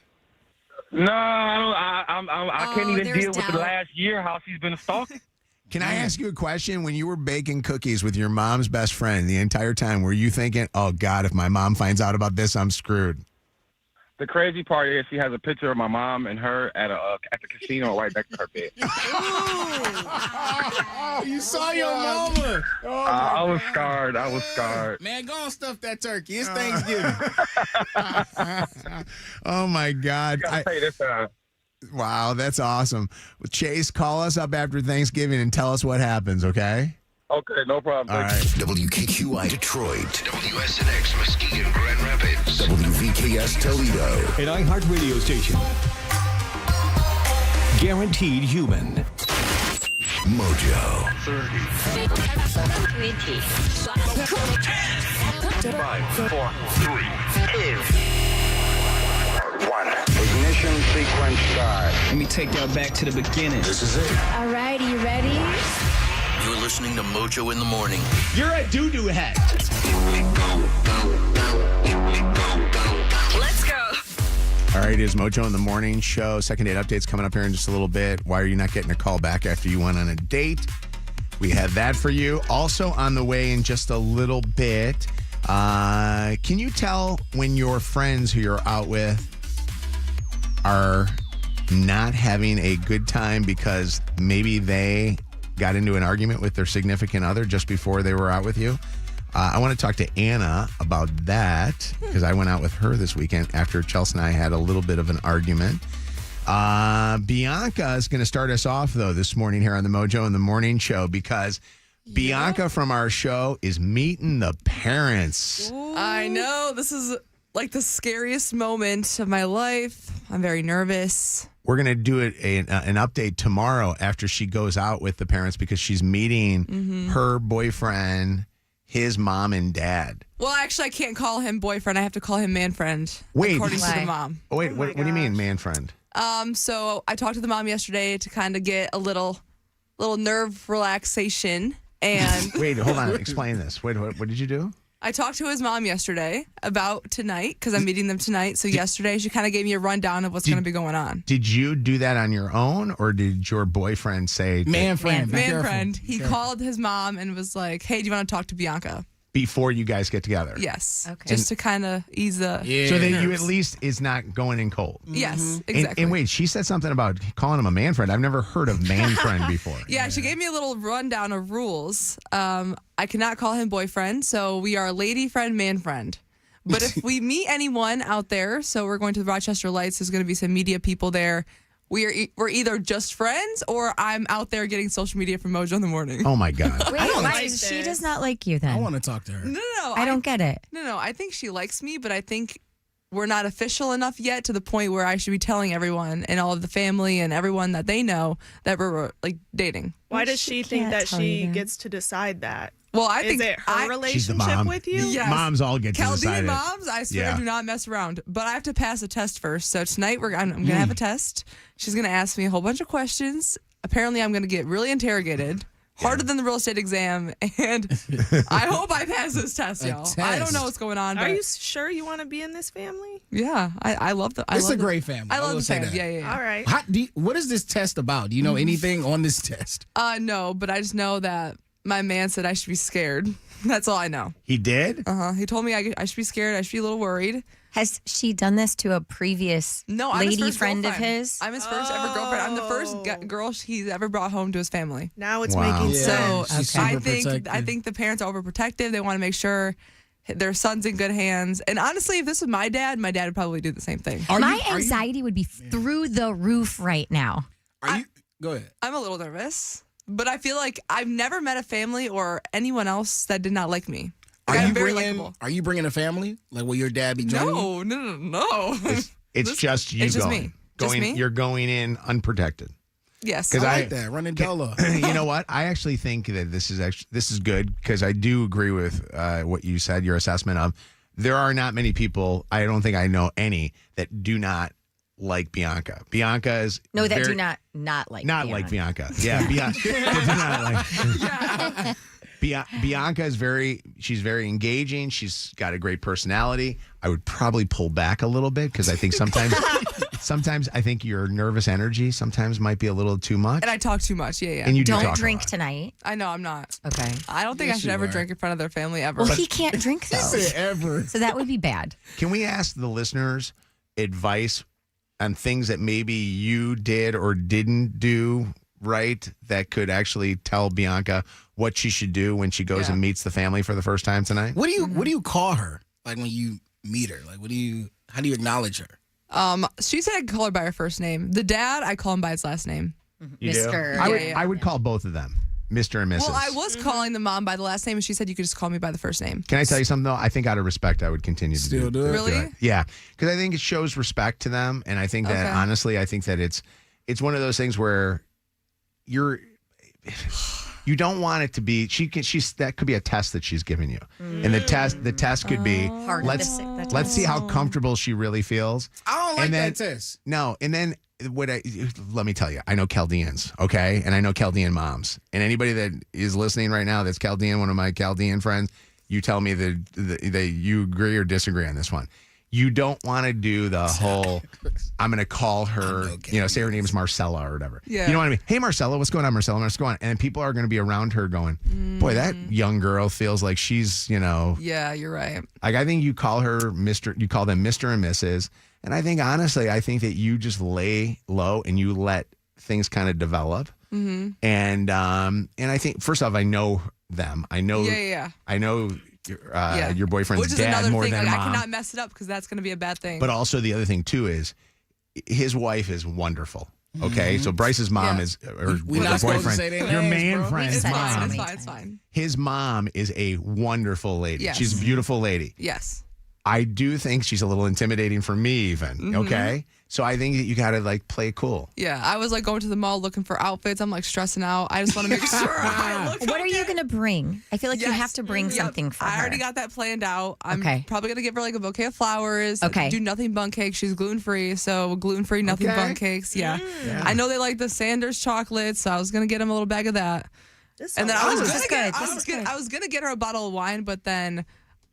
No, I can't even deal with the last year how she's been stalking. Can I ask you a question? When you were baking cookies with your mom's best friend the entire time, were you thinking, oh, God, if my mom finds out about this, I'm screwed? The crazy part is she has a picture of my mom and her at the casino right next to her bed. You saw your mama. I was scarred. Man, go on, stuff that turkey. It's Thanksgiving. Oh, my God. You gotta pay this time. Wow, that's awesome. Well, Chase, call us up after Thanksgiving and tell us what happens, okay? Okay, no problem. All right. WKQI Detroit, WSNX Muskegon Grand Rapids, WVKS Toledo, An iHeart radio station. Guaranteed human. Mojo. 5, 4, 3, 1. Ignition sequence start. Let me take y'all back to the beginning. This is it. All right, are you ready? You're listening to Mojo in the Morning. You're a doo-doo head. Let's go. All right, it is Mojo in the Morning Show. Second date updates coming up here in just a little bit. Why are you not getting a call back after you went on a date? We have that for you. Also on the way in just a little bit. Can you tell when your friends who you're out with are not having a good time because maybe they got into an argument with their significant other just before they were out with you? I want to talk to Anna about that because I went out with her this weekend after Chels and I had a little bit of an argument. Bianca is going to start us off, though, this morning here on the Mojo in the Morning Show because Bianca from our show is meeting the parents. I know. This is like the scariest moment of my life. I'm very nervous. We're going to do it an update tomorrow after she goes out with the parents because she's meeting her boyfriend, his mom and dad. Well, actually, I can't call him boyfriend. I have to call him man friend. Wait, according to the mom. Oh, wait, what do you mean, man friend? So I talked to the mom yesterday to kind of get a little nerve relaxation. And wait, hold on. Explain this. Wait, what did you do? I talked to his mom yesterday about tonight because I'm meeting them tonight. So yesterday she kind of gave me a rundown of what's going to be going on. Did you do that on your own or did your boyfriend say? Man friend. He called his mom and was like, hey, do you want to talk to Bianca? Before you guys get together? Yes. Okay. Just to kind of ease the So that you nerves. at least is not going in cold. Yes, exactly. And wait, she said something about calling him a man friend. I've never heard of man friend before. Yeah, she gave me a little rundown of rules. I cannot call him boyfriend, so we are lady friend, man friend. But if we meet anyone out there, so we're going to the Rochester Lights, there's going to be some media people there. We're either just friends or I'm out there getting social media from Mojo in the Morning. Oh, my God. Wait, why she does not like you then? I want to talk to her. No. I don't get it. No. I think she likes me, but I think we're not official enough yet to the point where I should be telling everyone and all of the family and everyone that they know that we're like dating. Why does she think that she gets to decide that? Well, I think is it her She's the relationship mom. with you? Yes. Moms all get to decide Chaldean it. moms, I swear, Yeah. do not mess around. But I have to pass a test first. So tonight I'm going to have a test. She's going to ask me a whole bunch of questions. Apparently, I'm going to get really interrogated. Harder than the real estate exam. And I hope I pass this test, y'all. I don't know what's going on. Are but you sure you want to be in this family? Yeah, I love the. It's a great family. I love will the say family. that. Yeah. All right. What is this test about? Do you know anything on this test? No, but I just know that my man said I should be scared. That's all I know. He did? He told me I should be scared. I should be a little worried. Has she done this to a previous I'm his lady first friend of girlfriend. his? I'm his first ever girlfriend. I'm the first girl he's ever brought home to his family. Now it's making So sense. She's I super think protective. the parents are overprotective. They want to make sure their son's in good hands. And honestly, if this was my dad would probably do the same thing. My anxiety would be through the roof right now. Go ahead. I'm a little nervous, but I feel like I've never met a family or anyone else that did not like me. I'm very likable. Are you bringing a family? Like, will your dad be joining? No. It's just you it's just going. me. Just me? You're going in unprotected. Yes. I like that. Running dolo. You know what? I actually think that this is good because I do agree with what you said, your assessment of there are not many people, I don't think I know any, that do not like Bianca. Bianca is No, that very, do not like not Bianca. like Bianca. Yeah, Bianca. They do not like. Bianca is she's very engaging. She's got a great personality. I would probably pull back a little bit because I think sometimes I think your nervous energy sometimes might be a little too much. And I talk too much. Yeah. And you do Don't talk a drink lot. tonight. I know I'm not. Okay. I don't think I should ever drink in front of their family ever. Well, he can't drink though. Ever. So that would be bad. Can we ask the listeners advice on things that maybe you did or didn't do right that could actually tell Bianca what she should do when she goes and meets the family for the first time tonight? What do you call her? Like when you meet her? Like how do you acknowledge her? She said I could call her by her first name. The dad, I call him by his last name. You do? Mr. I would call both of them Mr. and Mrs. Well, I was calling the mom by the last name, and she said you could just call me by the first name. Can I tell you something though? I think out of respect, I would continue to Still do it? Really? it. Yeah, because I think it shows respect to them, and I think that Okay. honestly, I think that it's one of those things where you don't want it to be. That could be a test that she's giving you, and the test could be Part of the let's see how comfortable she really feels. I don't like And then- that test. No, and then let me tell you, I know Chaldeans, okay? And I know Chaldean moms. And anybody that is listening right now that's Chaldean, one of my Chaldean friends, you tell me that you agree or disagree on this one. You don't want to do the whole, I'm going to call her, say her name is Marcella or whatever. Yeah. You know what I mean? Hey, Marcella, what's going on, Marcella? What's going on? And people are going to be around her going, boy, that young girl feels like she's, Yeah, you're right. like I think you call her Mr. You call them Mr. and Mrs. And I think honestly, I think that you just lay low and you let things kind of develop. Mm-hmm. And I think first off, I know them. I know. Yeah. I know your boyfriend's Which is dad another more thing. than Like, I mom. cannot mess it up because that's going to be a bad thing. But also the other thing too is his wife is wonderful. Okay, so Bryce's mom is, or We're her not supposed to boyfriend, say their your names, man bro. friend's it's mom. fine. It's fine. His mom is a wonderful lady. Yes. She's a beautiful lady. Yes. I do think she's a little intimidating for me, even. Mm-hmm. Okay, so I think that you got to like play cool. Yeah, I was like going to the mall looking for outfits. I'm like stressing out. I just want to make sure I look What are you going to bring? I feel like you Yes. have to bring Yep. something for her. I already got that planned out. I'm Okay. probably going to give her like a bouquet of flowers. Okay. Do nothing bun cake. She's gluten free, so gluten free, nothing Okay. bun cakes. Yeah. I know they like the Sanders chocolates, so I was going to get them a little bag of that. And then I was This is gonna good. get, This is good. I was gonna get her a bottle of wine, but then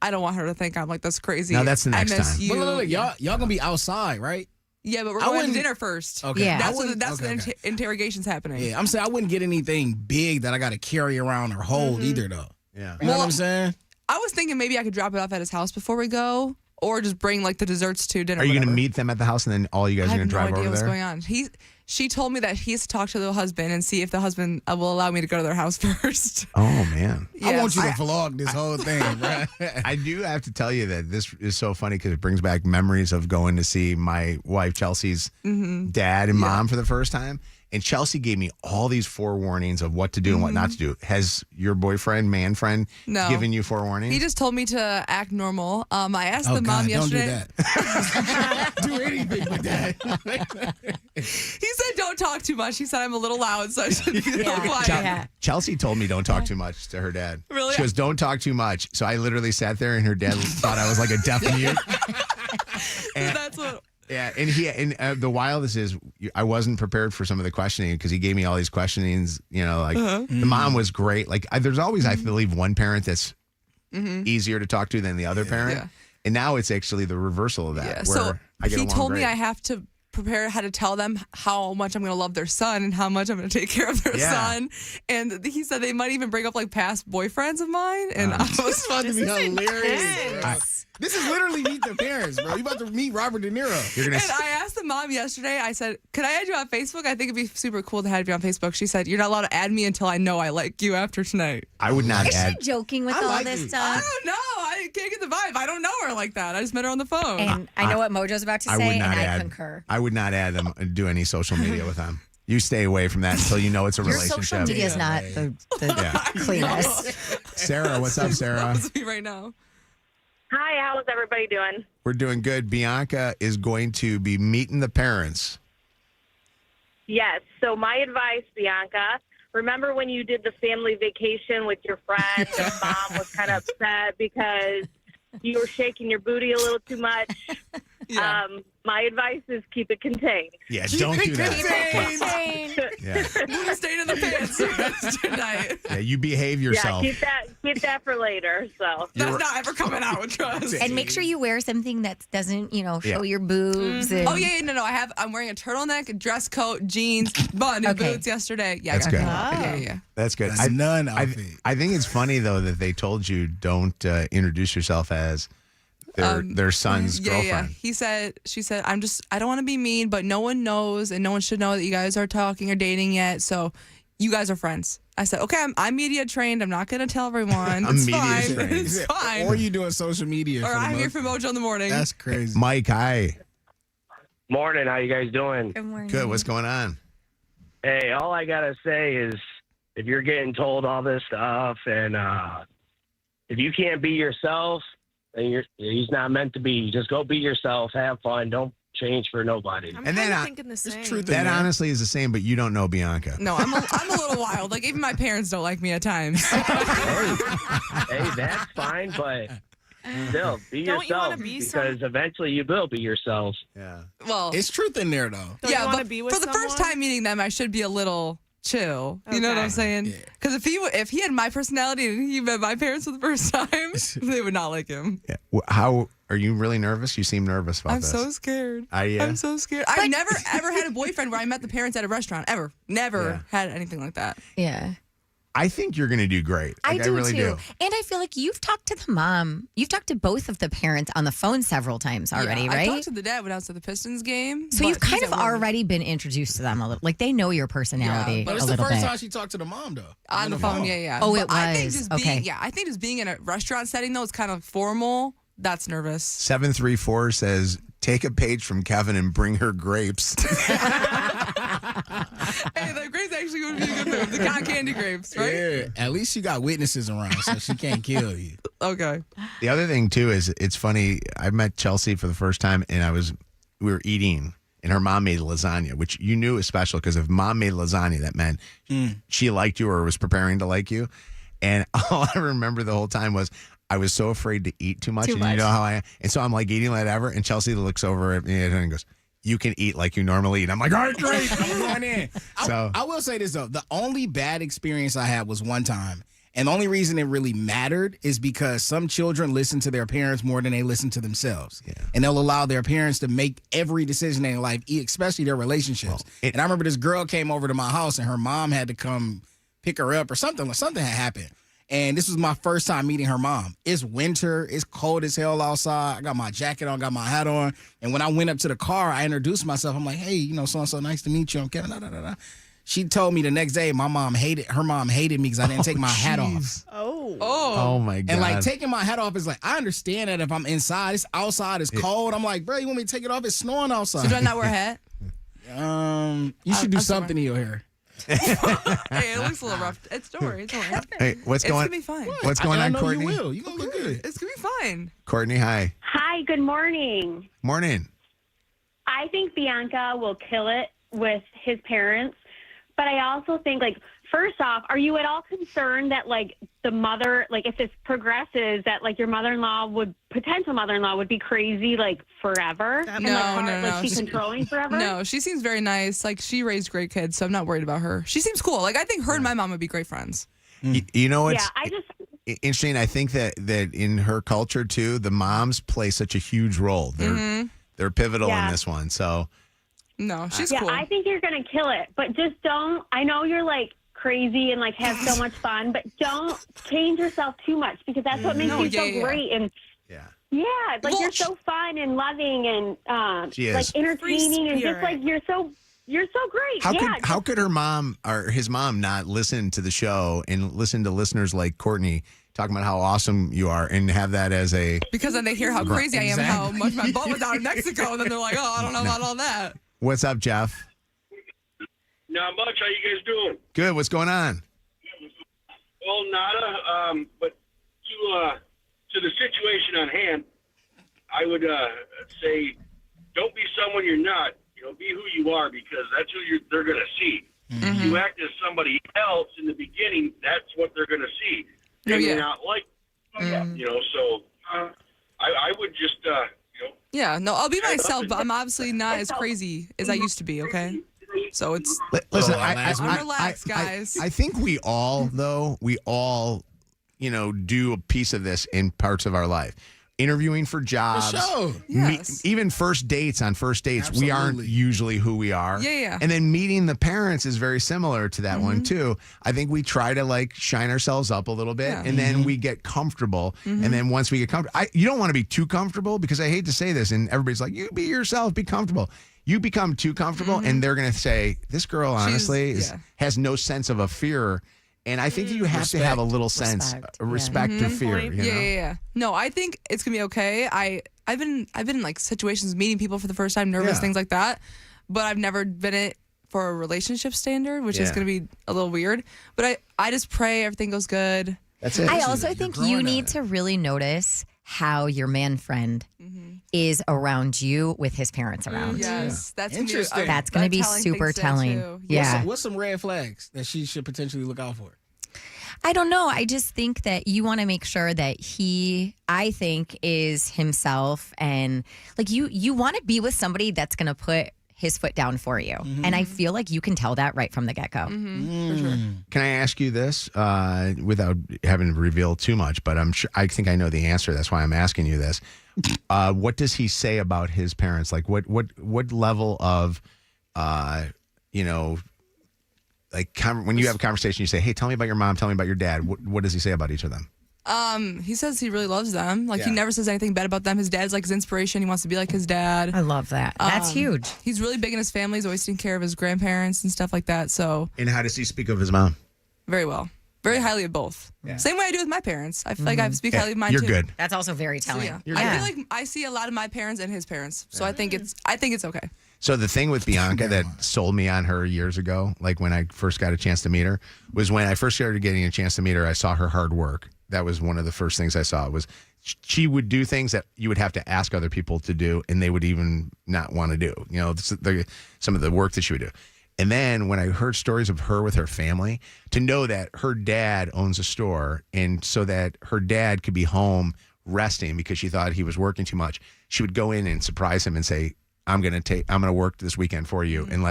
I don't want her to think I'm like that's crazy. No, that's the next time. MSU. But look, y'all gonna be outside, right? Yeah, but we're I going to wouldn't- dinner first. Okay. Yeah. That's I wouldn't- that's okay, the interrogation's happening. Yeah, I'm saying I wouldn't get anything big that I got to carry around or hold either, though. Yeah. You know what I'm saying? I was thinking maybe I could drop it off at his house before we go, or just bring like the desserts to dinner. Are you going to whatever. meet them at the house and then all you guys I are have going to no drive idea over what's there? going on. She told me that he has to talk to the husband and see if the husband will allow me to go to their house first. Oh man. I want you to Yes. vlog this whole thing, bro. I do have to tell you that this is so funny because it brings back memories of going to see my wife Chelsea's dad and mom for the first time. And Chelsea gave me all these forewarnings of what to do and what not to do. Has your boyfriend, man friend, No. given you forewarnings? He just told me to act normal. I asked Oh, the mom God, don't do yesterday. that. Do anything with that. He said don't talk too much. He said I'm a little loud, so I should be a little quiet. Chelsea told me don't talk too much to her dad. Really? She goes, don't talk too much. So I literally sat there and her dad thought I was like a deaf mute. So that's what. Yeah, and the wildest is I wasn't prepared for some of the questioning because he gave me all these questionings. You know, like the mom was great. Like there's always, I believe, one parent that's easier to talk to than the other parent, Yeah. and now it's actually the reversal of that. Yeah. Where So I get he along told me great. I have to had to tell them how much I'm going to love their son and how much I'm going to take care of their son. And he said they might even bring up like past boyfriends of mine. And I was about to be hilarious. This is literally Meet the Parents, bro. You about to meet Robert De Niro. And I asked the mom yesterday, I said, could I add you on Facebook? I think it'd be super cool to have you on Facebook. She said, you're not allowed to add me until I know I like you after tonight. I would not Is add. she joking with all this stuff? I don't know. I can't get the vibe. I don't know her like that. I just met her on the phone. And I know what Mojo's about to I would say, not and add. I concur. I would not add them. Do any social media with them. You stay away from that until you know it's a Your relationship. social media is not the cleanest. Sarah, what's up, Sarah? That's me right now. Hi, how's everybody doing? We're doing good. Bianca is going to be meeting the parents. Yes. So my advice, Bianca, remember when you did the family vacation with your friend and mom was kind of upset because you were shaking your booty a little too much? My advice is keep it contained. Yeah, don't do that. Yeah. You're staying in the pants tonight. Yeah, you behave yourself. Yeah, keep that for later. So that's not ever coming out with trust. And make sure you wear something that doesn't, show Yeah. your boobs. And... Oh yeah, no. I'm wearing a turtleneck, a dress coat, jeans, bought new boots yesterday. Yeah, That's I good. got yeah. That's good. That's none outfit. I think it's funny though that they told you don't introduce yourself as their son's girlfriend. Yeah. She said, I don't want to be mean, but no one knows and no one should know that you guys are talking or dating yet. So you guys are friends. I said, okay, I'm media trained. I'm not going to tell everyone. I'm It's media fine. trained. It's fine. Or you doing social media. Or for the I'm here most for part. Mojo in the morning. That's crazy. Mike, hi. Morning. How you guys doing? Good morning. Good. What's going on? Hey, all I gotta say is, if you're getting told all this stuff, and if you can't be yourself, then he's not meant to be. Just go be yourself. Have fun. Don't change for nobody. I'm And then kind of thinking the same. That honestly is the same, but you don't know Bianca. No, I'm a little wild. Like, even my parents don't like me at times. Hey, that's fine, but still, be Don't you yourself wanna be because eventually you will be yourself. Yeah. Well, It's truth in there, though. Don't you yeah, wanna but be with for the first someone? time meeting them, I should be a little chill. You know what Okay. I'm saying? Because if he had my personality and he met my parents for the first time, they would not like him. Yeah. How are you really nervous? You seem nervous about I'm this. so scared. Are you? I'm so scared. I've never ever had a boyfriend where I met the parents at a restaurant ever. Never had anything like that. Yeah. I think you're going to do great. I do really too. do. And I feel like you've talked to the mom. You've talked to both of the parents on the phone several times already, Yeah, right? I talked to the dad when I was at the Pistons game. So but you've kind he's of at work. already been introduced to them a little. Like they know your personality But a it's the little first bit. time she talked to the mom, though. On the phone, yeah. Oh, But it I think was. just Okay. I think just being in a restaurant setting though is kind of formal. That's nervous. 734 says, take a page from Kevin and bring her grapes. Hey, the grapes actually would be a good move. The cotton candy grapes, right? Yeah. At least she got witnesses around, so she can't kill you. Okay. The other thing too is it's funny. I met Chelsea for the first time, and we were eating, and her mom made lasagna, which you knew was special because if mom made lasagna, that meant she liked you or was preparing to like you. And all I remember the whole time was I was so afraid to eat too much, and you know how I am. And so I'm like eating whatever, and Chelsea looks over at me and goes, "You can eat like you normally eat." I'm like, "All right, great, I'm going in." So I will say this though: the only bad experience I had was one time. And the only reason it really mattered is because some children listen to their parents more than they listen to themselves. Yeah. And they'll allow their parents to make every decision in their life, especially their relationships. And I remember this girl came over to my house and her mom had to come pick her up or something. Something had happened. And this was my first time meeting her mom. It's winter. It's cold as hell outside. I got my jacket on, got my hat on. And when I went up to the car, I introduced myself. I'm like, hey, so-and-so, nice to meet you. I'm Kevin. She told me the next day her mom hated me because I didn't take my hat off. Oh my God. And like taking my hat off is like, I understand that if I'm inside, it's outside, it's cold. I'm like, bro, you want me to take it off? It's snowing outside. So do I not wear a hat? You should do something to your hair. Hey, it looks a little rough. It's story. It's all right. Hey, what's It's going? gonna be fine. What's going on, I know Courtney? you will. You gonna look good. It's gonna be fine. Courtney, hi. Hi, good morning. Morning. I think Bianca will kill it with his parents, but I also think, like, first off, are you at all concerned that, like, the mother, like, if this progresses, that, like, your potential mother-in-law would be crazy, like, forever? No. Like, she's controlling forever? No, she seems very nice. Like, she raised great kids, so I'm not worried about her. She seems cool. Like, I think her and my mom would be great friends. You know what's Yeah, I just... interesting? I think that in her culture, too, the moms play such a huge role. They're pivotal in this one. So No, she's yeah, cool. I think you're going to kill it, but just don't. I know you're like crazy and like have so much fun, but don't change yourself too much because that's what makes you so great. And yeah, like you're so fun and loving and like entertaining and just like you're so great. How could her mom or his mom not listen to the show and listen to listeners like Courtney talking about how awesome you are and have that as a... Because then they hear how crazy I am, how much my butt was out in Mexico, and then they're like, oh, I don't know about all that. What's up, Jeff? Not much. How you guys doing? Good. What's going on? Well, nada. But to the situation on hand, I would say don't be someone you're not. Be who you are because that's who they're going to see. If you act as somebody else in the beginning, that's what they're going to see. They may not like, so I would just, Yeah, no, I'll be myself, but I'm obviously not as crazy as I used to be, okay? So it's... Listen, I'm relaxed, guys. I think we all, though, do a piece of this in parts of our life. Interviewing for jobs, even first dates. On first dates, we aren't usually who we are. Yeah. And then meeting the parents is very similar to that one too. I think we try to like shine ourselves up a little bit, and then we get comfortable. And then once we get comfortable, you don't want to be too comfortable because I hate to say this, and everybody's like, "You be yourself, be comfortable." You become too comfortable, and they're going to say, "This girl, honestly, has no sense of a fear." And I think you have to have a little sense of respect or fear. You know? Yeah. No, I think it's gonna be okay. I've been in like situations meeting people for the first time, nervous, things like that. But I've never been it for a relationship standard, which is gonna be a little weird. But I just pray everything goes good. That's it. I also think you need to really notice how your man friend is around you with his parents around. Yes, that's interesting. That's going to be super telling. Yeah. What's some red flags that she should potentially look out for? I don't know. I just think that you want to make sure that he, I think, is himself, and like you want to be with somebody that's going to put his foot down for you. And I feel like you can tell that right from the get-go. For sure. Can I ask you this without having to reveal too much? But I think I know the answer. That's why I'm asking you this. What does he say about his parents? Like what level of, like when you have a conversation, you say, "Hey, tell me about your mom. Tell me about your dad." What does he say about each of them? He says he really loves them. Like he never says anything bad about them. His dad's like his inspiration. He wants to be like his dad. I love that. That's huge. He's really big in his family. He's always taking care of his grandparents and stuff like that. So. And how does he speak of his mom? Very well. Very highly of both. Yeah. Same way I do with my parents. I feel like I speak highly of mine too. You're good. That's also very telling. So, I feel like I see a lot of my parents and his parents. So I think it's okay. So the thing with Bianca that sold me on her years ago, like when I first got a chance to meet her, was when I first started getting a chance to meet her, I saw her hard work. That was one of the first things I saw. Was she would do things that you would have to ask other people to do, and they would even not want to do. Some of the work that she would do. And then when I heard stories of her with her family, to know that her dad owns a store, and so that her dad could be home resting because she thought he was working too much, she would go in and surprise him and say, I'm gonna work this weekend for you. And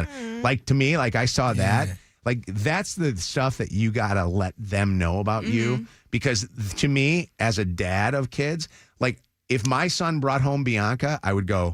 to me, like I saw that, like that's the stuff that you gotta let them know about you. Because to me, as a dad of kids, like if my son brought home Bianca, I would go,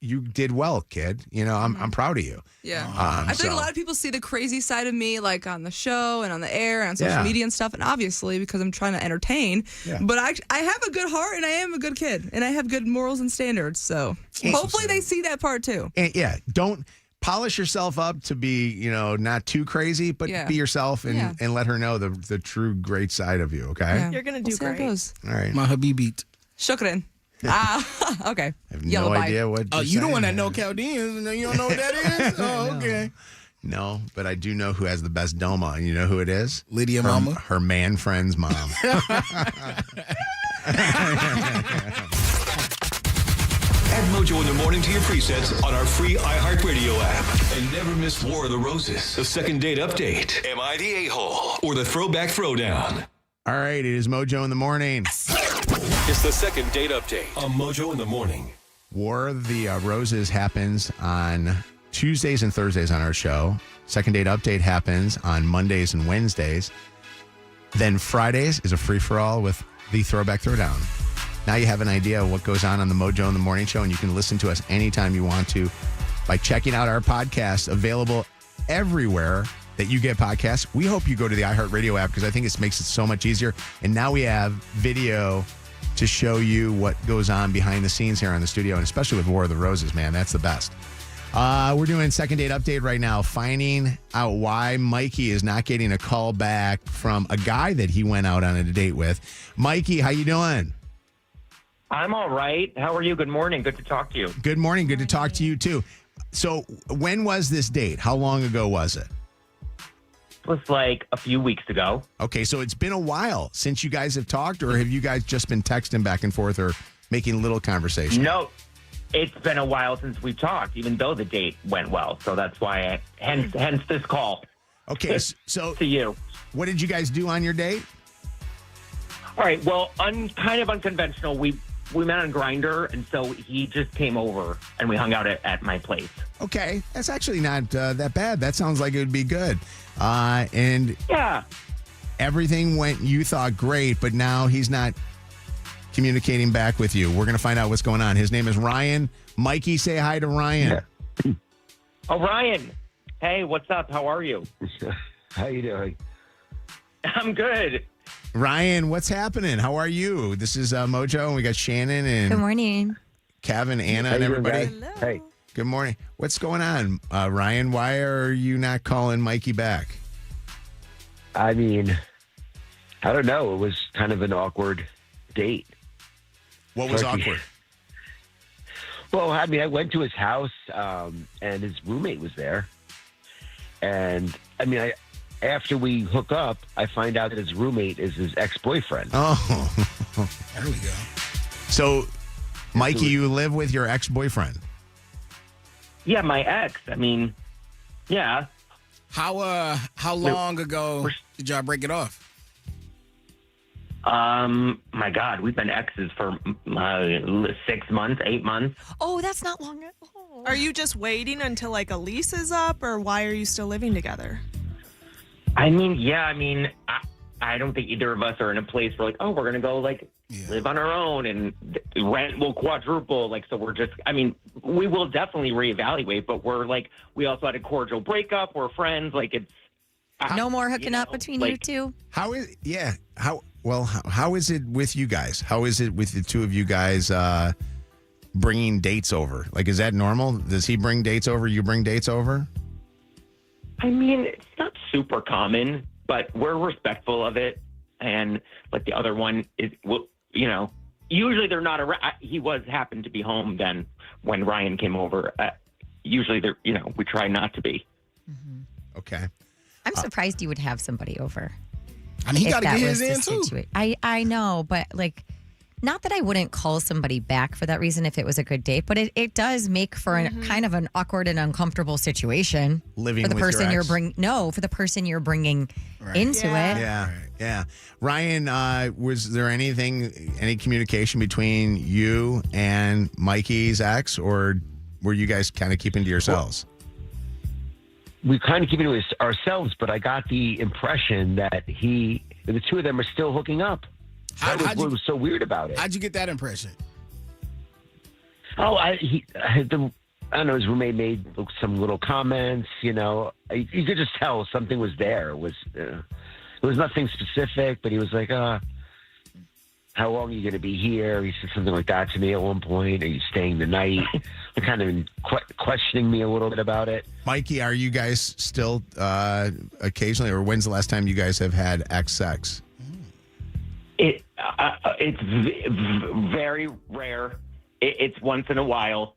"You did well, kid. I'm proud of you." Yeah. I think a lot of people see the crazy side of me, like on the show and on the air and on social media and stuff. And obviously, because I'm trying to entertain, but I have a good heart and I am a good kid and I have good morals and standards. So hopefully they see that part too. And don't polish yourself up to be, not too crazy, but be yourself and let her know the true great side of you. Okay. Yeah. You're going to do great. All right. My Habibit. Shukran. Okay. I have no idea what. Oh, you the one that know Chaldeans, and you don't know what that is? Oh, okay. No, but I do know who has the best Doma, and you know who it is? Lydia Mama. Her man friend's mom. Add Mojo in the morning to your presets on our free iHeartRadio app. And never miss War of the Roses, the second date update, Am I the A-hole, or the Throwback Throwdown. All right, it is Mojo in the morning. It's the second date update on Mojo in the morning. War of the Roses happens on Tuesdays and Thursdays on our show. Second date update happens on Mondays and Wednesdays. Then Fridays is a free-for-all with the Throwback Throwdown. Now you have an idea of what goes on the Mojo in the Morning Show, and you can listen to us anytime you want to by checking out our podcast, available everywhere that you get podcasts. We hope you go to the iHeartRadio app because I think it makes it so much easier. And now we have video to show you what goes on behind the scenes here on the studio, and especially with War of the Roses, man. That's the best. We're doing second date update right now, finding out why Mikey is not getting a call back from a guy that he went out on a date with. Mikey, how you doing? I'm all right. How are you? Good morning. Good to talk to you. Good morning. Good to talk to you, too. So when was this date? How long ago was it? It was like a few weeks ago. Okay, so it's been a while since you guys have talked, or have you guys just been texting back and forth or making little conversation? No, it's been a while since we talked, even though the date went well. So that's why, hence this call. Okay, so to you. What did you guys do on your date? All right, well, kind of unconventional. We met on Grindr, and so he just came over, and we hung out at my place. Okay, that's actually not that bad. That sounds like it would be good. And yeah, everything went, you thought, great, but now he's not communicating back with you. We're going to find out what's going on. His name is Ryan. Mikey, say hi to Ryan. Yeah. Oh, Ryan. Hey, what's up? How are you? How you doing? I'm good. Ryan, what's happening? How are you? This is Mojo, and we got Shannon and Good morning. Kevin, Anna, How and you doing, everybody. guys? Hey. Good morning. What's going on, Ryan? Why are you not calling Mikey back? I mean, I don't know. It was kind of an awkward date. What was awkward? Well, I mean, I went to his house, and his roommate was there. And, I mean, after we hook up, I find out that his roommate is his ex-boyfriend. Oh. There we go. So, Mikey, you live with your ex-boyfriend? Yeah, my ex. I mean, yeah. How long ago did y'all break it off? My God, we've been exes for 6 months, 8 months. Oh, that's not long. Are you just waiting until like a lease is up, or why are you still living together? I mean, yeah, I don't think either of us are in a place where like, oh, we're going to go like live on our own and rent will quadruple. Like, so we're just, I mean, we will definitely reevaluate, but we're like, we also had a cordial breakup. We're friends. Like it's. No more hooking up between you two? How is it with you guys? How is it with the two of you guys bringing dates over? Like, is that normal? Does he bring dates over? You bring dates over? I mean, it's not super common, but we're respectful of it. And like the other one is, well, you know, usually they're not around. He happened to be home then when Ryan came over. Usually they're, you know, we try not to be. Okay. I'm surprised you would have somebody over. I mean, he got to get his the in too. I know, but like, not that I wouldn't call somebody back for that reason if it was a good date, but it does make for kind of an awkward and uncomfortable situation. Living for the with your person ex. you're for the person you're bringing into it. Yeah. Ryan, was there any communication between you and Mikey's ex, or were you guys kind of keeping to yourselves? We kind of keep it to ourselves, but I got the impression that the two of them are still hooking up. That was what was so weird about it. How'd you get that impression? Oh, I don't know. His roommate made some little comments. You know, you could just tell something was there. It was nothing specific, but he was like, "How long are you going to be here?" He said something like that to me at one point. Are you staying the night? Kind of questioning me a little bit about it. Mikey, are you guys still occasionally, or when's the last time you guys have had ex sex? It's very rare. It's once in a while.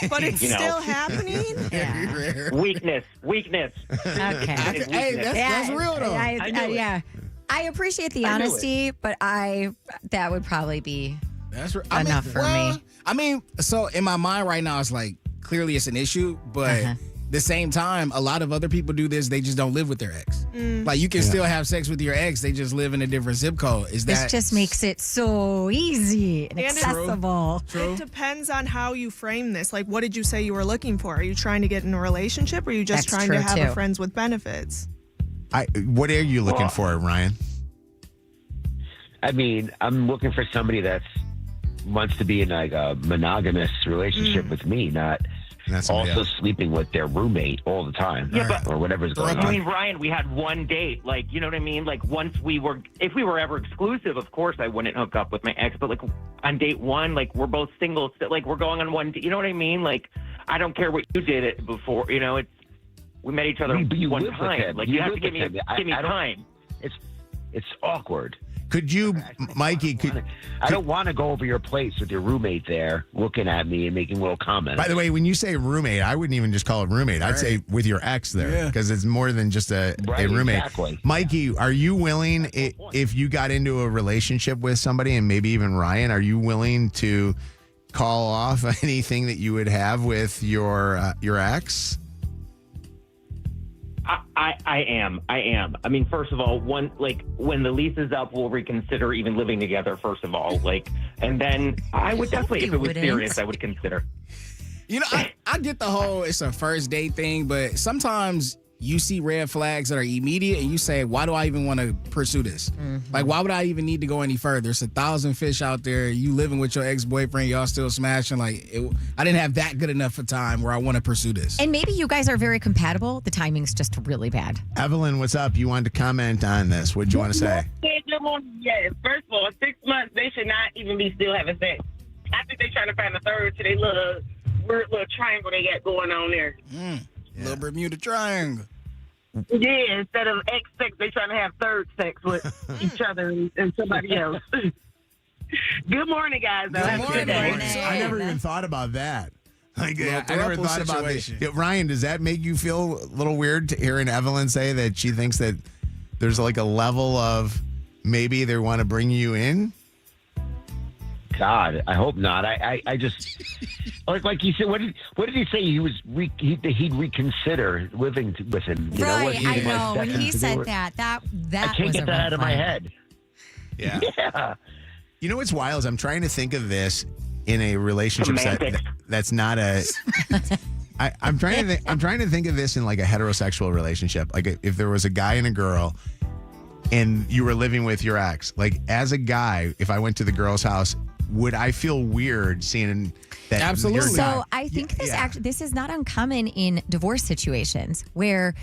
But it's still happening? Yeah. Weakness. Okay. Hey, that's real though. Yeah. I appreciate the honesty, but that would probably be enough for me. I mean, so in my mind right now, it's like, clearly it's an issue, but the same time, a lot of other people do this. They just don't live with their ex. Like, you can still have sex with your ex. They just live in a different zip code. This just makes it so easy and accessible. It depends on how you frame this. Like, what did you say you were looking for? Are you trying to get in a relationship, or are you just trying to have a friends with benefits? What are you looking for, Ryan? I mean, I'm looking for somebody that wants to be in like a monogamous relationship with me, not And that's somebody also else. sleeping with their roommate all the time, Yeah, but- or whatever's going I on. mean, Ryan, we had one date. Like, you know what I mean? Like, if we were ever exclusive, of course I wouldn't hook up with my ex. But like on date one, like we're both single. Like we're going on one. You know what I mean? Like, I don't care what you did it before. You know, we met each other But you one live with time. him. Like you have to live give me with him. I don't- time. It's awkward. Could you, Mikey? I don't want to go over your place with your roommate there, looking at me and making little comments. By the way, when you say roommate, I wouldn't even just call it roommate. I'd say with your ex there, because it's more than just a roommate. Exactly. Mikey, are you willing, if you got into a relationship with somebody, and maybe even Ryan, are you willing to call off anything that you would have with your ex? I am. I mean, first of all, when the lease is up, we'll reconsider even living together. First of all, and then I would definitely, if it was serious, I would consider. You know, I get the whole it's a first date thing, but sometimes you see red flags that are immediate and you say, why do I even want to pursue this? Like, why would I even need to go any further? There's 1,000 fish out there. You living with your ex-boyfriend, y'all still smashing. Like, I didn't have that good enough of time where I want to pursue this. And maybe you guys are very compatible. The timing's just really bad. Evelyn, what's up? You wanted to comment on this. What'd you want to say? Good morning. Yes. First of all, 6 months, they should not even be still having sex. I think they're trying to find a third to their little weird little triangle they got going on there. Little Bermuda Triangle. Yeah, instead of ex sex, they trying to have third sex with each other and somebody else. Good morning, guys. Good morning. I never even thought about that. Like, I never thought about this. Ryan, does that make you feel a little weird to hearing Evelyn say that she thinks that there's like a level of maybe they want to bring you in? God, I hope not. I just like you said. What did he say? He'd reconsider living with him. You know, Right, I know. When he said that I can't was get a that red out of my flag. head. Yeah. Yeah. You know what's wild is I'm trying to think of this in a relationship Semantics. that's not a. I'm trying to think of this in like a heterosexual relationship. Like if there was a guy and a girl, and you were living with your ex. Like as a guy, if I went to the girl's house, would I feel weird seeing that? Absolutely. So I think this is not uncommon in divorce situations where,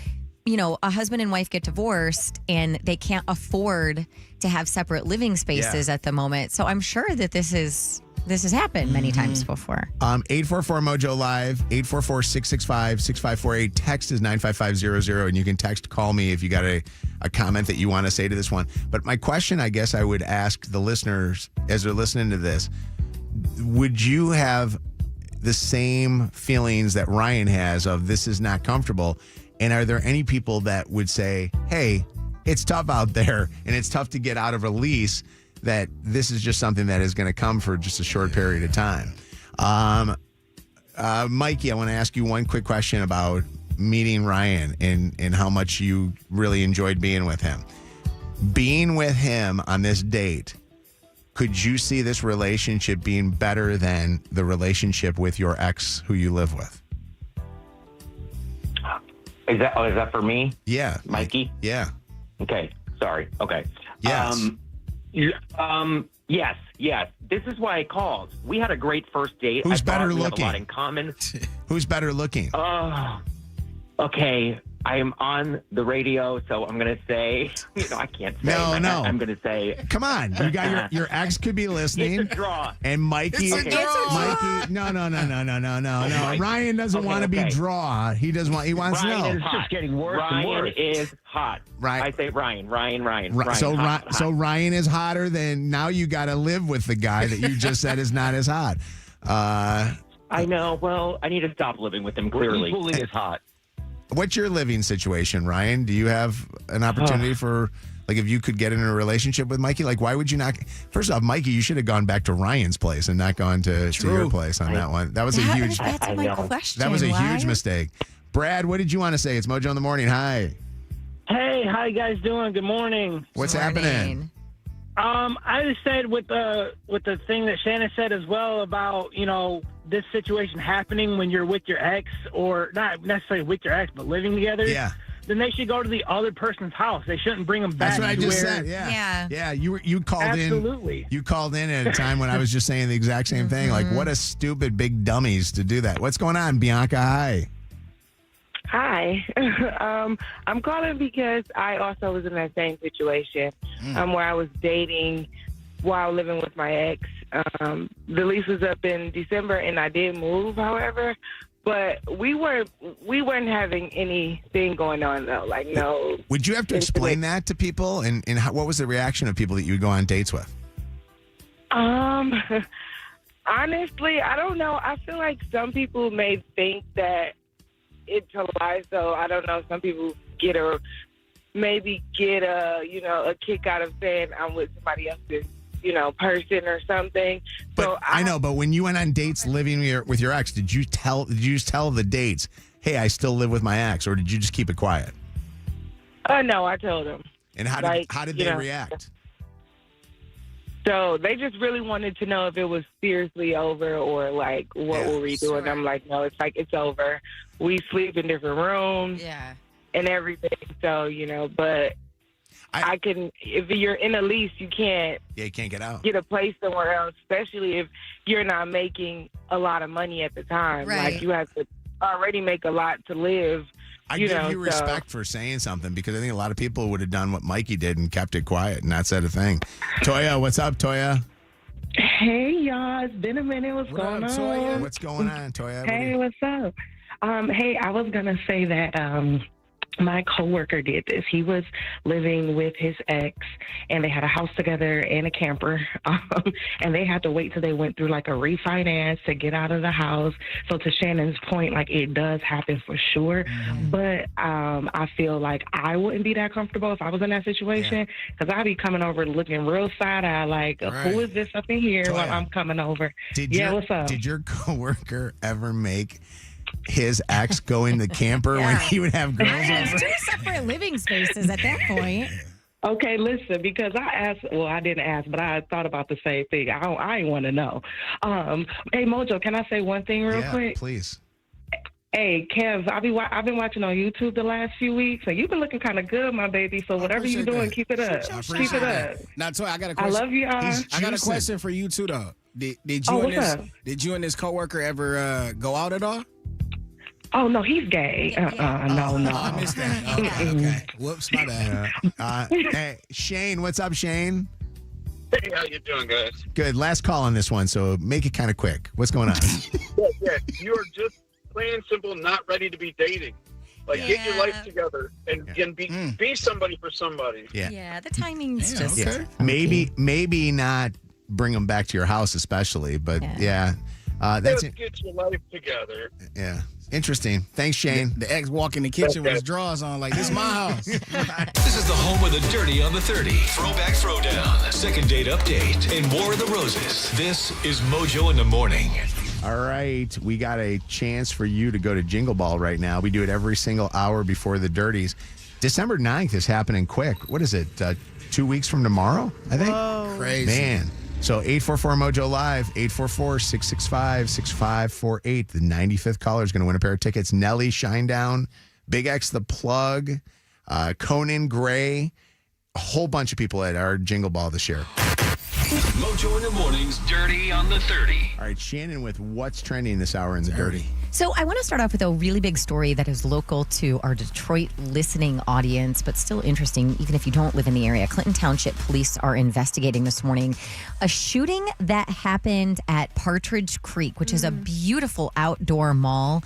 you know, a husband and wife get divorced and they can't afford to have separate living spaces at the moment. So I'm sure that this has happened many times before. 844 Mojo Live, 844-665-6548. Text is 95500, and you can text call me if you got a comment that you want to say to this one. But my question, I guess I would ask the listeners as they're listening to this, would you have the same feelings that Ryan has of this is not comfortable? And are there any people that would say, hey, it's tough out there and it's tough to get out of a lease, that this is just something that is going to come for just a short period of time? Mikey, I want to ask you one quick question about meeting Ryan and how much you really enjoyed being with him. Being with him on this date, could you see this relationship being better than the relationship with your ex who you live with? Is that for me? Yeah. Mikey? Yeah. Okay. Sorry. Okay. Yes. Yes. This is why I called. We had a great first date. Who's I better thought we looking? have a lot in common. Who's better looking? Okay. I am on the radio, so I'm going to say, I can't say. No. I'm going to say. Come on. You got your ex could be listening. It's a draw. And Mikey. It's a draw. Mikey. No. Ryan doesn't want to be draw. He doesn't want. He wants to know. Ryan is It's hot. just getting worse and Ryan worse. is hot. Right. I say Ryan. So hot. Ryan is hotter than now. You got to live with the guy that you just said is not as hot. I know. Well, I need to stop living with him. Clearly, Equally as hot. What's your living situation, Ryan? Do you have an opportunity for, like, if you could get in a relationship with Mikey? Like, why would you not? First off, Mikey, you should have gone back to Ryan's place and not gone to your place on that one. That was a huge. That's my question. That was a Why? huge mistake. Brad, what did you want to say? It's Mojo in the morning. Hi. Hey, how you guys doing? Good morning. What's happening? I just said with the thing that Shannon said as well about, this situation happening when you're with your ex, or not necessarily with your ex, but living together. Yeah. then they should go to the other person's house. They shouldn't bring them back. That's what I just where, said. Yeah. You called Absolutely. in. You called in at a time when I was just saying the exact same thing. Like, what a stupid big dummies to do that. What's going on, Bianca? Hi. Hi. I'm calling because I also was in that same situation where I was dating while living with my ex. The lease was up in December, and I did move, however. But we weren't having anything going on, though. Like, no. Would you have to explain that to people? And what was the reaction of people that you would go on dates with? Honestly, I don't know. I feel like some people may think that it's a lie. So I don't know. Some people get a kick out of saying I'm with somebody else's, person or something. But So I know. But when you went on dates living with your ex, did you just tell the dates, "Hey, I still live with my ex," or did you just keep it quiet? No, I told them. And how did they react? So they just really wanted to know if it was seriously over or like what were we doing. I'm like, no, it's over. We sleep in different rooms and everything. So, but I can, if you're in a lease, you can't you can't get out. Get a place somewhere else, especially if you're not making a lot of money at the time. Right. Like you have to already make a lot to live. I give you respect for saying something because I think a lot of people would have done what Mikey did and kept it quiet and not said a thing. Toya, what's up, Toya? Hey, y'all. It's been a minute. What's going on? Toya? What's going on, Toya? Hey, what's up? Hey, I was going to say that my coworker did this. He was living with his ex, and they had a house together and a camper, and they had to wait till they went through like a refinance to get out of the house. So to Shannon's point, like it does happen for sure, but I feel like I wouldn't be that comfortable if I was in that situation because I'd be coming over looking real side-eye like, who is this up in here while I'm coming over? What's up? Did your coworker ever make his ex go in the camper when he would have girls over? Two separate living spaces at that point. Okay, listen, because I didn't ask, but I thought about the same thing. I want to know. Hey, Mojo, can I say one thing real quick? Please. Hey, Kev, I've been watching on YouTube the last few weeks, and you've been looking kind of good, my baby. So whatever you're doing, keep it up. Keep it up. Now, Toy, I got a question. I love you all. I got a question for you too, though. Did you and this coworker ever go out at all? Oh, no, he's gay. No. I missed that. Okay. Whoops, my bad. Hey, Shane, what's up, Shane? Hey, how you doing, guys? Good. Last call on this one, so make it kind of quick. What's going on? Yeah, you're just plain and simple not ready to be dating. Like, get your life together and be somebody for somebody. Yeah, the timing's just... Yeah. Maybe not bring them back to your house especially, but that's just get your life together. Yeah. Interesting. Thanks, Shane. The ex walk in the kitchen with his drawers on like, this is my house. This is the home of the dirty on the 30. Throwback Throwdown. Second date update. And War of the Roses. This is Mojo in the Morning. All right. We got a chance for you to go to Jingle Ball right now. We do it every single hour before the Dirties. December 9th is happening quick. What is it? 2 weeks from tomorrow, I think? Oh. Crazy. Man. So 844-MOJO Live, 844-665-6548. The 95th caller is going to win a pair of tickets. Nelly Shinedown, Big X The Plug, Conan Gray, a whole bunch of people at our Jingle Ball this year. Mojo in the Morning's Dirty on the 30. All right, Shannon with what's trending this hour in the Dirty. So I want to start off with a really big story that is local to our Detroit listening audience, but still interesting, even if you don't live in the area. Clinton Township police are investigating this morning a shooting that happened at Partridge Creek, which is a beautiful outdoor mall.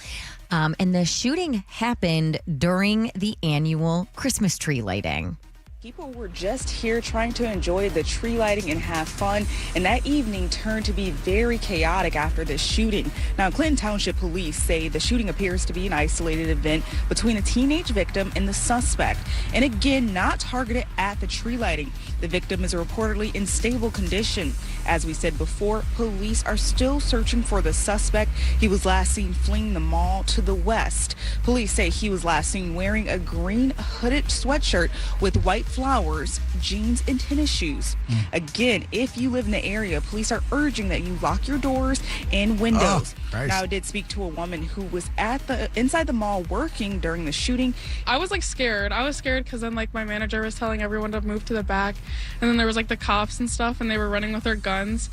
And the shooting happened during the annual Christmas tree lighting. People were just here trying to enjoy the tree lighting and have fun, and that evening turned to be very chaotic after the shooting. Now, Clinton Township police say the shooting appears to be an isolated event between a teenage victim and the suspect, and again, not targeted at the tree lighting. The victim is reportedly in stable condition. As we said before, police are still searching for the suspect. He was last seen fleeing the mall to the west. Police say he was last seen wearing a green hooded sweatshirt with white flowers, jeans, and tennis shoes. Again, if you live in the area, police are urging that you lock your doors and windows. Now, I did speak to a woman who was inside the mall working during the shooting. I was like scared. I was scared because then like my manager was telling everyone to move to the back, and then there was like the cops and stuff, and they were running with their guns.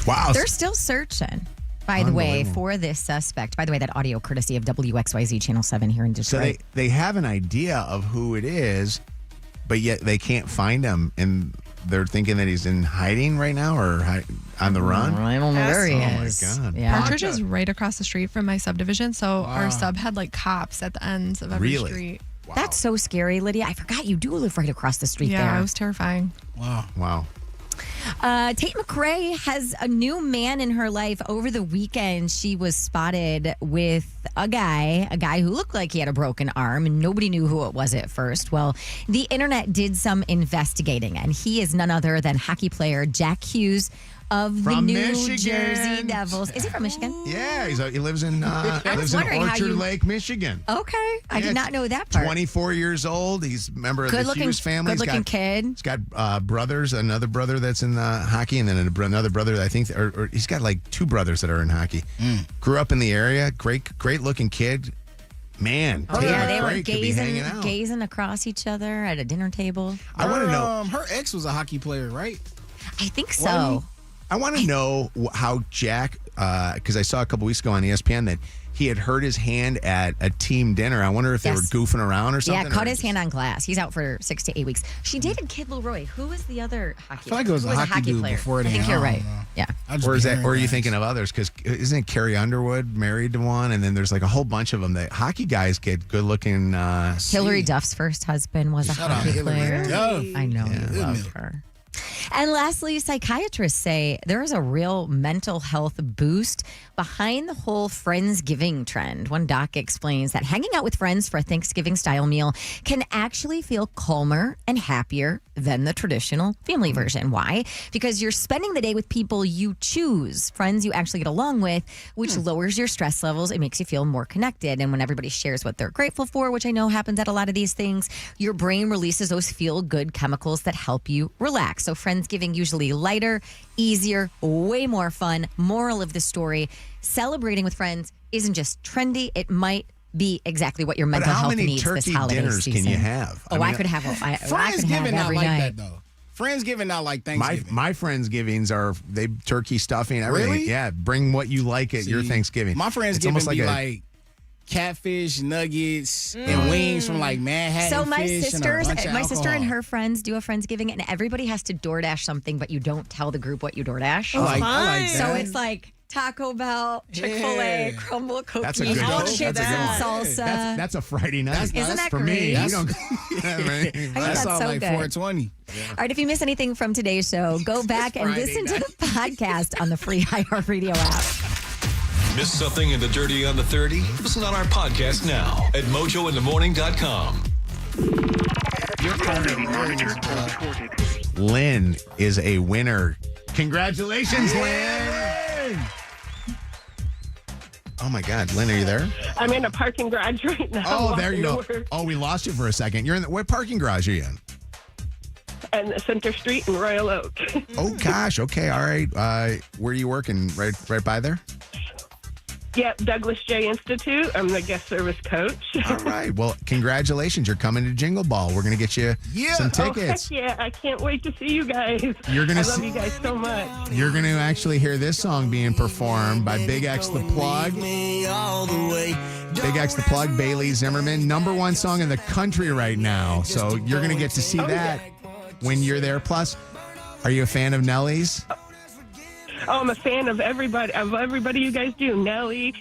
Wow. They're still searching, by the way, for this suspect. By the way, that audio courtesy of WXYZ Channel 7 here in Detroit. So they have an idea of who it is, but yet they can't find him, and they're thinking that he's in hiding right now or on the run. I don't know where he is. Oh, my God. Yeah. Our church is right across the street from my subdivision, so our sub had like cops at the ends of every street. Wow. That's so scary, Lydia. I forgot you do live right across the street there. Yeah, it was terrifying. Wow. Tate McRae has a new man in her life. Over the weekend, she was spotted with a guy who looked like he had a broken arm, and nobody knew who it was at first. Well, the internet did some investigating, and he is none other than hockey player Jack Hughes of the New Jersey Devils. Is he from Michigan? Yeah, he lives in Orchard Lake, Michigan. Okay, I did not know that part. 24 years old. He's a member of the Hughes family. Good-looking kid. He's got brothers, another brother that's in hockey, and then another brother, I think, or he's got like two brothers that are in hockey. Grew up in the area. Great-looking kid. Man, They were hanging out. gazing across each other at a dinner table. I want to know. Her ex was a hockey player, right? I think so. I want to know how Jack, because I saw a couple weeks ago on ESPN that he had hurt his hand at a team dinner. I wonder if they were goofing around or something. Yeah, cut his hand on glass. He's out for 6 to 8 weeks. She dated Kid Leroy. Who was the other hockey? I feel like it was a hockey dude player. before that. I think you're right. Yeah. Or are you thinking of others? Because isn't Carrie Underwood married to one? And then there's like a whole bunch of them. That hockey guys get good looking. Hillary Duff's first husband was a hockey player. I know. Yeah. I love her. And lastly, psychiatrists say there is a real mental health boost behind the whole Friendsgiving trend. One doc explains that hanging out with friends for a Thanksgiving-style meal can actually feel calmer and happier than the traditional family version. Why? Because you're spending the day with people you choose, friends you actually get along with, which lowers your stress levels. It makes you feel more connected. And when everybody shares what they're grateful for, which I know happens at a lot of these things, your brain releases those feel-good chemicals that help you relax. So Friendsgiving usually lighter, easier, way more fun. Moral of the story, celebrating with friends isn't just trendy, it might be exactly what your mental health needs this holiday season. How many turkey dinners can you have? I could have Friendsgiving not every like night. that though. Friendsgiving not like Thanksgiving. My Friendsgivings are turkey stuffing, everything. Really? Yeah, bring what you like at your Thanksgiving. My Friendsgiving be like catfish, nuggets, and wings from like Manhattan. So my fish sister and and her friends do a Friendsgiving, and everybody has to DoorDash something, but you don't tell the group what you DoorDash. I like that. So it's like Taco Bell, Chick-fil-A, crumble cookies, That's a good one. chips and salsa. That's a Friday night. Isn't that for great? me. You don't, That's sounds so like good. 420. All right, if you miss anything from today's show, go back and listen to the podcast on the free iHeartRadio app. Miss something in the Dirty on the 30? Listen on our podcast now at mojointhemorning.com. Your call may be monitored or recorded. Lynn is a winner. Congratulations, Lynn! Oh my God, Lynn, are you there? I'm in a parking garage right now. Oh, there you go. Oh, we lost you for a second. You're in what parking garage are you in? And Center Street in Royal Oak. Oh gosh. Okay. All right. Where are you working? Right by there. Yep, Douglas J. Institute. I'm the guest service coach. All right. Well, congratulations. You're coming to Jingle Ball. We're going to get you some tickets. Oh, heck yeah. I can't wait to see you guys. You're gonna I love you guys so much. You're going to actually hear this song being performed by Big X the Plug. Big X the Plug, Bailey Zimmerman. #1 song in the country right now. So you're going to get to see that when you're there. Plus, are you a fan of Nellie's? Oh, I'm a fan of everybody you guys do. Nelly,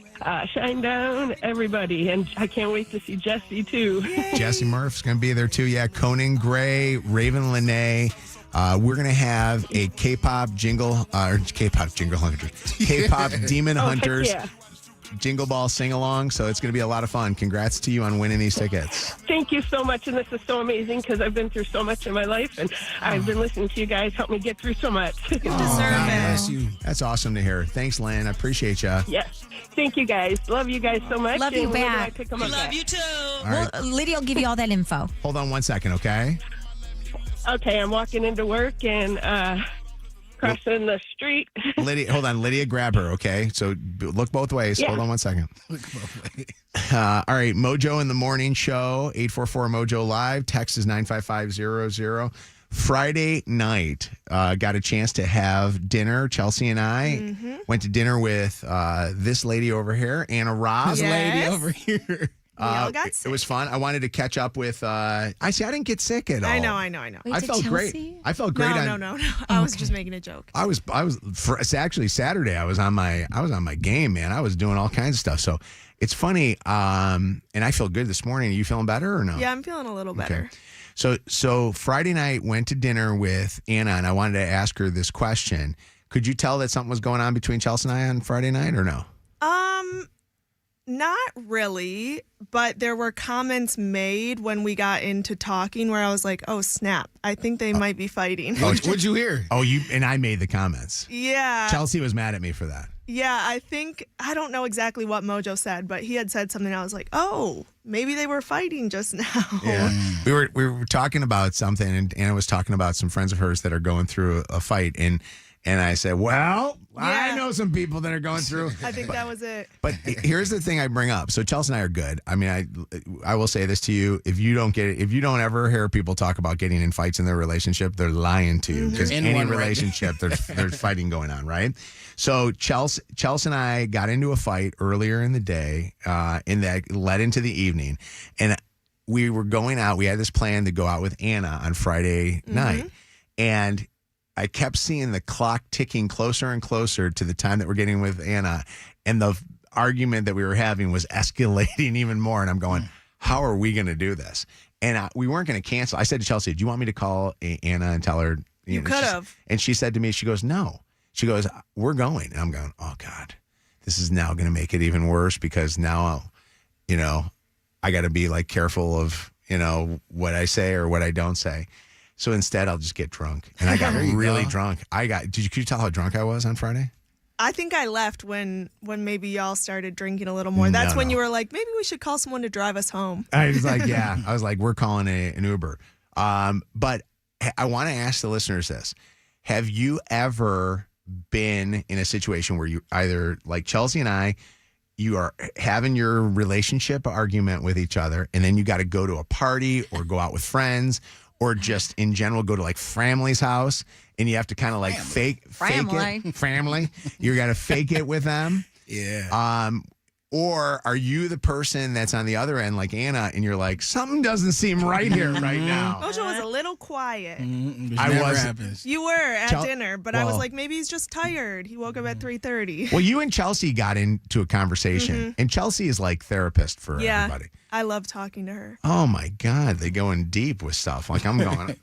Shine Down, everybody. And I can't wait to see Jesse, too. Jesse Murph's going to be there, too. Yeah, Conan Gray, Raven Lene. We're going to have a K-pop Demon Hunters Jingle Ball sing-along. So it's going to be a lot of fun. Congrats to you on winning these tickets. Thank you so much. And this is so amazing because I've been through so much in my life. And I've been listening to you guys help me get through so much. You deserve it. That's awesome to hear. Thanks, Lynn. I appreciate you. Yes. Thank you guys. Love you guys so much. Love you And whenever back. I pick 'em up back. Well, Lydia will give you all that info. Hold on 1 second, okay? Okay, I'm walking into work and crossing the street. Lydia, hold on. Lydia, grab her, okay? So look both ways. Yeah. Hold on one second. All right, Mojo in the Morning Show, 844-MOJO Live. Text is 95500. Friday night, got a chance to have dinner. Chelsea and I went to dinner with this lady over here, Anna Robb. This lady over here. all got it was fun. I wanted to catch up with. I didn't get sick at all. I know. Wait, I did felt great. Chelsea? I felt great. No. I was just making a joke. It's actually Saturday. I was on my game, man. I was doing all kinds of stuff. So it's funny. And I feel good this morning. Are you feeling better or no? Yeah, I'm feeling a little better. So Friday night went to dinner with Anna, and I wanted to ask her this question. Could you tell that something was going on between Chelsea and I on Friday night or no? Not really, but there were comments made when we got into talking where I was like, oh, snap. I think they might be fighting. What'd you hear? Oh, and I made the comments. Yeah. Chelsea was mad at me for that. Yeah, I don't know exactly what Mojo said, but he had said something. I was like, oh, maybe they were fighting just now. Yeah. We were talking about something, and Anna was talking about some friends of hers that are going through a fight, and I said, well, I know some people that are going through. I think that was it. But here's the thing I bring up. So Chelsea and I are good. I mean, I will say this to you: if you don't ever hear people talk about getting in fights in their relationship, they're lying to you. Because any relationship, there's fighting going on, right? So Chelsea and I got into a fight earlier in the day, and that led into the evening, and we were going out. We had this plan to go out with Anna on Friday night, and I kept seeing the clock ticking closer and closer to the time that we're getting with Anna. And the argument that we were having was escalating even more. And I'm going, how are we going to do this? And we weren't going to cancel. I said to Chelsea, do you want me to call Anna and tell her? You could have. And she said to me, she goes, no. She goes, we're going. And I'm going, oh, God, this is now going to make it even worse because now, I got to be like careful of, what I say or what I don't say. So instead, I'll just get drunk. And I got really drunk. Could you tell how drunk I was on Friday? I think I left when maybe y'all started drinking a little more. That's when you were like, maybe we should call someone to drive us home. I was like, yeah. I was like, we're calling an Uber. But I want to ask the listeners this. Have you ever been in a situation where you either, like Chelsea and I, you are having your relationship argument with each other, and then you got to go to a party or go out with friends or just in general go to like family's house and you have to kind of like fake it. Family. You got to fake it with them. Yeah. Or are you the person that's on the other end like Anna and you're like, something doesn't seem right here right now? Mojo was a little quiet. You were at dinner, but I was like, maybe he's just tired. He woke up at 3:30. Well, you and Chelsea got into a conversation, and Chelsea is like therapist for everybody. I love talking to her. Oh, my God. They go in deep with stuff. Like, I'm going,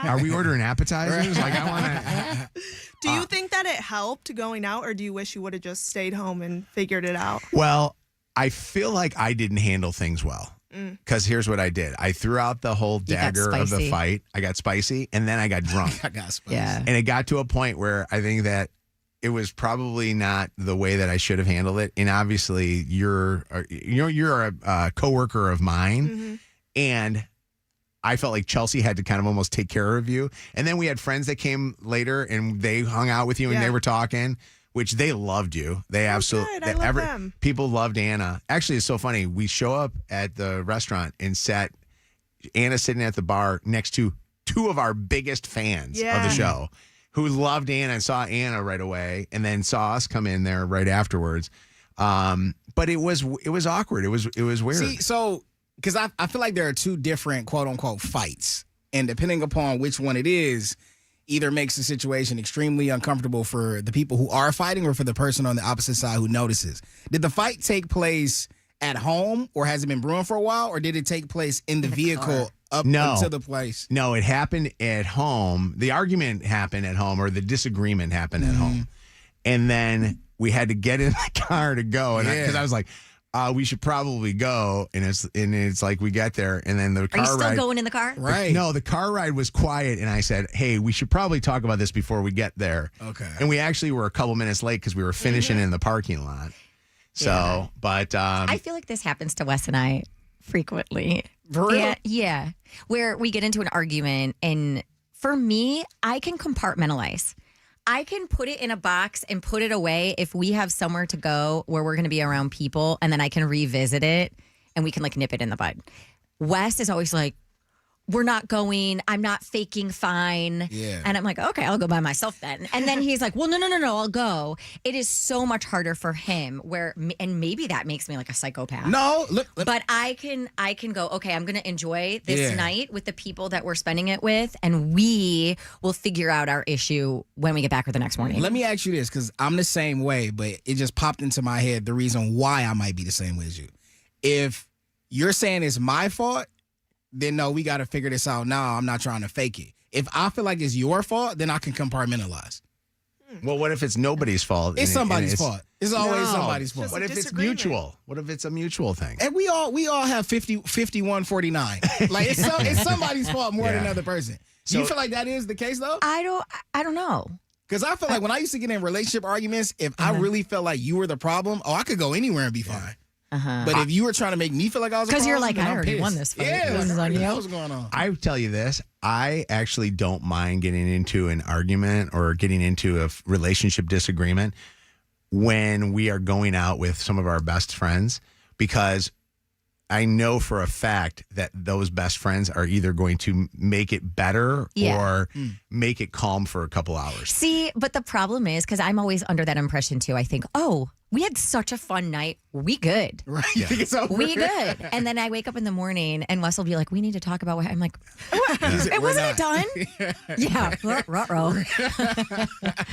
are we ordering appetizers? Like, I want to. Do you think that it helped going out, or do you wish you would have just stayed home and figured it out? Well, I feel like I didn't handle things well. Because here's what I did. I threw out the whole dagger of the fight. I got spicy, and then I got drunk. I got spicy. Yeah. And it got to a point where I think that it was probably not the way that I should have handled it. And obviously, you're a coworker of mine, and I felt like Chelsea had to kind of almost take care of you. And then we had friends that came later, and they hung out with you, and they were talking, which they loved you. They absolutely. I love them. People loved Anna. Actually, it's so funny. We show up at the restaurant and Anna sitting at the bar next to two of our biggest fans of the show, who loved Anna and saw Anna right away, and then saw us come in there right afterwards. But it was awkward. It was weird. See, so because I feel like there are two different quote unquote fights, and depending upon which one it is, either makes the situation extremely uncomfortable for the people who are fighting or for the person on the opposite side who notices. Did the fight take place at home, or has it been brewing for a while, or did it take place in the vehicle up until the place? No, it happened at home. The argument happened at home, or the disagreement happened at home. And then we had to get in the car to go. And because I was like, we should probably go. And it's like we get there, and then the car ride. Are you still going in the car? Right. No, the car ride was quiet, and I said, hey, we should probably talk about this before we get there. Okay. And we actually were a couple minutes late because we were finishing in the parking lot. So, but I feel like this happens to Wes and I frequently. For real? Yeah. Where we get into an argument, and for me, I can compartmentalize. I can put it in a box and put it away if we have somewhere to go where we're going to be around people, and then I can revisit it and we can like nip it in the bud. Wes is always like, we're not going. I'm not faking fine. Yeah. And I'm like, okay, I'll go by myself then. And then he's like, well, no, I'll go. It is so much harder for him and maybe that makes me like a psychopath. No, look. But I can go, okay, I'm going to enjoy this night with the people that we're spending it with, and we will figure out our issue when we get back or the next morning. Let me ask you this, because I'm the same way, but it just popped into my head the reason why I might be the same way as you. If you're saying it's my fault, then no, we got to figure this out now. I'm not trying to fake it. If I feel like it's your fault, then I can compartmentalize. Well, what if it's nobody's fault? It's somebody's fault. It's always somebody's fault. What if it's mutual? What if it's a mutual thing? And we all have 51, 49. Like it's somebody's fault more than another person. Do you feel like that is the case though? I don't know. Because I feel like when I used to get in relationship arguments, if I really felt like you were the problem, I could go anywhere and be fine. But if you were trying to make me feel like I was a problem, because you're like, then I I'm already pissed. won this fight. Yeah, This is on you. what's going on? I tell you this, I actually don't mind getting into an argument or getting into a relationship disagreement when we are going out with some of our best friends, because I know for a fact that those best friends are either going to make it better or make it calm for a couple hours. See, but the problem is, because I'm always under that impression too, I think, oh, we had such a fun night. We good. Right. You think it's over? We good. And then I wake up in the morning and Wes will be like, we need to talk about what I'm like, We're wasn't it not. done? Yeah. Ruh-roh.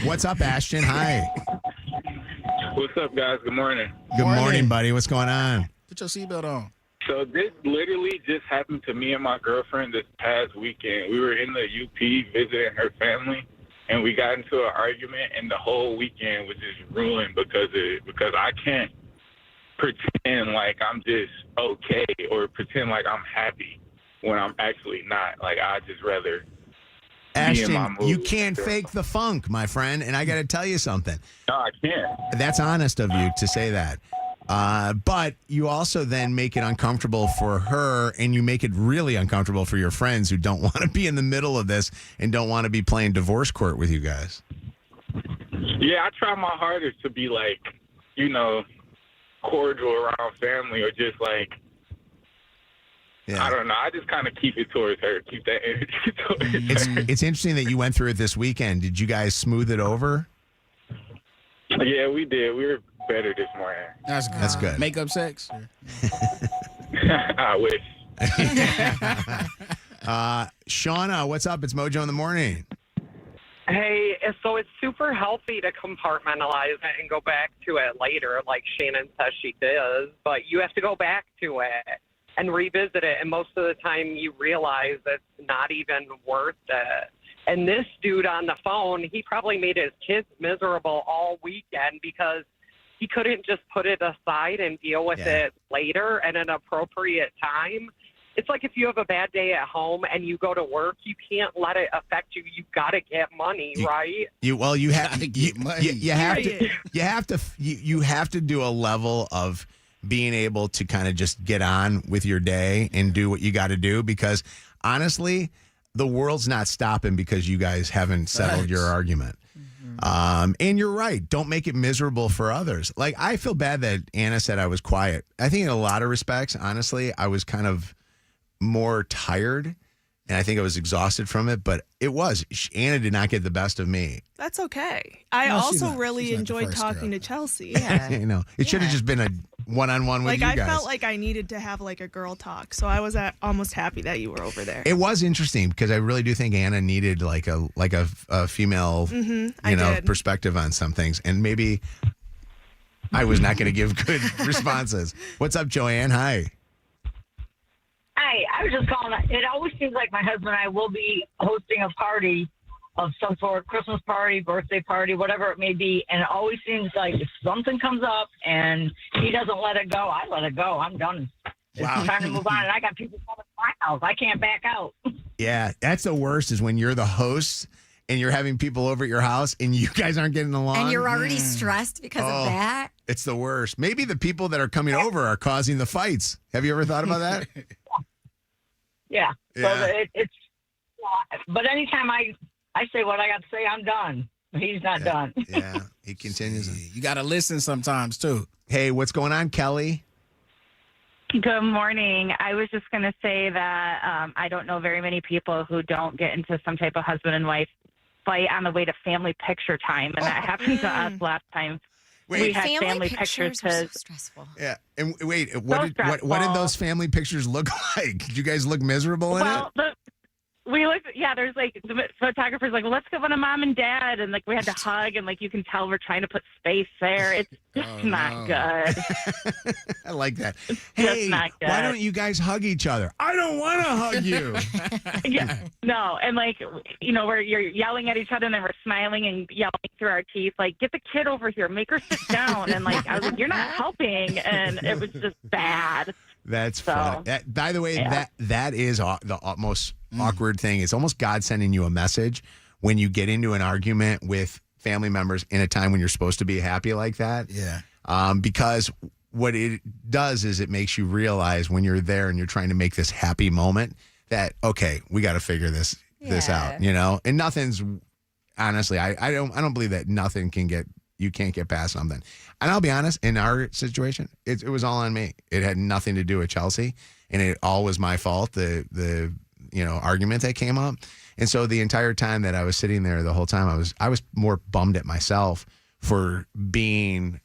What's up, Ashton? Hi. What's up, guys? Good morning. Good morning, buddy. What's going on? Put your seatbelt on. So this literally just happened to me and my girlfriend this past weekend. We were in the UP visiting her family, and we got into an argument, and the whole weekend was just ruined because I can't pretend like I'm just okay or pretend like I'm happy when I'm actually not. Like, I just rather be in my Ashton, mood. you can't fake the funk, my friend, and I got to tell you something. No, I can't. That's honest of you to say that. But you also then make it uncomfortable for her, and you make it really uncomfortable for your friends who don't want to be in the middle of this and don't want to be playing divorce court with you guys. Yeah, I try my hardest to be like, cordial around family, or just like, I don't know. I just kind of keep it towards her, keep that energy towards her. It's interesting that you went through it this weekend. Did you guys smooth it over? Yeah, we did. We were better this morning. That's good. That's good. Makeup sex? I wish. Shauna, what's up? It's Mojo in the morning. Hey, so it's super healthy to compartmentalize it and go back to it later, like Shannon says she does, but you have to go back to it and revisit it, and most of the time you realize it's not even worth it. And this dude on the phone, he probably made his kids miserable all weekend because he couldn't just put it aside and deal with it later at an appropriate time. It's like if you have a bad day at home and you go to work, you can't let it affect you. You've got to get money, right? You have to do a level of being able to kind of just get on with your day and do what you got to do, because honestly, the world's not stopping because you guys haven't settled your argument. And you're right. Don't make it miserable for others. Like, I feel bad that Anna said I was quiet. I think in a lot of respects, honestly, I was kind of more tired, and I think I was exhausted from it, but it was. Anna did not get the best of me. That's okay. I also really enjoyed talking to Chelsea. Yeah. You know, it should have just been a one-on-one with Like, you I guys. felt like I needed to have like a girl talk, so I was almost happy that you were over there. It was interesting because I really do think Anna needed like a female, I did. perspective on some things, and maybe I was not going to give good responses. What's up, Joanne? Hi. Hi, I was just calling. It always seems like my husband and I will be hosting a party of some sort, Christmas party, birthday party, whatever it may be, and it always seems like if something comes up and he doesn't let it go, I let it go. I'm done. It's time to move on, and I got people coming to my house. I can't back out. Yeah, that's the worst is when you're the host and you're having people over at your house and you guys aren't getting along. And you're already stressed because of that. It's the worst. Maybe the people that are coming over are causing the fights. Have you ever thought about that? Yeah. Yeah. So it's. But anytime I say what I got to say, I'm done. He's not done. Yeah, he continues. You got to listen sometimes, too. Hey, what's going on, Kelly? Good morning. I was just going to say that I don't know very many people who don't get into some type of husband and wife fight on the way to family picture time, and that happened to us last time. We had family pictures are so to. stressful. Yeah, and wait, what did stressful. those family pictures look like? Did you guys look miserable in it? We looked, there's like the photographer's like, well, let's go to mom and dad. And like, we had to hug and like, you can tell we're trying to put space there. It's just not good. I like that. It's Hey, just not good. why don't you guys hug each other? I don't want to hug you. Yeah, no. And like, you're yelling at each other and then we're smiling and yelling through our teeth. Like, get the kid over here, make her sit down. And like, I was like, you're not helping. And it was just bad. That's funny. By the way, that is the most awkward thing. It's almost God sending you a message when you get into an argument with family members in a time when you're supposed to be happy like that. Yeah. Because what it does is it makes you realize when you're there and you're trying to make this happy moment that, okay, we got to figure this out, and nothing's honestly, I don't believe that you can't get past something. And I'll be honest, in our situation, it was all on me. It had nothing to do with Chelsea, and it all was my fault, the argument that came up. And so the entire time that I was sitting there, the whole time, I was more bummed at myself for being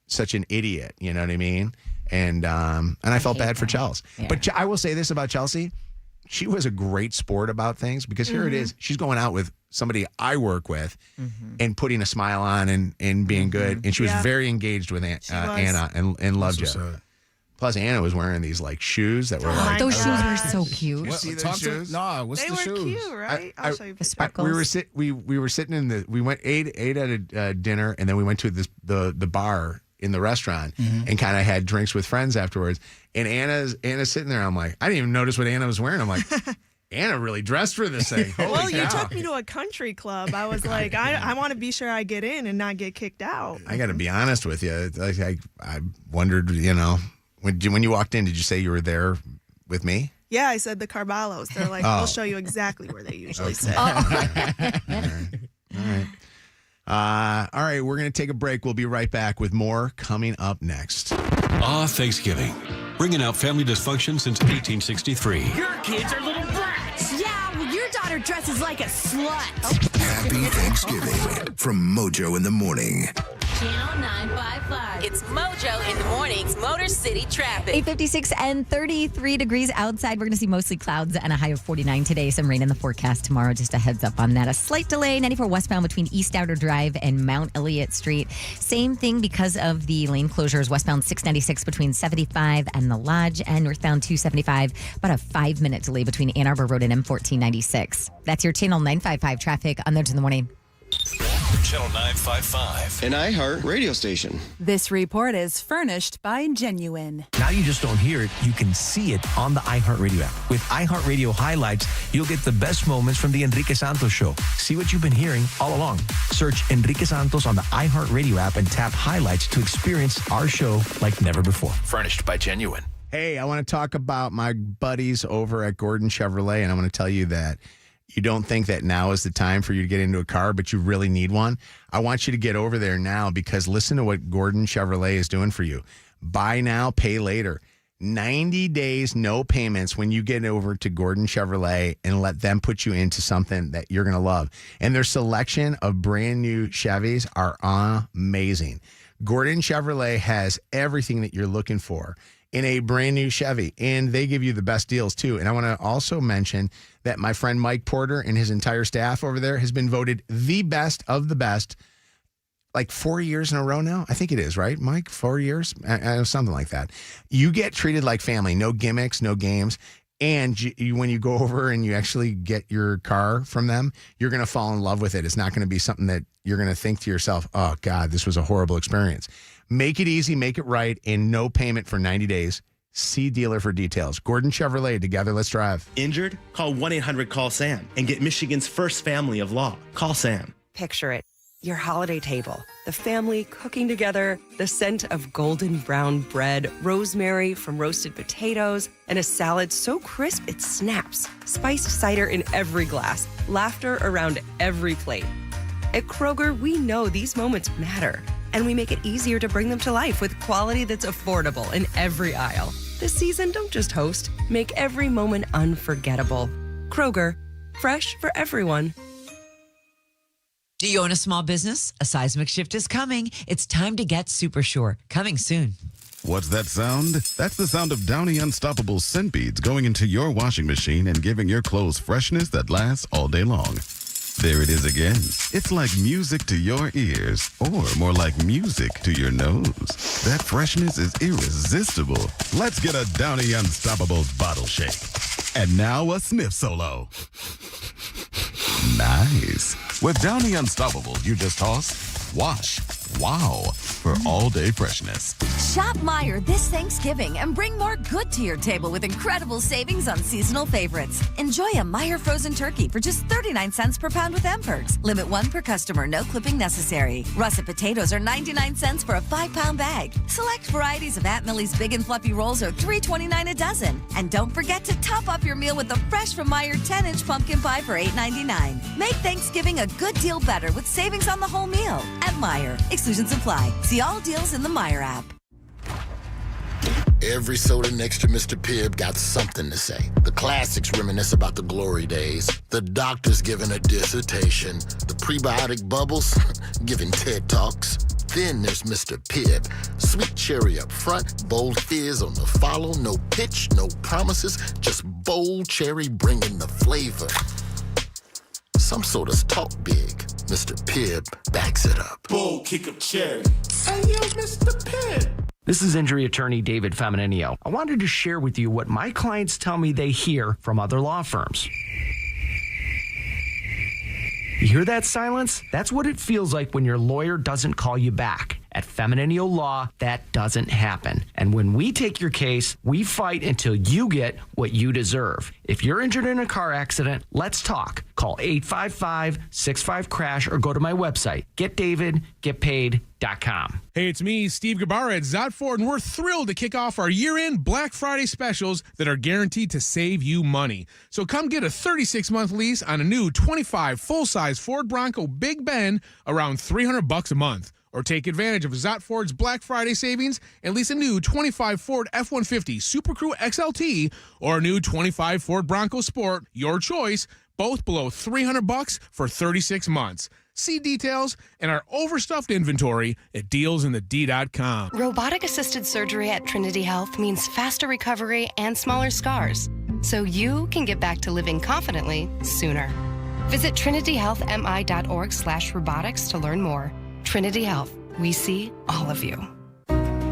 such an idiot, you know what I mean? And I felt bad for Chels. Yeah. But I will say this about Chelsea. She was a great sport about things because here it is. She's going out with somebody I work with and putting a smile on and being good. And she was very engaged with Anna and loved you. Plus, Anna was wearing these like shoes that were like those shoes were so cute. You see those shoes? No, what's the shoes? They were cute, right? I'll show you the sparkles. We were sitting in we went ate at a dinner and then we went to the bar in the restaurant and kind of had drinks with friends afterwards. And Anna's sitting there. I'm like, I didn't even notice what Anna was wearing. I'm like, Anna really dressed for this thing. Holy you cow. took me to a country club. I was like, I want to be sure I get in and not get kicked out. I got to be honest with you. Like, I wondered, when you walked in, did you say you were there with me? Yeah, I said the Carballos. They're like, we'll show you exactly where they usually sit. All right, we're going to take a break. We'll be right back with more coming up next. Thanksgiving. Bringing out family dysfunction since 1863. Your kids are little brats. Yeah, well, your daughter dresses like a slut. Happy Thanksgiving from Mojo in the Morning. Channel 955. It's Mojo in the Morning's Motor City Traffic. 8:56 and 33 degrees outside. We're going to see mostly clouds and a high of 49 today. Some rain in the forecast tomorrow. Just a heads up on that. A slight delay, 94 westbound between East Outer Drive and Mount Elliott Street. Same thing because of the lane closures. Westbound 696 between 75 and the Lodge, and northbound 275. About a 5-minute delay between Ann Arbor Road and M1496. That's your Channel 955 traffic on Mojo in the Morning. Channel 955. An iHeart radio station. This report is furnished by Genuine. Now you just don't hear it, you can see it on the iHeartRadio app. With iHeartRadio highlights, you'll get the best moments from the Enrique Santos Show. See what you've been hearing all along. Search Enrique Santos on the iHeartRadio app and tap highlights to experience our show like never before. Furnished by Genuine. Hey, I want to talk about my buddies over at Gordon Chevrolet, and I want to tell you that you don't think that now is the time for you to get into a car, but you really need one. I want you to get over there now because listen to what Gordon Chevrolet is doing for you. Buy now, pay later. 90 days, no payments when you get over to Gordon Chevrolet and let them put you into something that you're going to love. And their selection of brand new Chevys are amazing. Gordon Chevrolet has everything that you're looking for in a brand new Chevy, and they give you the best deals too. And I want to also mention that my friend Mike Porter and his entire staff over there has been voted the best of the best like 4 years in a row now. I think it is, right, Mike? 4 years? Something like that. You get treated like family. No gimmicks, no games. And when you go over and you actually get your car from them, you're going to fall in love with it. It's not going to be something that you're going to think to yourself, oh, God, this was a horrible experience. Make it easy, make it right, and no payment for 90 days. See dealer for details. Gordon Chevrolet, together, let's drive. Injured? Call 1-800-CALL-SAM and get Michigan's first family of law. Call Sam. Picture it. your holiday table. The family cooking together, the scent of golden brown bread, rosemary from roasted potatoes, and a salad so crisp it snaps. Spiced cider in every glass, laughter around every plate. At Kroger, we know these moments matter, and we make it easier to bring them to life with quality that's affordable in every aisle. This season, don't just host, make every moment unforgettable. Kroger, fresh for everyone. Do you own a small business? A seismic shift is coming. It's time to get super sure. Coming soon. What's that sound? That's the sound of Downy Unstoppable scent beads going into your washing machine and giving your clothes freshness that lasts all day long. There it is again. It's like music to your ears, or more like music to your nose. That freshness is irresistible. Let's get a Downy Unstoppables bottle shake. And now a sniff solo. Nice. With Downy Unstoppables, you just toss, wash, wow, for all-day freshness. Shop Meijer this Thanksgiving and bring more good to your table with incredible savings on seasonal favorites. Enjoy a Meijer frozen turkey for just 39 cents per pound with M-Perks. Limit 1 per customer, no clipping necessary. Russet potatoes are 99 cents for a 5-pound bag. Select varieties of Aunt Millie's Big and Fluffy Rolls are $3.29 a dozen. And don't forget to top up your meal with the fresh from Meijer 10-inch pumpkin pie for $8.99. Make Thanksgiving a good deal better with savings on the whole meal at Meijer. Exclusions apply. See all deals in the Meijer app. Every soda next to Mr. Pibb got something to say. The classics reminisce about the glory days. The doctor's giving a dissertation. The prebiotic bubbles giving TED Talks. Then there's Mr. Pibb. Sweet cherry up front, bold fizz on the follow. No pitch, no promises, just bold cherry bringing the flavor. Some sodas talk big. Mr. Pibb backs it up. Bold kick of cherry. Hey, yo, Mr. Pibb. This is injury attorney David Femininio. I wanted to share with you what my clients tell me they hear from other law firms. You hear that silence? That's what it feels like when your lawyer doesn't call you back. At Femininio Law, that doesn't happen. And when we take your case, we fight until you get what you deserve. If you're injured in a car accident, let's talk. Call 855-65-CRASH or go to my website, getdavidgetpaid.com. Hey, it's me, Steve Gabara at Zott Ford, and we're thrilled to kick off our year-end Black Friday specials that are guaranteed to save you money. So come get a 36-month lease on a new 25 full-size Ford Bronco Big Ben around $300 a month. Or take advantage of Zott Ford's Black Friday savings and lease a new 25 Ford F-150 Super Crew XLT or a new 25 Ford Bronco Sport, your choice, both below $300 for 36 months. See details and our overstuffed inventory at dealsinthed.com. Robotic-assisted surgery at Trinity Health means faster recovery and smaller scars, so you can get back to living confidently sooner. Visit trinityhealthmi.org/robotics to learn more. Trinity Health, we see all of you.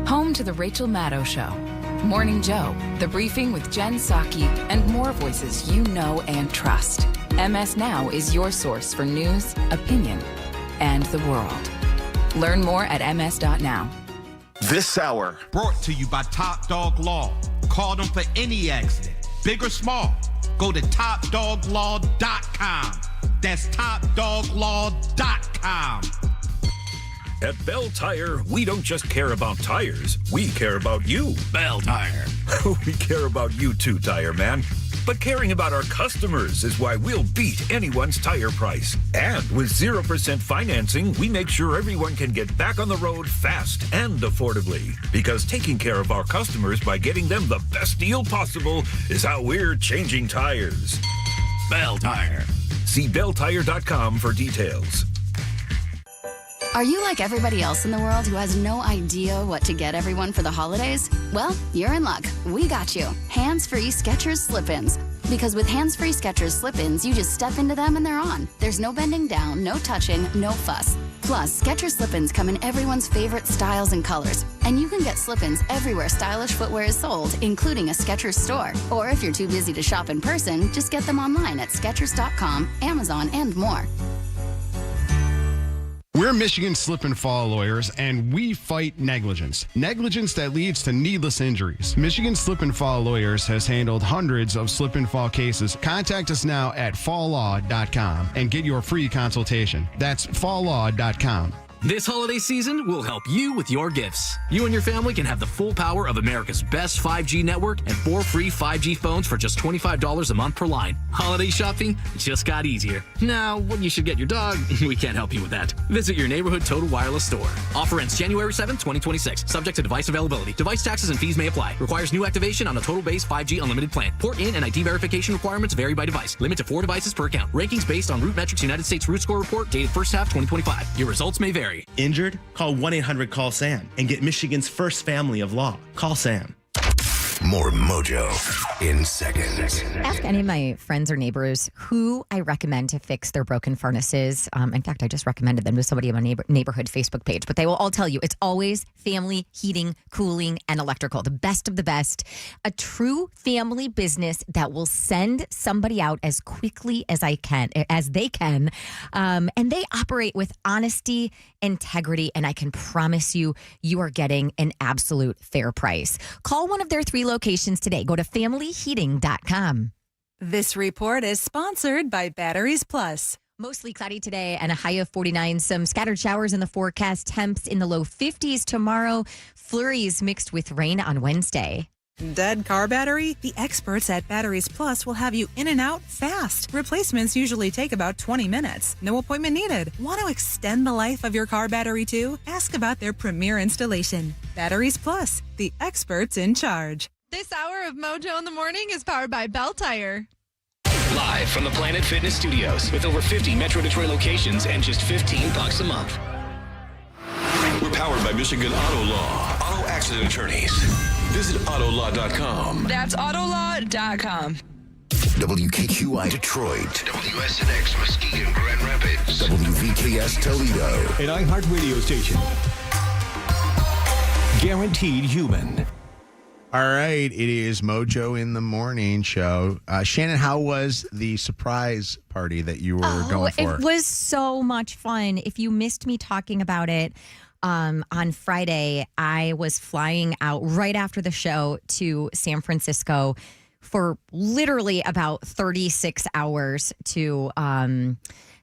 Home to the Rachel Maddow Show. Morning Joe, The Briefing with Jen Psaki, and more voices you know and trust. MS Now is your source for news, opinion, and the world. Learn more at ms.now. This hour brought to you by Top Dog Law. Call them for any accident, big or small. Go to topdoglaw.com. That's topdoglaw.com. At Bell Tire, we don't just care about tires, we care about you. Bell Tire. We care about you too, Tire Man. But caring about our customers is why we'll beat anyone's tire price. And with 0% financing, we make sure everyone can get back on the road fast and affordably. Because taking care of our customers by getting them the best deal possible is how we're changing tires. Bell Tire. See belltire.com for details. Are you like everybody else in the world who has no idea what to get everyone for the holidays? Well, you're in luck. We got you. Hands-free Skechers slip-ins. Because with hands-free Skechers slip-ins, you just step into them and they're on. There's no bending down, no touching, no fuss. Plus, Skechers slip-ins come in everyone's favorite styles and colors. And you can get slip-ins everywhere stylish footwear is sold, including a Skechers store. Or if you're too busy to shop in person, just get them online at Skechers.com, Amazon, and more. We're Michigan slip and fall lawyers, and we fight negligence. Negligence that leads to needless injuries. Michigan Slip and Fall Lawyers has handled hundreds of slip and fall cases. Contact us now at falllaw.com and get your free consultation. That's falllaw.com. This holiday season, we'll help you with your gifts. You and your family can have the full power of America's best 5G network and 4 free 5G phones for just $25 a month per line. Holiday shopping just got easier. Now, what you should get your dog, we can't help you with that. Visit your neighborhood Total Wireless store. Offer ends January 7th, 2026. Subject to device availability. Device taxes and fees may apply. Requires new activation on a Total Base 5G unlimited plan. Port in and ID verification requirements vary by device. Limit to 4 devices per account. Rankings based on Root Metrics United States Root Score Report dated first half 2025. Your results may vary. Injured? Call 1-800-CALL-SAM and get Michigan's first family of law. Call Sam. More Mojo in seconds. Ask any of my friends or neighbors who I recommend to fix their broken furnaces. In fact, I just recommended them to somebody on my neighborhood Facebook page, but they will all tell you it's always family heating, cooling, and electrical. The best of the best. A true family business that will send somebody out as quickly as they can. And they operate with honesty, integrity, and I can promise you, you are getting an absolute fair price. Call one of their 3 locations today. Go to familyheating.com. This report is sponsored by Batteries Plus. Mostly cloudy today and a high of 49. Some scattered showers in the forecast. Temps in the low 50s tomorrow. Flurries mixed with rain on Wednesday. Dead car battery? The experts at Batteries Plus will have you in and out fast. Replacements usually take about 20 minutes. No appointment needed. Want to extend the life of your car battery too? Ask about their premier installation. Batteries Plus, the experts in charge. This hour of Mojo in the Morning is powered by Bell Tire. Live from the Planet Fitness Studios with over 50 Metro Detroit locations and just $15 a month. We're powered by Michigan Auto Law. Auto accident attorneys. Visit autolaw.com. That's autolaw.com. WKQI Detroit. WSNX Muskegon Grand Rapids. WVKS Toledo. An iHeart radio station. Guaranteed human. All right, it is Mojo in the Morning show. Shannon, how was the surprise party that you were going for? It was so much fun. If you missed me talking about it on Friday, I was flying out right after the show to San Francisco for literally about 36 hours to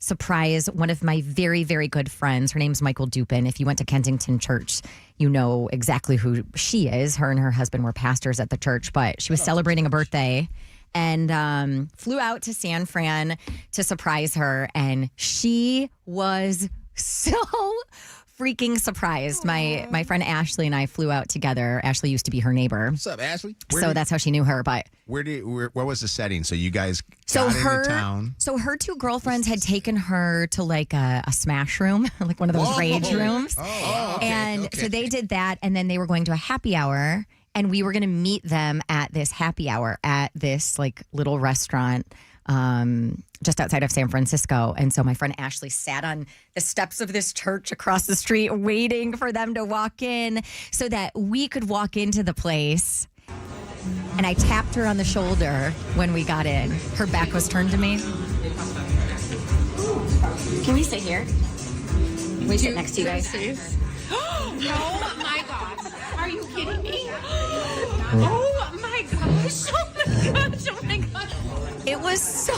surprise one of my very, very good friends. Her name's Michael Dupin. If you went to Kensington Church, you know exactly who she is. Her and her husband were pastors at the church, but she was celebrating a birthday and flew out to San Fran to surprise her. And she was so freaking surprised. My friend Ashley and I flew out together. Ashley used to be her neighbor. What's up, Ashley? That's how she knew her. But where was the setting? So you guys got into town. So her 2 girlfriends had taken her to like a smash room, like one of those rage rooms. So they did that, and then they were going to a happy hour, and we were going to meet them at this happy hour at this like little restaurant just outside of San Francisco. And so my friend Ashley sat on the steps of this church across the street waiting for them to walk in so that we could walk into the place. And I tapped her on the shoulder when we got in. Her back was turned to me. Can we sit here? Can we sit next to you guys? Oh my gosh. Are you kidding me? Oh my gosh. Oh my gosh. Oh my gosh. It was so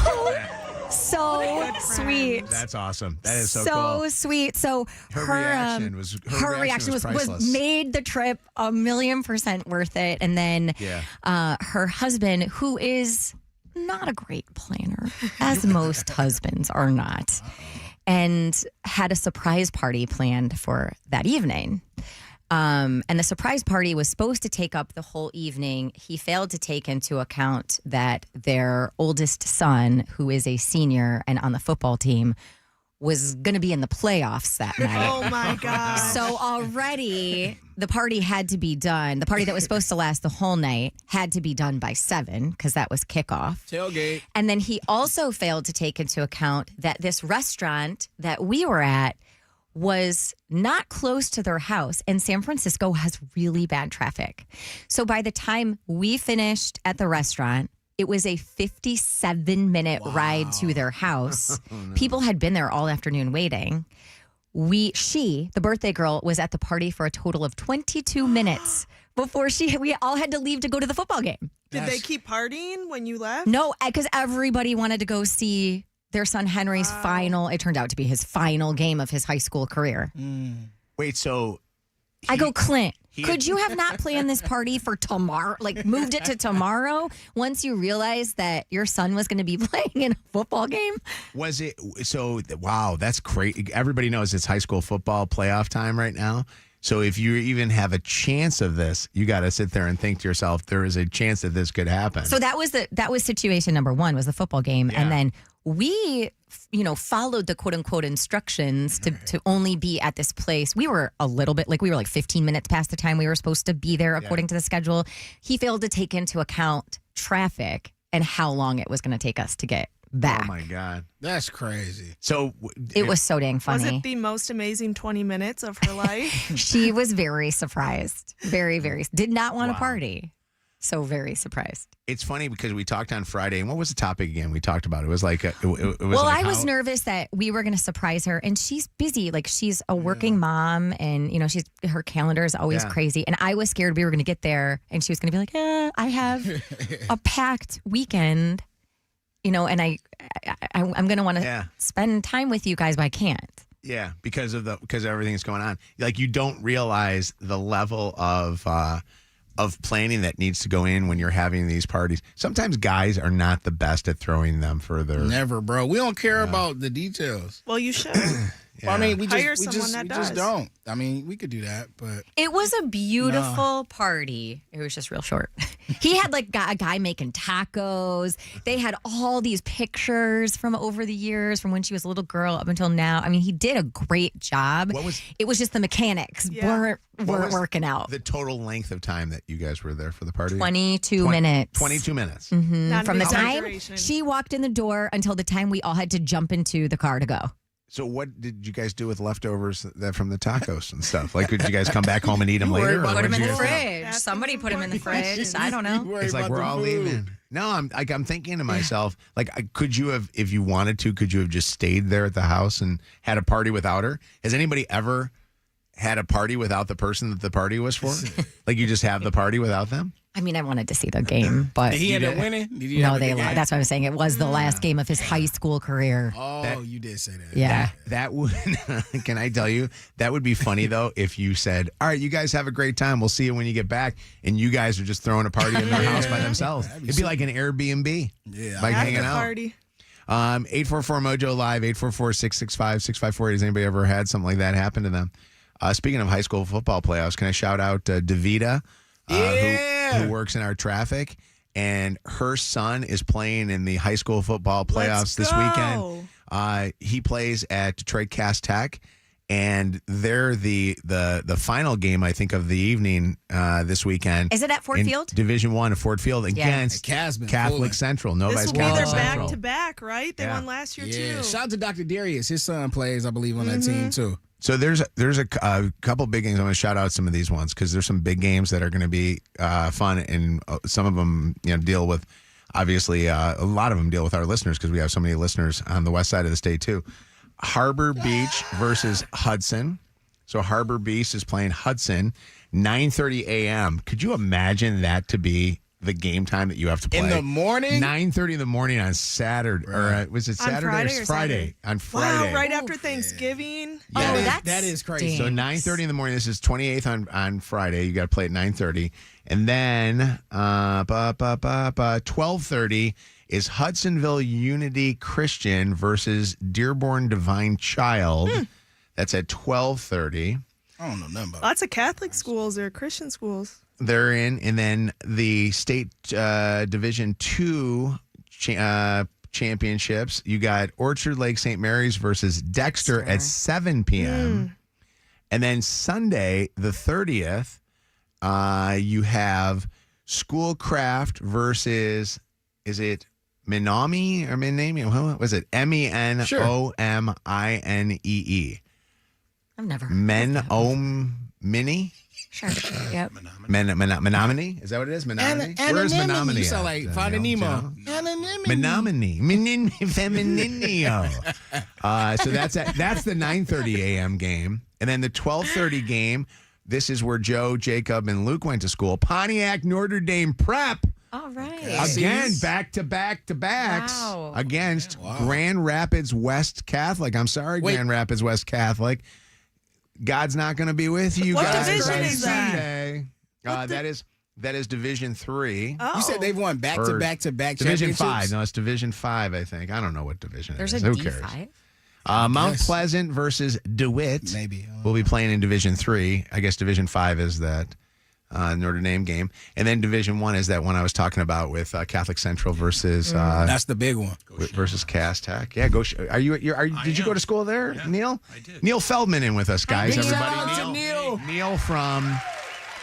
sweet. That's awesome. That is so cool. Sweet. So her reaction was made the trip 1,000,000% worth it. And then her husband, who is not a great planner, as most husbands are not, and had a surprise party planned for that evening. And the surprise party was supposed to take up the whole evening. He failed to take into account that their oldest son, who is a senior and on the football team, was going to be in the playoffs that night. Oh, my God. So already the party had to be done. The party that was supposed to last the whole night had to be done by 7 because that was kickoff. Tailgate. And then he also failed to take into account that this restaurant that we were at was not close to their house, and San Francisco has really bad traffic. So by the time we finished at the restaurant, it was a 57-minute ride to their house. People had been there all afternoon waiting. the birthday girl, was at the party for a total of 22 minutes before we all had to leave to go to the football game. Did they keep partying when you left? No, because everybody wanted to go see their son Henry's final. It turned out to be his final game of his high school career. Wait, so I go, Clint, could you have not planned this party for tomorrow? Like moved it to tomorrow once you realized that your son was going to be playing in a football game? Was it so? Wow, that's great. Everybody knows it's high school football playoff time right now. So if you even have a chance of this, you got to sit there and think to yourself, there is a chance that this could happen. So that was situation number one, was the football game. Yeah. And then we, followed the quote unquote instructions to only be at this place. We were a little bit we were like 15 minutes past the time we were supposed to be there according to the schedule. He failed to take into account traffic and how long it was going to take us to get back. Oh my God. That's crazy. So it was so dang funny. Was it the most amazing 20 minutes of her life? She was very surprised. Very, very. Did not want to party. So very surprised. It's funny because we talked on Friday, and what was the topic again? We talked about it was like it was. Well, like I was nervous that we were going to surprise her, and she's busy. Like she's a working mom, and her calendar is always crazy. And I was scared we were going to get there, and she was going to be like, I have a packed weekend, and I'm going to want to spend time with you guys, but I can't. Yeah, because of everything that's going on. Like you don't realize the level of planning that needs to go in when you're having these parties. Sometimes guys are not the best at throwing them further. Never, bro. We don't care about the details. Well, you should. Well, I mean, we Hire just someone that does. don't. I mean, we could do that, but it was a beautiful party. It was just real short. He had like a guy making tacos. They had all these pictures from over the years, from when she was a little girl up until now. I mean, he did a great job. It was just the mechanics weren't working out. The total length of time that you guys were there for the party? 22 minutes. 22 minutes. Mm-hmm. From the time she walked in the door until the time we all had to jump into the car to go. So what did you guys do with leftovers from the tacos and stuff? Like, did you guys come back home and eat them later? Put them in the fridge. Somebody put them in the fridge. I don't know. It's like we're all leaving. No, I'm thinking to myself, could you have, if you wanted to, could you have just stayed there at the house and had a party without her? Has anybody ever had a party without the person that the party was for? Like you just have the party without them? I mean, I wanted to see the game, but did he end up winning? No, they lost. That's what I'm saying. It was the last game of his high school career. Oh, you did say that. Yeah. That would, can I tell you, that would be funny though if you said, all right, you guys have a great time. We'll see you when you get back. And you guys are just throwing a party in their house by themselves. It'd be like an Airbnb. Yeah. Like hanging out. Party. 844-MOJO live, 844-665-6548. Has anybody ever had something like that happen to them? Speaking of high school football playoffs, can I shout out Davida, who works in our traffic, and her son is playing in the high school football playoffs this weekend. He plays at Detroit Cass Tech, and they're the final game, I think, of the evening this weekend. Is it at Ford Field? Division I at Ford Field against Catholic Central. This will be Catholic their Central. back-to-back, right? They won last year, too. Shout out to Dr. Darius. His son plays, I believe, on that team, too. So there's a couple big games. I'm going to shout out some of these ones because there's some big games that are going to be fun, and some of them deal with, obviously, a lot of them deal with our listeners because we have so many listeners on the west side of the state too. Harbor Beach versus Hudson. So Harbor Beach is playing Hudson, 9:30 a.m. Could you imagine that to be the game time that you have to play? In the morning? 9:30 in the morning on Saturday. Or was it Saturday or Friday? On Friday. Wow, right after Thanksgiving. Yeah. That is crazy. So 9:30 in the morning. This is 28th on Friday. You got to play at 9:30. And then 12:30 is Hudsonville Unity Christian versus Dearborn Divine Child. That's at 12:30. I don't know nothing about Lots of Catholic schools or Christian schools. They're in. And then the state Division II championships. You got Orchard Lake St. Mary's versus Dexter at 7 p.m. And then Sunday, the 30th, you have Schoolcraft versus, is it Menominee or Menamie? What was it? Menomine? I've never heard Menomini? Sure. Yep. Menominee? Is that what it is? Menominee? Where's Menominee? You sound like Finding Nemo. Menominee. Femininio. So that's the 9:30 a.m. game. And then the 12:30 game, this is where Joe, Jacob, and Luke went to school. Pontiac Notre Dame Prep. All right. Again, back-to-backs Wow. against Grand Rapids West Catholic. I'm sorry, Grand Rapids West Catholic. God's not going to be with you What guys. division on is that? Sunday. That is Division 3. Oh. You said they've won back-to-back Division championships? 5. No, it's Division 5, I think. I don't know what division There's it is. a Who D5. cares? Mount Pleasant versus DeWitt. Maybe. We'll be playing in Division 3. I guess Division 5 is that Notre Dame game. And then Division 1 is that one I was talking about with Catholic Central versus... That's the big one. Versus Cass Tech. Yeah, go. Did you go to school there, Neil? I did. Neil Feldman in with us, guys. Big Everybody. shout out to Neil. Neil from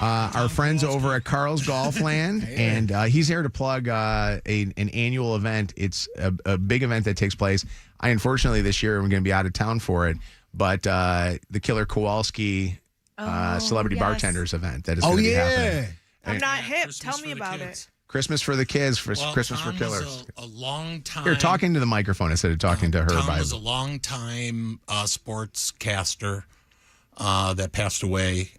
our friends over at Carl's Golfland, and he's here to plug an annual event. It's a big event that takes place. I unfortunately this year I'm going to be out of town for it, but the Killer Kowalski Celebrity Bartenders event that is going to be happening. I'm not hip. Christmas Tell for me the about kids. it. Christmas for the kids, Christmas for Tom Killers. was a long time. You're talking to the microphone instead of talking to her. Tom was a long time sportscaster that passed away.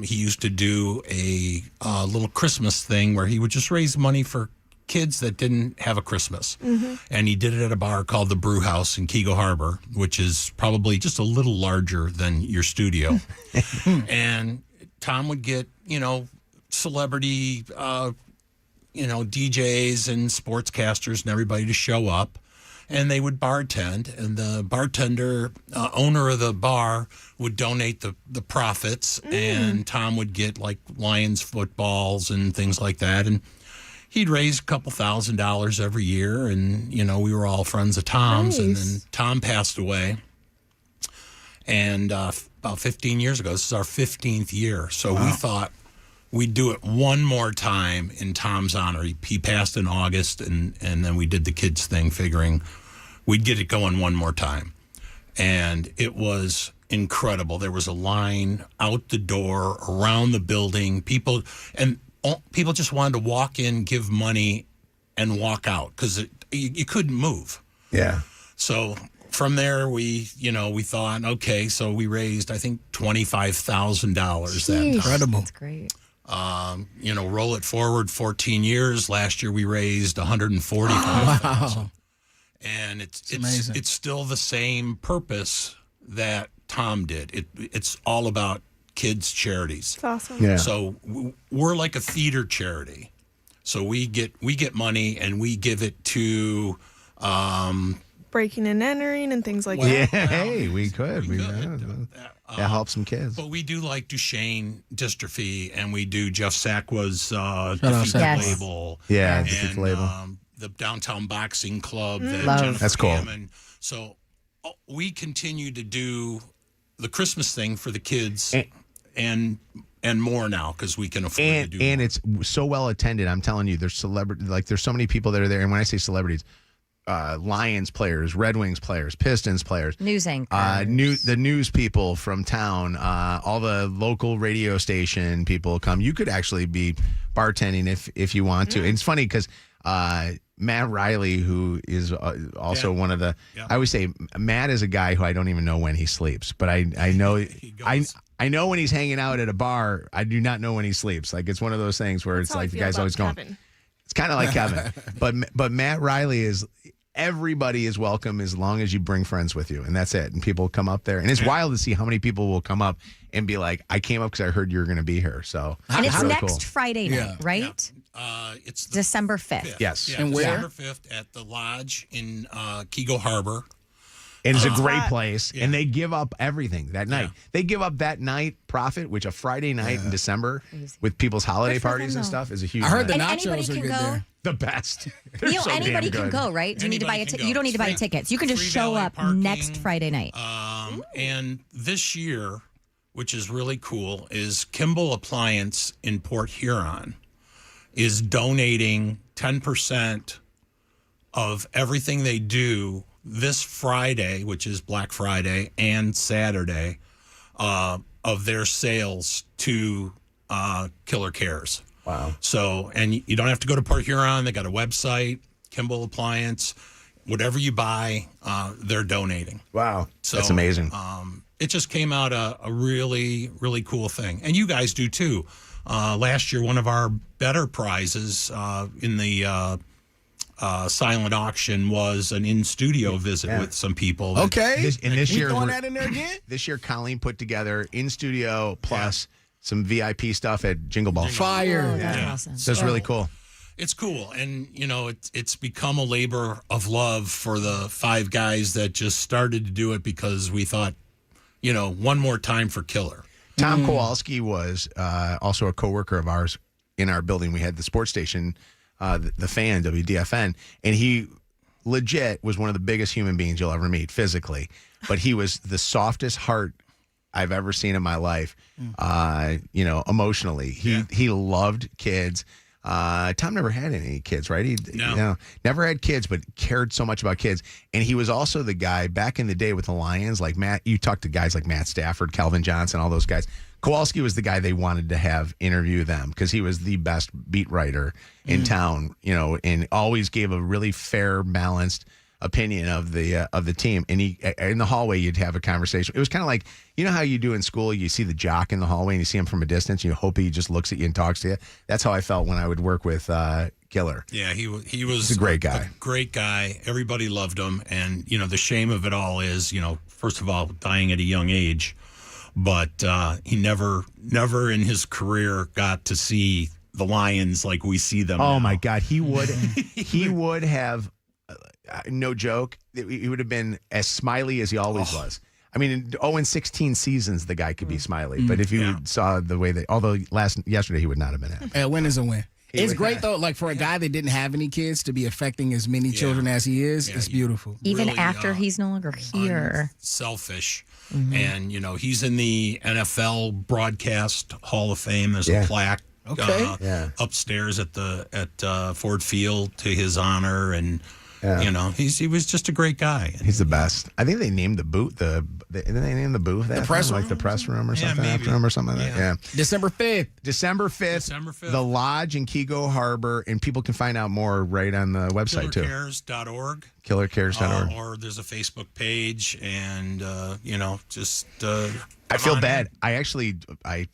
He used to do a little Christmas thing where he would just raise money for kids that didn't have a Christmas. Mm-hmm. And he did it at a bar called the Brew House in Kego Harbor, which is probably just a little larger than your studio. And Tom would get, celebrity, DJs and sportscasters and everybody to show up. And they would bartend, and the bartender, owner of the bar, would donate the profits, and Tom would get like Lions footballs and things like that. And he'd raise a couple $1,000s every year, and we were all friends of Tom's. Nice. And then Tom passed away, and about 15 years ago, this is our 15th year. So we thought we'd do it one more time in Tom's honor. He passed in August, and then we did the kids thing, figuring we'd get it going one more time. And it was incredible. There was a line out the door, around the building. People just wanted to walk in, give money, and walk out because you couldn't move. Yeah. So from there, we thought, okay, so we raised, I think, $25,000 that time. Incredible. That's great. Roll it forward 14 years. Last year, we raised $145,000. Wow. And it's amazing. It's still the same purpose that Tom did. It's all about kids' charities. It's awesome. Yeah. So we're like a theater charity. So we get money and we give it to Breaking and entering and things like that. Yeah, hey, we could. That helps some kids. But we do like Duchenne dystrophy, and we do Jeff Sakwa's out, Defeat the Yes. Label. Yeah, and, Defeat the Label. The Downtown Boxing Club. That Love. Jennifer That's cool. Hammond. So we continue to do the Christmas thing for the kids and more now because we can afford to do And more. it's so well attended. I'm telling you, there's there's so many people that are there. And when I say celebrities, Lions players, Red Wings players, Pistons players, News anchors. the news people from town, all the local radio station people come. You could actually be bartending if you want to. And it's funny because Matt Riley, who is also one of the, I always say Matt is a guy who I don't even know when he sleeps, but I know I know when he's hanging out at a bar. I do not know when he sleeps. Like it's one of those things where That's it's how I like the feel guy's about always going. Kevin. It's kind of like Kevin, but Matt Riley is. Everybody is welcome as long as you bring friends with you, and that's it. And people come up there, and it's wild to see how many people will come up and be like, "I came up because I heard you were going to be here." So, And it's really next cool. Friday night, right? It's the December 5th. Yes. Yeah, And where? December 5th at the Lodge in Kego Harbor. And it's a Oh. great place, Yeah. and they give up everything that night. They give up that night profit, which a Friday night in December with people's holiday Good for parties them, and though. stuff is a huge. I heard the night. And nachos anybody are can good go. there. The best. They're so Anybody damn can good. go, right? Do you need to buy a Anybody can You go. don't need to buy Free- tickets. You can just free show valet up parking. next Friday night. And this year, which is really cool, is Kimball Appliance in Port Huron is donating 10% of everything they do this Friday, which is Black Friday, and Saturday, of their sales to Killer Cares. Wow. So, and you don't have to go to Port Huron. They got a website, Kimball Appliance. Whatever you buy, they're donating. Wow. So, That's amazing. It just came out a really, really cool thing. And you guys do too. Last year, one of our better prizes in the silent auction was an in-studio visit with some people. Okay. This year, throwing that in there again? This year, Colleen put together in-studio plus some VIP stuff at Jingle Ball. Fire. Oh, that's awesome. So it's really cool. It's cool. And, it's become a labor of love for the 5 guys that just started to do it because we thought, one more time for Killer. Tom Kowalski was also a coworker of ours in our building. We had the sports station, the Fan, WDFN, and he legit was one of the biggest human beings you'll ever meet physically. But he was the softest heart I've ever seen in my life, emotionally. He loved kids. Tom never had any kids, right? He never had kids, but cared so much about kids. And he was also the guy back in the day with the Lions, like Matt. You talked to guys like Matt Stafford, Calvin Johnson, all those guys. Kowalski was the guy they wanted to have interview them because he was the best beat writer in town, and always gave a really fair, balanced opinion of the team. And he in the hallway, you'd have a conversation. It was kind of like, how you do in school, you see the jock in the hallway and you see him from a distance, you hope he just looks at you and talks to you. That's how I felt when I would work with Killer. Yeah, he was He's a great guy. Great guy. Everybody loved him. And, the shame of it all is, first of all, dying at a young age. But he never in his career got to see the Lions like we see them now. My God. He would have, no joke, he would have been as smiley as he always was. I mean, in 16 seasons, the guy could be smiley. But if you saw the way that, although yesterday he would not have been happy. A win is a win. It's great, though, like for a guy that didn't have any kids to be affecting as many children as he is, it's beautiful. Even really, after he's no longer here. Selfish. And, he's in the NFL Broadcast Hall of Fame. There's a plaque upstairs at Ford Field to his honor. And, he was just a great guy. He's the best. I think they named the booth, didn't they name the booth that? The press room? Like the press room or something after him or something like that. Yeah. December 5th. December 5th. The Lodge in Kego Harbor. And people can find out more right on the website, too. KillerCares.org. KillerCares.org. Or there's a Facebook page. And, just... I feel bad. I actually, I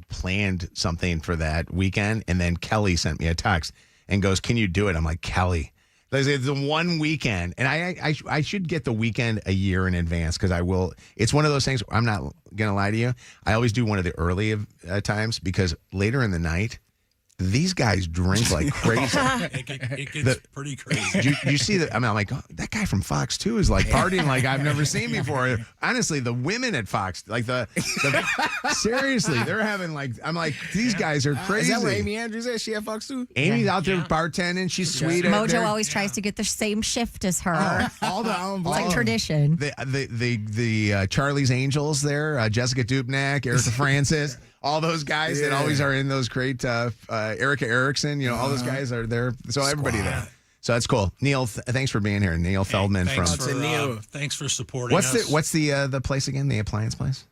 planned something for that weekend. And then Kelly sent me a text and goes, "Can you do it?" I'm like, Kelly. It's the one weekend, and I should get the weekend a year in advance because I will. It's one of those things. I'm not gonna lie to you. I always do one of the early times because later in the night, these guys drink like crazy. It gets pretty crazy. You see that? I'm like, that guy from Fox 2 is like partying like I've never seen before. Honestly, the women at Fox, like the seriously, they're having like, I'm like, these guys are crazy. Is that where Amy Andrews is? She at Fox 2? Amy's out there bartending. She's sweet. Mojo always tries to get the same shift as her. It's like tradition. The Charlie's Angels there, Jessica Dubnak, Erica Francis. All those guys that always are in those great, Erica Erickson, all those guys are there. So everybody there. So that's cool. Neil, thanks for being here. Neil Feldman thanks for supporting us. What's the place again? The appliance place?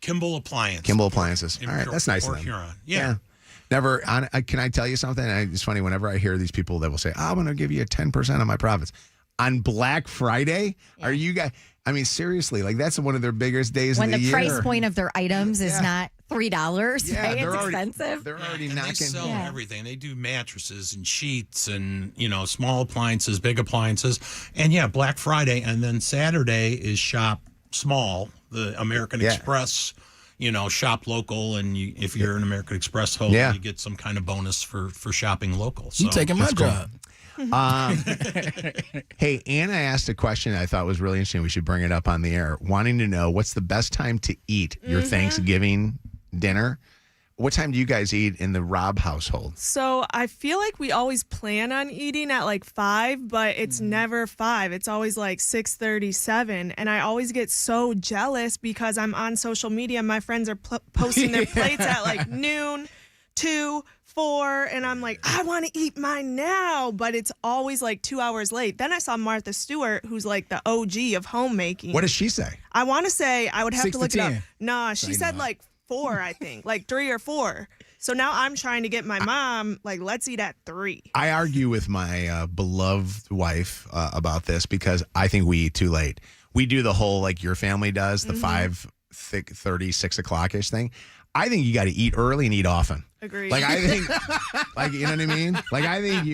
Kimball Appliance. Kimball Appliances. All right, that's nice of them. Huron. Yeah. Never. Can I tell you something? It's funny. Whenever I hear these people that will say, "I'm going to give you 10% of my profits," on Black Friday, are you guys? I mean, seriously, like that's one of their biggest days of the year. When the price point of their items is not $3, right? It's expensive. They're already and knocking. They sell everything. They do mattresses and sheets and, small appliances, big appliances. And, Black Friday. And then Saturday is Shop Small, the American Express, shop local. And if you're an American Express holder, you get some kind of bonus for shopping local. So, you taking my job. Hey, Anna asked a question I thought was really interesting. We should bring it up on the air. Wanting to know what's the best time to eat your Thanksgiving dinner? What time do you guys eat in the Robb household? So I feel like we always plan on eating at like 5, but it's never 5. It's always like 6:30, 7. And I always get so jealous because I'm on social media. My friends are posting their plates at like noon, 2, 4, and I'm like, I want to eat mine now, but it's always like 2 hours late. Then I saw Martha Stewart, who's like the OG of homemaking. What does she say? I want to say, I would have 6 to to look it up. 10. Nah, she said like 4, I think, like 3 or 4. So now I'm trying to get my mom, like, let's eat at 3. I argue with my beloved wife about this because I think we eat too late. We do the whole, like your family does, the 5:30, 6 o'clock-ish thing. I think you got to eat early and eat often. Agreed. Like, I think, like, you know what I mean? Like, I think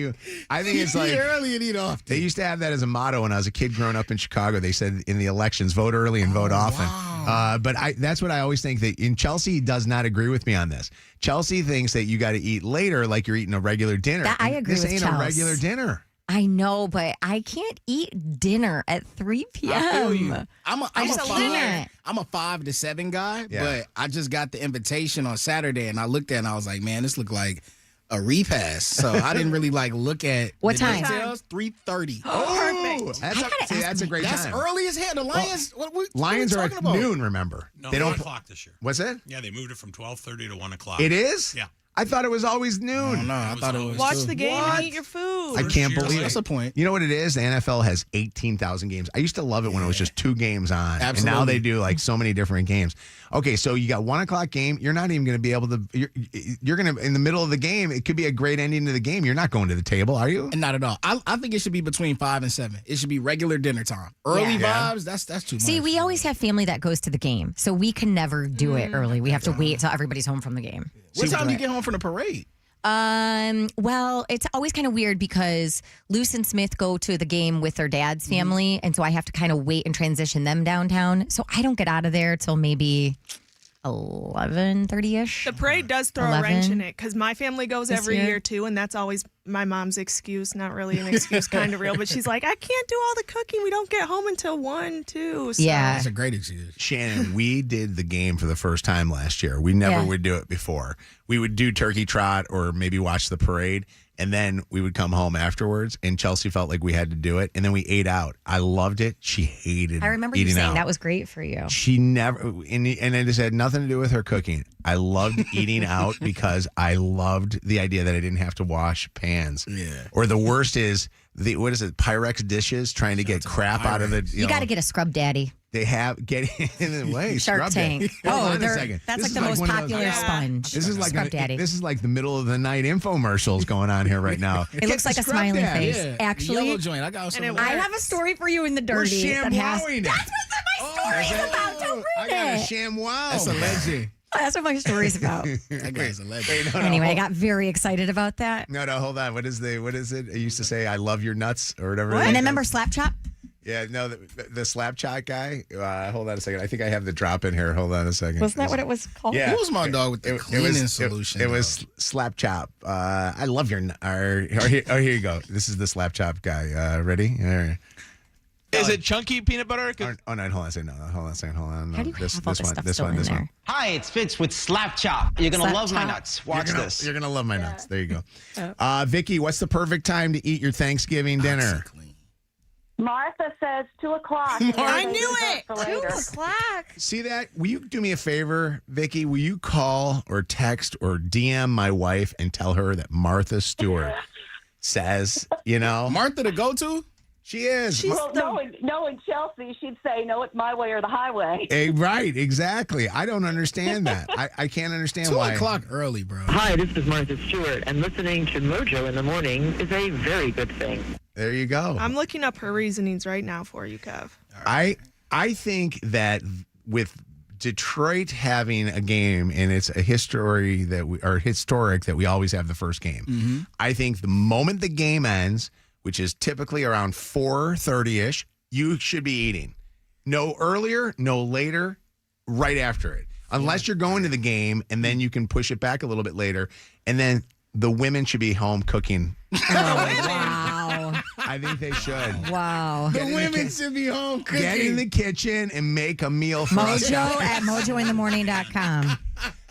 it's like. Eat early and eat often. They used to have that as a motto when I was a kid growing up in Chicago. They said in the elections, vote early and vote often. Wow. But that's what I always think that in Chelsea does not agree with me on this. Chelsea thinks that you got to eat later like you're eating a regular dinner. I agree this with ain't Chels. a regular dinner. I know, but I can't eat dinner at 3 p.m. I feel you. I'm a can't. 5 to 7 guy, Yeah. but I just got the invitation on Saturday, and I looked at it and I was like, man, this looked like a repast. So I didn't really like look at What the time? details. 3:30. Perfect. That's a great That's time. early as hell. The Lions. Lions what are we at talking about? noon, remember? No, they 1 don't. o'clock this year. What's it? Yeah, they moved it from 12:30 to 1 o'clock. It is? Yeah. I thought it was always noon. No, I thought it was. Watch too. the game What? and eat your food. I can't year, believe That's it. a point. You know what it is? The NFL has 18,000 games. I used to love it when it was just 2 games on. Absolutely. And now they do like so many different games. Okay, so you got 1 o'clock game. You're not even going to be able to. You're going to, in the middle of the game, it could be a great ending to the game. You're not going to the table, are you? Not at all. I think it should be between 5 and 7. It should be regular dinner time. Early Yeah. vibes. That's too much. See, we always have family that goes to the game, so we can never do it early. We have to wait till everybody's home from the game. What time do you get home from the parade? Well, it's always kind of weird because Luce and Smith go to the game with their dad's family, and so I have to kind of wait and transition them downtown. So I don't get out of there till maybe 11:30ish. The parade does throw 11 a wrench in it because my family goes this every year. year too, and that's always my mom's excuse. Not really an excuse, kind of real, but she's like, I can't do all the cooking. We don't get home until 1, 2. So. Yeah. That's a great excuse. Shannon, we did the game for the first time last year. We never would do it before. We would do turkey trot or maybe watch the parade, and then we would come home afterwards, and Chelsea felt like we had to do it, and then we ate out. I loved it. She hated I remember you eating saying out. that was great for you. She never, and it just had nothing to do with her cooking. I loved eating out because I loved the idea that I didn't have to wash pans. Yeah. Or the worst is what is it? Pyrex dishes trying to get crap out of the. You got to get a scrub daddy. They have get in the way. Shark Scrub Tank. Daddy. Hold on a they're- second. that's This like is the most one of those- popular sponge. This is like Scrub Daddy. This is like the middle of the night infomercials going on here right now. It looks like a Scrub smiling Daddy. face. Yeah. Actually, Yellow joint. I got some. And of it that. I have a story for you in the We're dirty. that has- ShamWowing it. That's what my story's about. Don't ruin I got a it. ShamWow. That's a legend. That's what my story's about. That guy's a legend. Anyway, I got very excited about that. No, hold on. What is it? I used to say, I love your nuts or whatever. And then remember Slap Chop? Yeah, no, the slap shot guy. Hold on a second. I think I have the drop in here. Hold on a second. Wasn't that what it was called? Yeah. Who was my dog with the cleaning solution? It was slap chop. I love your. Here you go. This is the slap chop guy. Ready? All right. Is it chunky peanut butter? Oh no! Hold on a second. No, hold on a second. Hold on. No, How do you have all this stuff this still one. in This there? one. Hi, it's Fitz with Slap Chop. You're gonna Slap love my Chop. nuts. Watch this. You're gonna love my nuts. There you go. Vicky, what's the perfect time to eat your Thanksgiving dinner? Martha says 2 o'clock. I knew it. 2 o'clock. See that? Will you do me a favor, Vicky? Will you call or text or DM my wife and tell her that Martha Stewart says, Martha the go-to? She is. Well, knowing Chelsea, she'd say, no, it's my way or the highway. Right, exactly. I don't understand that. I can't understand 2 why. o'clock early, bro. Hi, this is Martha Stewart, and listening to Mojo in the morning is a very good thing. There you go. I'm looking up her reasonings right now for you, Kev. I think that with Detroit having a game and it's a historic that we always have the first game. I think the moment the game ends, which is typically around 4:30ish, you should be eating. No earlier, no later, right after it. Unless you're going to the game and then you can push it back a little bit later. And then the women should be home cooking. Wow. I think they should. Wow. The women should be home cooking. Get in the kitchen and make a meal for us. Mojo at mojointhemorning.com.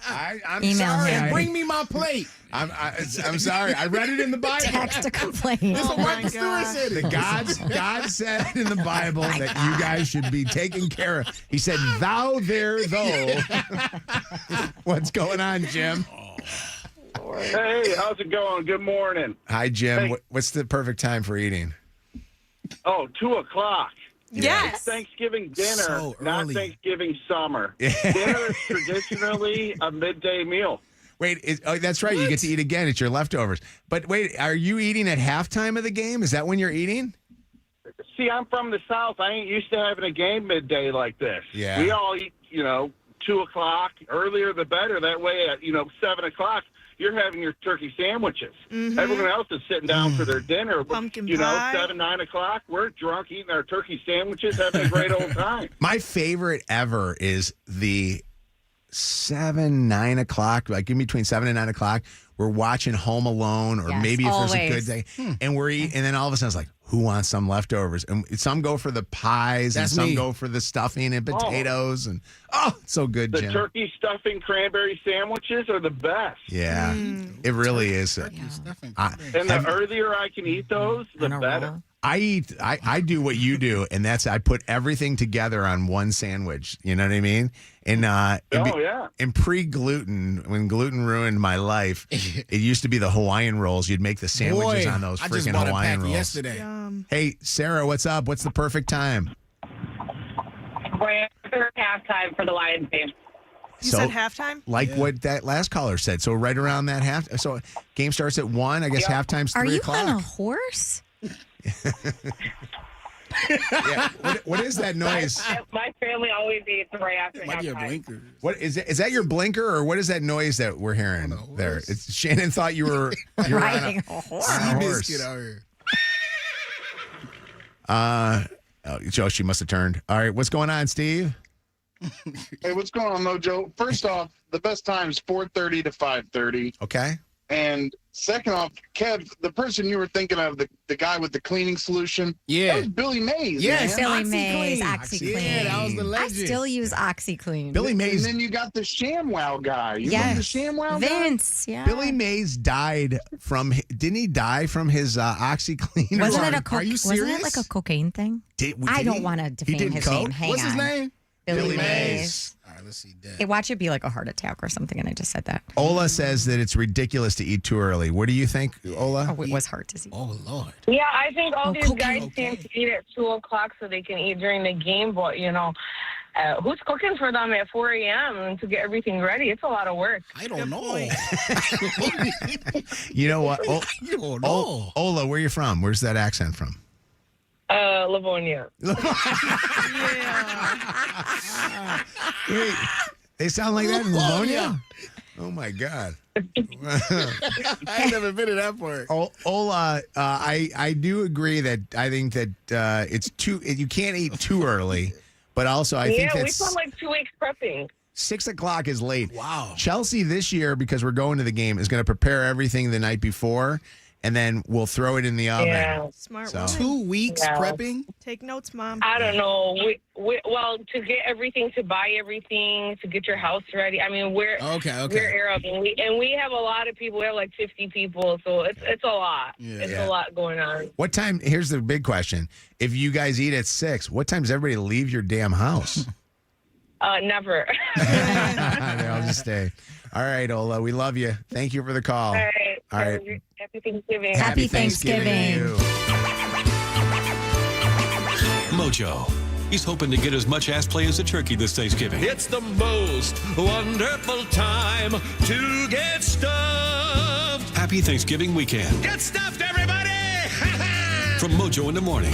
I'm Email sorry. him. Bring me my plate. I'm sorry. I read it in the Bible. Text a complaint. This is what Martha Stewart said. God said in the Bible that you guys should be taken care of. He said, "Thou there, though." What's going on, Jim? Hey, how's it going? Good morning. Hi, Jim. Hey. What's the perfect time for eating? Oh, 2:00. Yes. It's Thanksgiving dinner, So not early. Thanksgiving summer. Dinner is traditionally a midday meal. Wait, that's right. You get to eat again. It's your leftovers. But wait, are you eating at halftime of the game? Is that when you're eating? See, I'm from the South. I ain't used to having a game midday like this. Yeah. We all eat, 2:00. Earlier the better. That way at, 7:00, you're having your turkey sandwiches. Mhm. Everyone else is sitting down for their dinner. Pumpkin pie. 7, 9 o'clock, we're drunk eating our turkey sandwiches, having a great old time. My favorite ever is the 7, 9 o'clock, like in between 7 and 9 o'clock. We're watching Home Alone, or Yes, maybe if there's a always. good day, and we're eating, and then all of a sudden it's like, who wants some leftovers? And some go for the pies, That's and some me. go for the stuffing and potatoes, and it's so good, The Jim. turkey stuffing cranberry sandwiches are the best. Yeah, it really is. And the earlier I can eat those, the better. I do what you do, and that's I put everything together on one sandwich. You know what I mean? And and pre-gluten, when gluten ruined my life, it used to be the Hawaiian rolls. You'd make the sandwiches Boy, on those I just freaking bought a Hawaiian pack rolls. yesterday. Hey, Sarah, what's up? What's the perfect time? Right after halftime for the Lions game. You said halftime? Like what that last caller said. So right around that half. So game starts at 1. I guess halftime's 3 Are you o'clock. on a horse? Yeah. What is that noise? My family always eats right after halftime. What is it? Is that your blinker, or what is that noise that we're hearing there? It's Shannon thought you were Riding a horse. on a horse. Joe, she must have turned. All right, what's going on, Steve? Hey, what's going on, Mojo? First off, the best time is 4:30 to 5:30. Okay. And second off, Kev, the person you were thinking of, the guy with the cleaning solution, that was Billy Mays. Yes, man. Billy Mays, OxyClean. Yeah, that was the I legend. still use OxyClean. Billy Mays. And then you got the ShamWow guy. You remember the ShamWow guy? Vince, yeah. Billy Mays died from. Didn't he die from his OxyClean? Wasn't it like a cocaine thing? I don't want to defame did his coke? name. Hang What's his on. name? Billy Mays. All right, let's see. Hey, watch it be like a heart attack or something, and I just said that. Ola says that it's ridiculous to eat too early. What do you think, Ola? Oh, it was hard to see. Oh, Lord. Yeah, I think all these cocaine. guys seem to eat at 2:00 so they can eat during the game. But who's cooking for them at 4 a.m. to get everything ready? It's a lot of work. I don't know. You know what? You don't know. Ola, where you from? Where's that accent from? Livonia. Wait, they sound like that in Livonia? Oh, my God. I ain't never been to that part. Ola, I do agree that I think that it's you can't eat too early, but also I think we that's spent like 2 weeks prepping. 6 o'clock is late. Wow. Chelsea this year, because we're going to the game, is going to prepare everything the night before, and then we'll throw it in the oven. Yeah. Smart So- woman. 2 weeks prepping? Take notes, Mom. I don't know. Well, to get everything, to buy everything, to get your house ready. I mean, we're Arab, and we have a lot of people. We have like 50 people, so it's a lot. It's a lot going on. What time? Here's the big question: if you guys eat at 6, what time does everybody leave your damn house? Never. They all just stay. All right, Ola, we love you. Thank you for the call. All right. All right. Happy Thanksgiving. Happy Thanksgiving to you. Mojo. He's hoping to get as much ass play as a turkey this Thanksgiving. It's the most wonderful time to get stuffed. Happy Thanksgiving weekend. Get stuffed, everybody! From Mojo in the morning.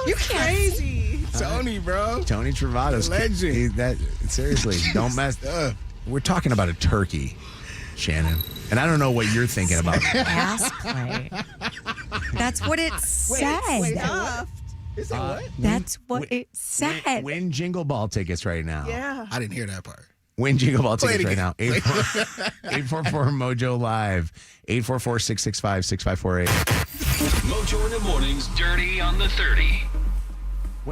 You crazy. Tony, bro. Tony Travato's Legend. Seriously, don't mess. We're talking about a turkey, Shannon, and I don't know what you're thinking about. Ass play. That's what it said. Is that what? That's what it said. Win Jingle Ball tickets right now. Yeah. I didn't hear that part. Win Jingle Ball Play it tickets right now. again. 844 Mojo Live. 844-665-6548. Mojo in the mornings, Dirty on the 30.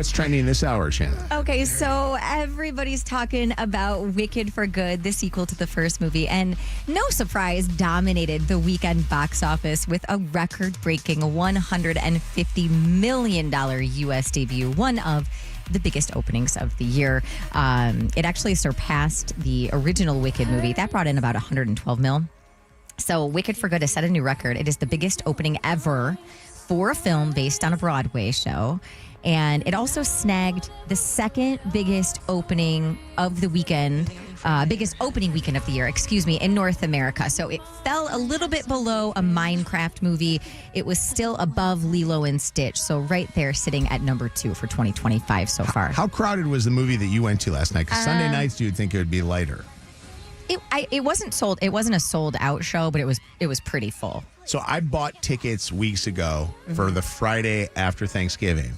What's trending this hour, Shannon? Okay, so everybody's talking about Wicked for Good, the sequel to the first movie, and no surprise, dominated the weekend box office with a record-breaking $150 million U.S. debut, one of the biggest openings of the year. It actually surpassed the original Wicked movie. That brought in about $112 million. So Wicked for Good has set a new record. It is the biggest opening ever for a film based on a Broadway show. And it also snagged the second biggest opening of the weekend, biggest opening weekend of the year, in North America. So it fell a little bit below a Minecraft movie. It was still above Lilo and Stitch. So right there, sitting at number 2 for 2025 so far. How crowded was the movie that you went to last night? Because Sunday nights, you'd think it would be lighter. It wasn't sold. It wasn't a sold out show, but it was pretty full. So I bought tickets weeks ago for the Friday after Thanksgiving.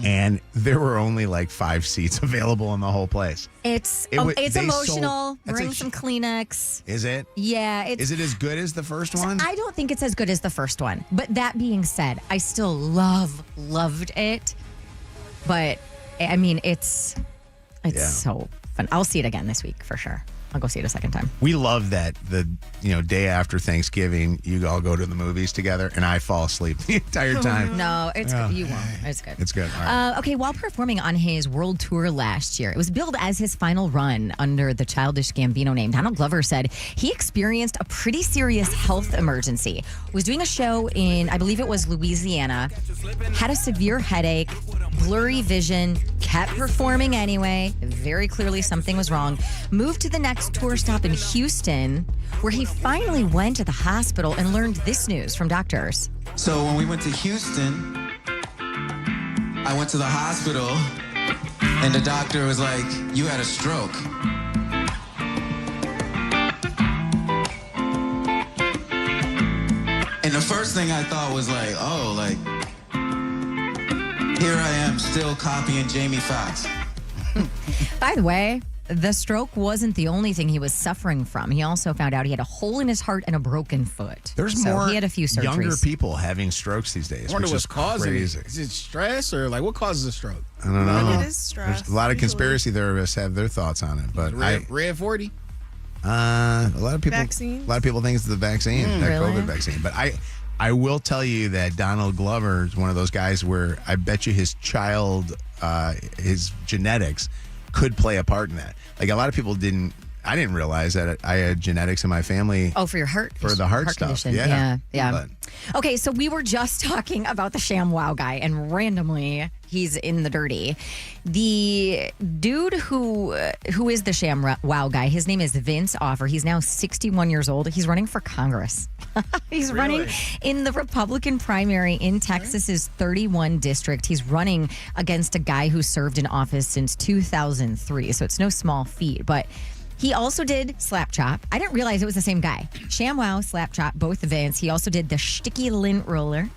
And there were only like 5 seats available in the whole place. It's emotional. Bring some Kleenex. Is it? Yeah. Is it as good as the first one? I don't think it's as good as the first one. But that being said, I still loved it. But I mean, it's so fun. I'll see it again this week for sure. I'll go see it a second time. We love that the day after Thanksgiving, you all go to the movies together, and I fall asleep the entire time. No, it's good. You won't. It's good. It's good. All right. Okay, while performing on his world tour last year, it was billed as his final run under the Childish Gambino name. Donald Glover said he experienced a pretty serious health emergency. Was doing a show in, I believe it was Louisiana, had a severe headache, blurry vision, kept performing anyway. Very clearly something was wrong. Moved to the next tour stop in Houston, where he finally went to the hospital and learned this news from doctors. So when we went to Houston, I went to the hospital and the doctor was like, "You had a stroke." And the first thing I thought was like, oh, like, here I am still copying Jamie Foxx. By the way, the stroke wasn't the only thing he was suffering from. He also found out he had a hole in his heart and a broken foot. There's so more he had a few surgeries. younger people having strokes these days, I wonder which what's is causing crazy. it. Is it stress or like what causes a stroke? I don't know. It is stress. There's a lot of conspiracy theorists have their thoughts on it, but Red 40? a lot of people Vaccines? A lot of people think it's the vaccine, that really? COVID vaccine. But I will tell you that Donald Glover is one of those guys where I bet you his genetics could play a part in that. Like a lot of people I didn't realize that I had genetics in my family. Oh, for your heart? For the heart stuff. Condition. Yeah. But, okay, so we were just talking about the ShamWow guy, and randomly he's in the dirty. The dude who is the ShamWow guy, his name is Vince Offer. He's now 61 years old. He's running for Congress. He's running in the Republican primary in Texas's 31 district. He's running against a guy who served in office since 2003, so it's no small feat. But he also did Slap Chop. I didn't realize it was the same guy. ShamWow, Slap Chop, both events. He also did the Sticky Lint Roller,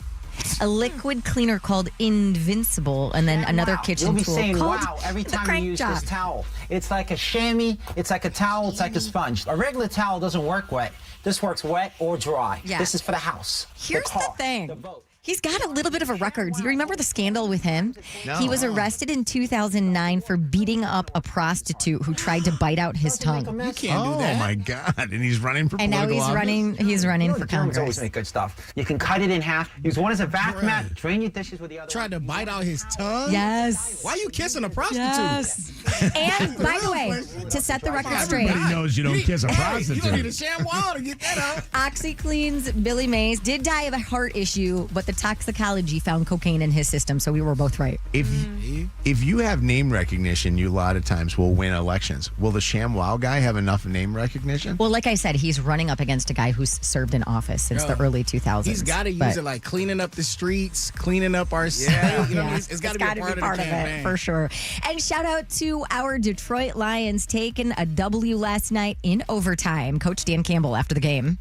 a liquid cleaner called Invincible, and then another kitchen You'll be tool saying called wow every the time Crank you use Chop. this towel. It's like a chamois, it's like a towel, it's like a sponge. A regular towel doesn't work wet. This works wet or dry. Yeah. This is for the house. Here's the thing. He's got a little bit of a record. Do you remember the scandal with him? No. He was arrested in 2009 for beating up a prostitute who tried to bite out his tongue. You can't do that. Oh my God! And he's running for And now political office? he's running for The Germans always Congress. make good stuff. You can cut it in half. Use one as a vac mat. Drain your dishes with the other. Tried to bite out his tongue? Yes. Why are you kissing a prostitute? Yes. And by the way, to set the record straight, Everybody knows you don't kiss a You don't need a prostitute. ShamWow to get that out. OxyClean's Billy Mays did die of a heart issue, but the toxicology found cocaine in his system, so we were both right. If you have name recognition, you a lot of times will win elections. Will the ShamWow guy have enough name recognition? Well, like I said, he's running up against a guy who's served in office since the early 2000s. He's got to use But- it like cleaning up the streets, cleaning up our city. You know what I mean? It's got to be a part of the campaign. it for sure. And shout out to our Detroit Lions taking a W last night in overtime. Coach Dan Campbell after the game.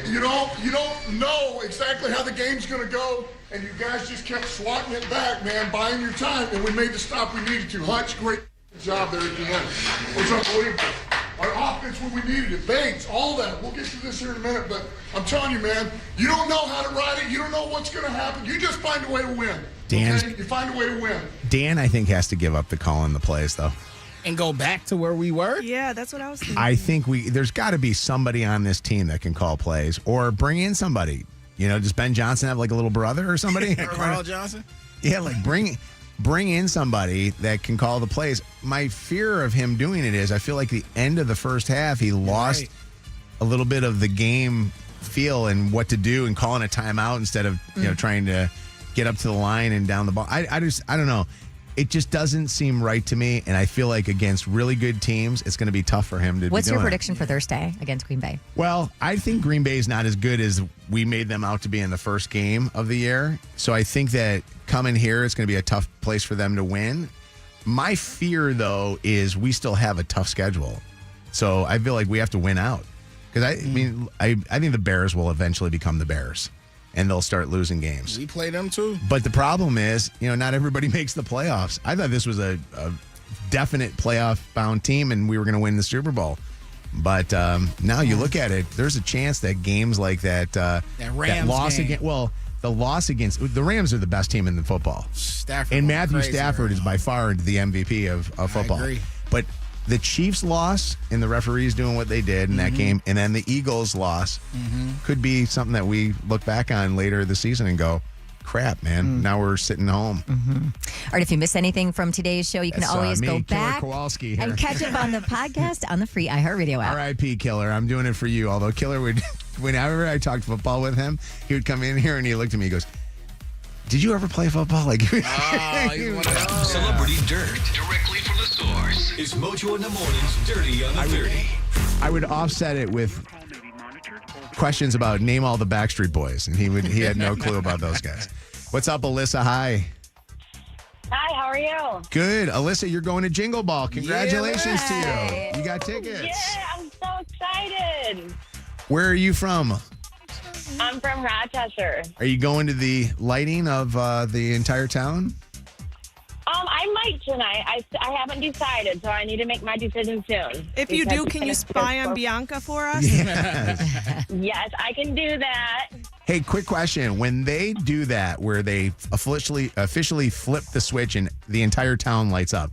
You don't know exactly how the game's going to go, and you guys just kept swatting it back, man, buying your time, and we made the stop we needed to. Hutch, great job there at the end. It was unbelievable. Our offense offense when we needed it. Bates, all that. We'll get to this here in a minute, but I'm telling you, man, you don't know how to ride it. You don't know what's going to happen. You just find a way to win. Dan's- Okay? You find a way to win. Dan, I think, has to give up the calling the plays, though. And go back to where we were? Yeah, that's what I was thinking. I think there's got to be somebody on this team that can call plays or bring in somebody. You know, does Ben Johnson have like a little brother or somebody? Carl Johnson? Yeah, like bring in somebody that can call the plays. My fear of him doing it is I feel like the end of the first half, he lost a little bit of the game feel and what to do and calling a timeout instead of, you know, trying to get up to the line and down the ball. I don't know. It just doesn't seem right to me, and I feel like against really good teams, it's going to be tough for him to What's be your doing it. prediction for Thursday against Green Bay? Well, I think Green Bay is not as good as we made them out to be in the first game of the year. So I think that coming here, it's going to be a tough place for them to win. My fear, though, is we still have a tough schedule. So I feel like we have to win out. Because I think the Bears will eventually become the Bears. And they'll start losing games. We play them too. But the problem is, you know, not everybody makes the playoffs. I thought this was a definite playoff-bound team, and we were going to win the Super Bowl. But now you look at it, there's a chance that games like that, Rams loss game. the loss against the Rams are the best team in the football. Stafford And went Matthew crazy Stafford right is by far the MVP of football. agree. But the Chiefs' loss and the referees doing what they did in that game, and then the Eagles' loss could be something that we look back on later this season and go, crap, man, now we're sitting home. All right, if you miss anything from today's show, you can That's, always me, go Killer back Kowalski here. and catch up on the podcast on the free iHeartRadio app. R.I.P. Killer. I'm doing it for you. Although Killer would, whenever I talked football with him, he would come in here and he looked at me and goes, did you ever play football? Like, Celebrity Dirt. Directly from the source. It's Mojo in the Morning's Dirty on the 30. I would offset it with questions about name all the Backstreet Boys, and he had no clue about those guys. What's up, Alyssa? Hi. Hi, how are you? Good. Alyssa, you're going to Jingle Ball. Congratulations to Yay. you. You got tickets. Yeah, I'm so excited. Where are you from? I'm from Rochester. Are you going to the lighting of the entire town? I might tonight. I haven't decided, so I need to make my decision soon. If you Because do, can you it's spy on so- Bianca for us? Yes, I can do that. Hey, quick question. When they do that, where they officially flip the switch and the entire town lights up,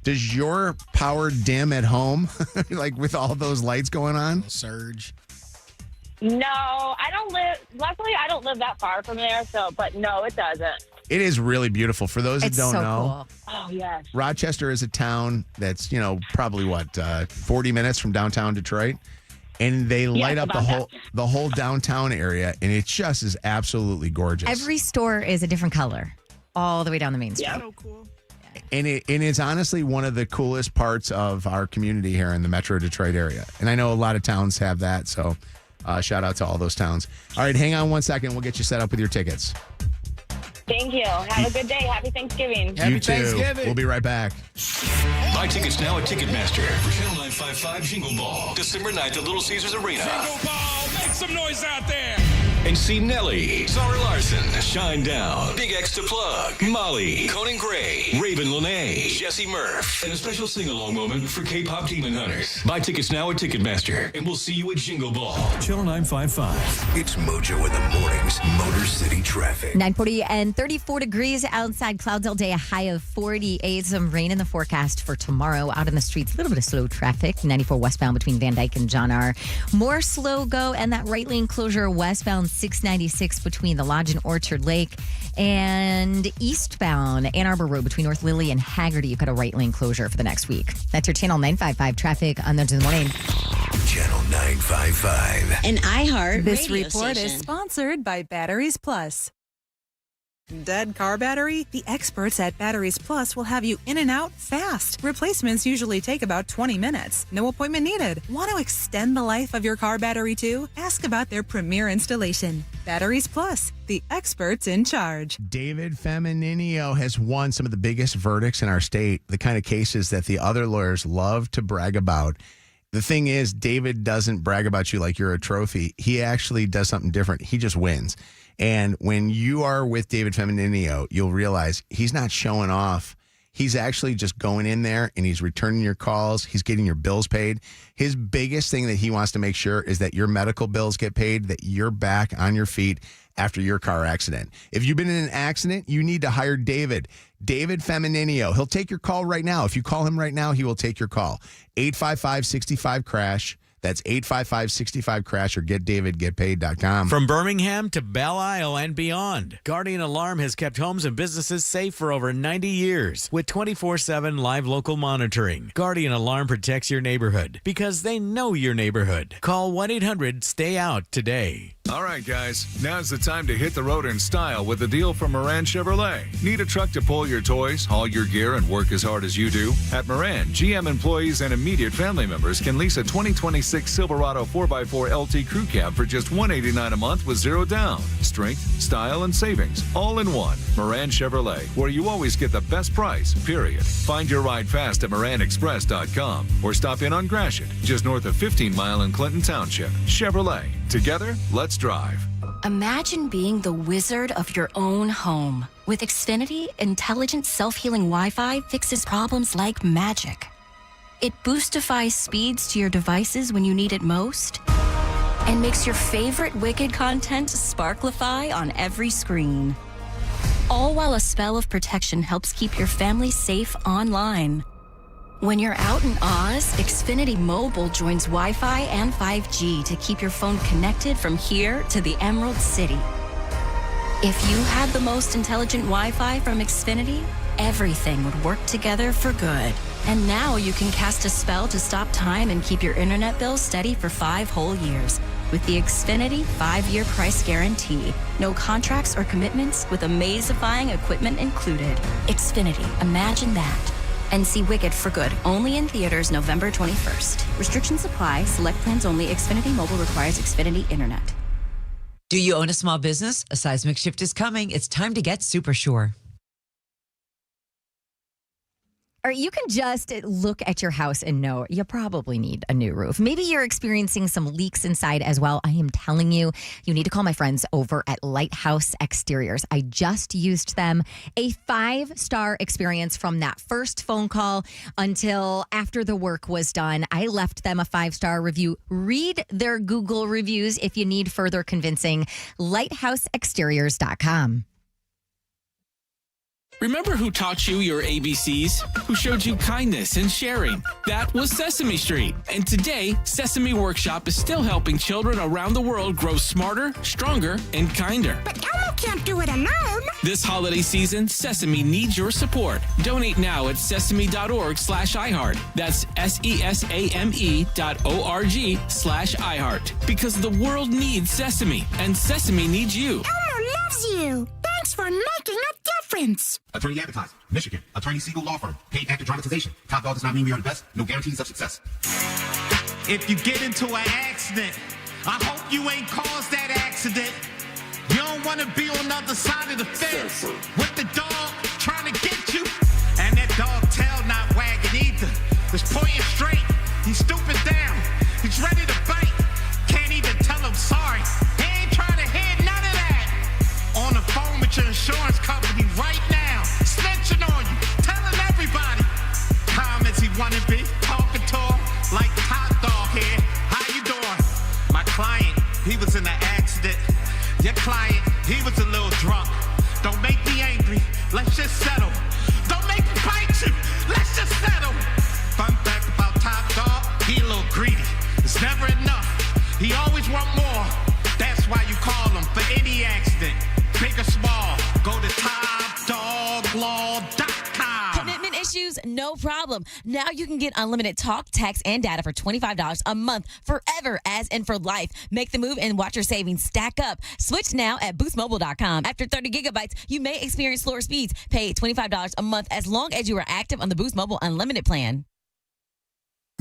does your power dim at home? Like with all those lights going on? Surge. No, I don't live. Luckily, I don't live that far from there. But no, it doesn't. It is really beautiful. For those that don't know, Oh yes. Rochester is a town that's, probably 40 minutes from downtown Detroit. And they light up the whole downtown area, and it just is absolutely gorgeous. Every store is a different color all the way down the main street. Yeah. So cool. And it's honestly one of the coolest parts of our community here in the Metro Detroit area. And I know a lot of towns have that, so shout out to all those towns. All right, hang on one second. We'll get you set up with your tickets. Thank you. Have a good day. Happy Thanksgiving. You too. We'll be right back. Buy tickets now at Ticketmaster for Channel 955 Jingle Ball, December 9th at Little Caesars Arena. Jingle Ball, make some noise out there. And see Nelly, Zara Larson, Shine Down, Big X to Plug, Molly, Conan Gray, Raven Lene, Jesse Murph, and a special sing-along moment for K-pop Demon Hunters. Buy tickets now at Ticketmaster, and we'll see you at Jingle Ball. Channel 955. It's Mojo in the Mornings. Motor City Traffic. 9:40 and 34 degrees outside. Clouds all day, a high of 48. Some rain in the forecast for tomorrow. Out in the streets, a little bit of slow traffic. 94 westbound between Van Dyke and John R. More slow go, and that right lane closure westbound 696 between the Lodge and Orchard Lake. And eastbound Ann Arbor Road between North Lilly and Haggerty. You've got a right lane closure for the next week. That's your Channel 955 traffic on the morning. Channel 955. An iHeart This radio report is station. sponsored by Batteries Plus. Dead car battery? The experts at Batteries Plus will have you in and out fast. Replacements usually take about 20 minutes. No appointment needed. Want to extend the life of your car battery too? Ask about their premier installation. Batteries Plus, the experts in charge. David Femininio has won some of the biggest verdicts in our state, the kind of cases that the other lawyers love to brag about. The thing is, David doesn't brag about you like you're a trophy. He actually does something different. He just wins. And when you are with David Femininio, you'll realize he's not showing off He's actually just going in there and he's returning your calls. He's getting your bills paid. His biggest thing that he wants to make sure is that your medical bills get paid, that you're back on your feet after your car accident. If you've been in an accident, you need to hire David. David Femininio. He'll take your call right now. If you call him right now, he will take your call. 855-65-CRASH. That's 855-65-CRASH or getdavidgetpaid.com. From Birmingham to Belle Isle and beyond, Guardian Alarm has kept homes and businesses safe for over 90 years with 24/7 live local monitoring. Guardian Alarm protects your neighborhood because they know your neighborhood. Call 1-800-STAY-OUT today. All right, guys, now's the time to hit the road in style with a deal from Moran Chevrolet. Need a truck to pull your toys, haul your gear, and work as hard as you do? At Moran, GM employees and immediate family members can lease a 2026 Silverado 4x4 LT Crew Cab for just $189 a month with zero down. Strength, style, and savings, all in one. Moran Chevrolet, where you always get the best price, period. Find your ride fast at MoranExpress.com or stop in on Gratiot, just north of 15 Mile in Clinton Township. Chevrolet. Together, let's drive. Imagine being the wizard of your own home. With Xfinity, intelligent self-healing Wi-Fi fixes problems like magic. It boostifies speeds to your devices when you need it most and makes your favorite Wicked content sparklify on every screen. All while a spell of protection helps keep your family safe online. When you're out in Oz, Xfinity Mobile joins Wi-Fi and 5G to keep your phone connected from here to the Emerald City. If you had the most intelligent Wi-Fi from Xfinity, everything would work together for good. And now you can cast a spell to stop time and keep your internet bill steady for 5 whole years with the Xfinity 5-year price guarantee. No contracts or commitments with amazifying equipment included. Xfinity, imagine that. And see Wicked for good, only in theaters November 21st. Restrictions apply. Select plans only. Xfinity Mobile requires Xfinity Internet. Do you own a small business? A seismic shift is coming. It's time to get super sure. Or you can just look at your house and know you probably need a new roof. Maybe you're experiencing some leaks inside as well. I am telling you, you need to call my friends over at Lighthouse Exteriors. I just used them. A 5-star experience from that first phone call until after the work was done. I left them a 5-star review. Read their Google reviews if you need further convincing. LighthouseExteriors.com. Remember who taught you your ABCs? Who showed you kindness and sharing? That was Sesame Street. And today, Sesame Workshop is still helping children around the world grow smarter, stronger, and kinder. But Elmo can't do it alone. This holiday season, Sesame needs your support. Donate now at sesame.org/iHeart. That's SESAME.org/iHeart. Because the world needs Sesame, and Sesame needs you. Elmo loves you. Thanks for making a difference. Attorney Advertising, Michigan. Attorney Siegel Law Firm. Paid actor dramatization. Top dog does not mean we are the best. No guarantees of success. If you get into an accident, I hope you ain't caused that accident. You don't want to be on the other side of the fence with the dog trying to get you. And that dog tail not wagging either. It's pointing straight. He's stooping down. He's ready to bite. Can't even tell him sorry. He ain't trying to hear none of that. On the phone with your insurance company right now, snitching on you, telling everybody. Calm as he wanna be, talking to him like Top Dog here. How you doing? My client, he was in an accident. Your client, he was a little drunk. Don't make me angry, let's just settle. Don't make me fight you, let's just settle. Fun fact about Top Dog, he a little greedy. It's never enough, he always want more. That's why you call him for any accident. Big or small, go to TopDogLaw.com. Commitment issues? No problem. Now you can get unlimited talk, text, and data for $25 a month forever, as in for life. Make the move and watch your savings stack up. Switch now at BoostMobile.com. After 30 gigabytes, you may experience slower speeds. Pay $25 a month as long as you are active on the Boost Mobile Unlimited plan.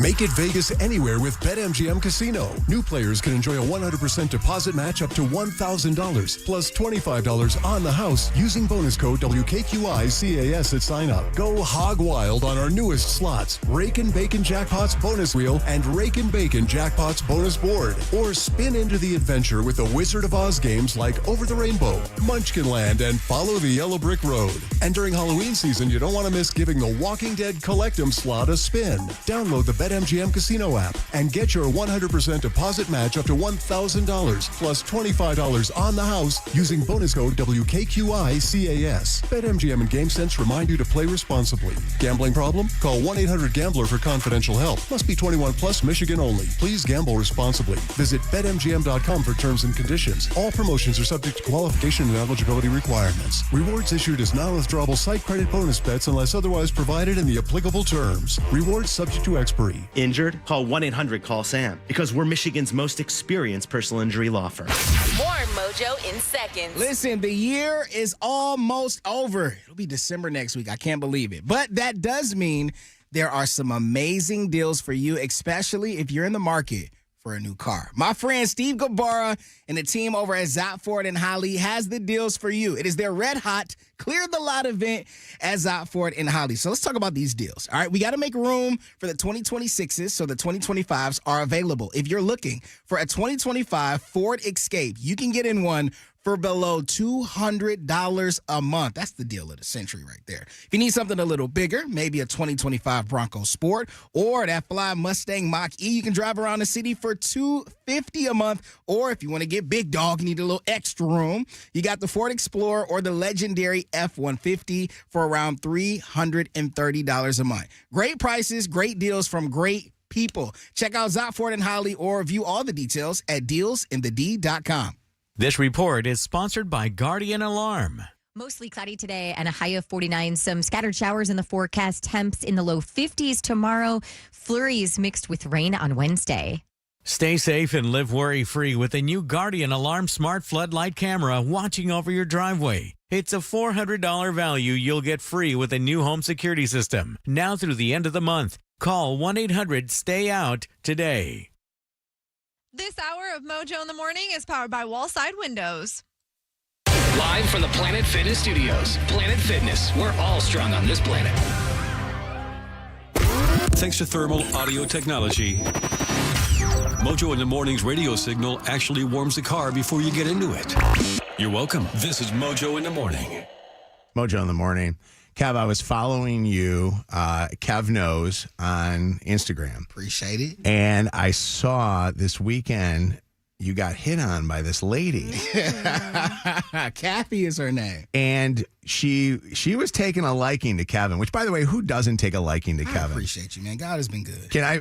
Make it Vegas anywhere with BetMGM Casino. New players can enjoy a 100% deposit match up to $1,000 plus $25 on the house using bonus code WKQICAS at sign up. Go hog wild on our newest slots, Rake and Bacon Jackpots bonus wheel and Rake and Bacon Jackpots bonus board. Or spin into the adventure with the Wizard of Oz games like Over the Rainbow, Munchkinland, and Follow the Yellow Brick Road. And during Halloween season, you don't want to miss giving the Walking Dead Collectum slot a spin. Download the BetMGM Casino app and get your 100% deposit match up to $1,000 plus $25 on the house using bonus code WKQICAS. BetMGM and GameSense remind you to play responsibly. Gambling problem? Call 1-800-GAMBLER for confidential help. Must be 21 plus, Michigan only. Please gamble responsibly. Visit BetMGM.com for terms and conditions. All promotions are subject to qualification and eligibility requirements. Rewards issued as non-withdrawable site credit bonus bets unless otherwise provided in the applicable terms. Rewards subject to expiry. Injured? Call 1-800-CALL-SAM because we're Michigan's most experienced personal injury law firm. More Mojo in seconds. Listen, the year is almost over. It'll be December next week. I can't believe it. But that does mean there are some amazing deals for you, especially if you're in the market for a new car. My friend Steve Gabara and the team over at Zott Ford and Holly has the deals for you. It is their red hot clear the lot event at Zott Ford and Holly. So let's talk about these deals. All right, we got to make room for the 2026s so the 2025s are available. If you're looking for a 2025 Ford Escape, you can get in one for below $200 a month. That's the deal of the century right there. If you need something a little bigger, maybe a 2025 Bronco Sport or that fly Mustang Mach-E, you can drive around the city for $250 a month. Or if you want to get big dog, need a little extra room, you got the Ford Explorer or the legendary F-150 for around $330 a month. Great prices, great deals from great people. Check out Zott Ford and Holly or view all the details at dealsinthed.com. This report is sponsored by Guardian Alarm. Mostly cloudy today and a high of 49. Some scattered showers in the forecast. Temps in the low 50s tomorrow. Flurries mixed with rain on Wednesday. Stay safe and live worry-free with the new Guardian Alarm Smart Floodlight Camera watching over your driveway. It's a $400 value you'll get free with a new home security system. Now through the end of the month. Call 1-800-STAY-OUT today. This hour of Mojo in the Morning is powered by Wallside Windows. Live from the Planet Fitness Studios. Planet Fitness, we're all strong on this planet. Thanks to thermal audio technology, Mojo in the Morning's radio signal actually warms the car before you get into it. You're welcome. This is Mojo in the Morning. Mojo in the Morning. Kev, I was following you, Kev Knows, on Instagram. Appreciate it. And I saw this weekend you got hit on by this lady. Kathy is her name. And she was taking a liking to Kevin, which, by the way, who doesn't take a liking to Kevin? I appreciate you, man. God has been good. Can I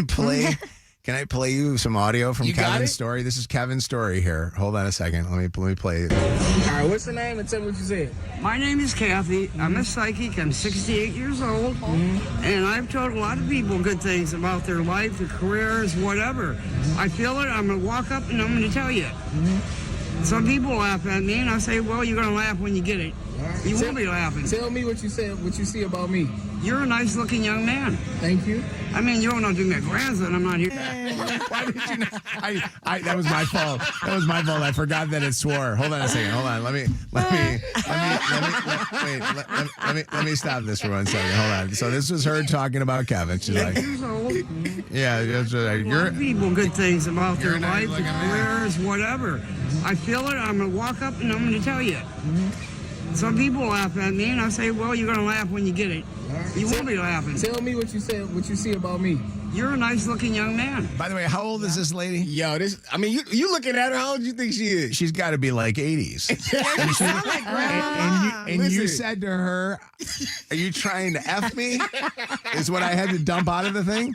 play... Can I play you some audio from Kevin's story? This is Kevin's story here. Hold on a second. Let me play it. All right, what's the name and tell me what you said? My name is Kathy. I'm a psychic. I'm 68 years old. And I've told a lot of people good things about their life, their careers, whatever. I feel it. I'm going to walk up and I'm going to tell you. Some people laugh at me and I say, well, you're going to laugh when you get it. You won't be laughing. Tell me what you said, what you see about me. You're a nice looking young man. Thank you. I mean, you don't know to my grandson. I'm not here. Why did you not? That was my fault. That was my fault. I forgot that it swore. Hold on a second. Hold on. Let me stop this for 1 second. Hold on. So this was her talking about Kevin. She's like, yeah, you're people good things about their life, their careers, whatever. I feel it. I'm going to walk up and I'm going to tell you. Some people laugh at me, and I say, well, you're going to laugh when you get it. You won't be laughing. Tell me what you said, what you see about me. You're a nice-looking young man. By the way, how old is this lady? Yo, you looking at her, how old do you think she is? She's got to be like 80s. And you said to her, are you trying to F me? Is what I had to dump out of the thing?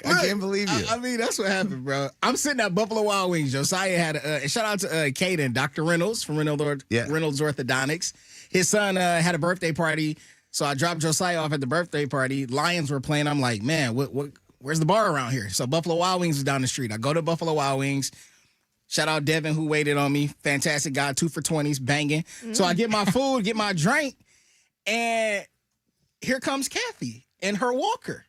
I can't believe you. I mean, that's what happened, bro. I'm sitting at Buffalo Wild Wings. Josiah had a shout out to Caden, Dr. Reynolds from Reynolds Orthodontics. His son had a birthday party, so I dropped Josiah off at the birthday party. Lions were playing. I'm like, man, where's the bar around here? So Buffalo Wild Wings is down the street. I go to Buffalo Wild Wings. Shout out Devin who waited on me. Fantastic guy, 2 for $20s, banging. So I get my food, get my drink, and here comes Kathy in her walker.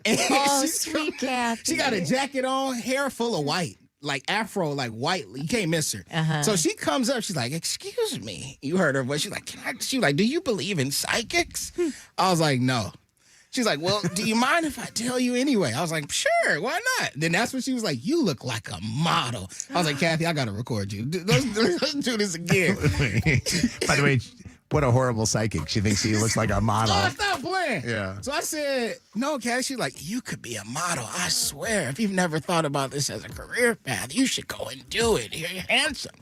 And Oh, she's sweet Kathy. She got a jacket on, hair full of white, like afro, like white. You can't miss her. So she comes up. She's like, "Excuse me." You heard her voice. She's like, She like, "Do you believe in psychics?" I was like, "No." She's like, "Well, do you mind if I tell you anyway?" I was like, "Sure, why not?" Then that's when she was like, "You look like a model." I was like, "Kathy, I gotta record you. Let's do this again." By the way, what a horrible psychic. She thinks he looks like a model. Oh, stop playing. Yeah. So I said, "No, Kathy." She's like, "You could be a model. I swear. If you've never thought about this as a career path, you should go and do it. You're handsome."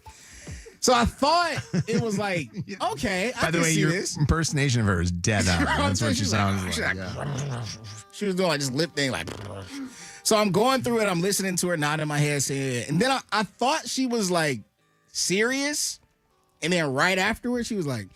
So I thought it was like, okay, I By the can way, see your this. impersonation of her is dead on. That's what she sounds like. She's like, she was doing like this lip thing, like. So I'm going through it. I'm listening to her, nodding my head, saying, and then I thought she was like serious, and then right afterwards she was like,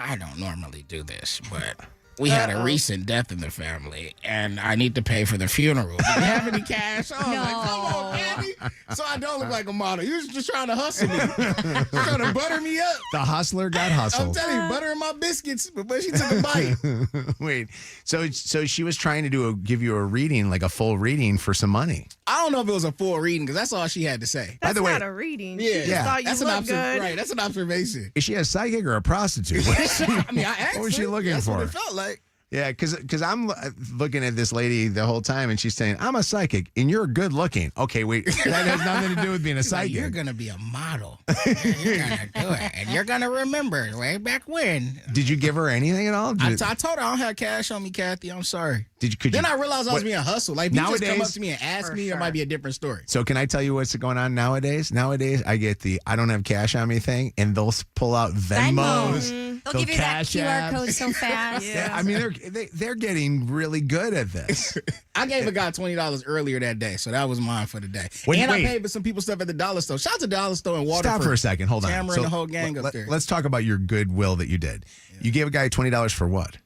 "I don't normally do this, but we had a recent death in the family, and I need to pay for the funeral. Do you have any cash?" I was like, "Come on, Candy." So I don't look like a model. You was just trying to hustle me. You're trying to butter me up. The hustler got I'm hustled. telling you, buttering my biscuits, but she took a bite. Wait, so she was trying to give you a reading, like a full reading for some money. I don't know if it was a full reading because that's all she had to say. That's By the way, not a reading. Yeah, She just thought you that's looked good. Right, that's an observation. Is she a psychic or a prostitute? I mean, I asked What was she her. looking That's for? what it felt like. Yeah, because I'm looking at this lady the whole time, and she's saying, "I'm a psychic, and you're good looking." Okay, wait, that has nothing to do with being a She's like, psychic. "You're gonna be a model. You're gonna do it, and you're gonna remember way back when." Did you give her anything at all? I told her I don't have cash on me, Kathy. I'm sorry. Could Then you- I realized I was what- being hustled. Like, if you just come up Nowadays- to me and ask me, it might be a different story. So can I tell you what's going on nowadays? Nowadays, I get the "I don't have cash on me" thing, and they'll pull out Venmos. They'll give you that cash QR apps. code so fast. Yeah, I mean, they're getting really good at this. I gave a guy $20 earlier that day, so that was mine for the day. Wait, and wait. I paid for some people stuff at the dollar store. Shout out to Dollar Store in Waterford. Stop for a second. Hold on. Tamara and the whole gang up there. Let's talk about your goodwill that you did. You gave a guy $20 for what?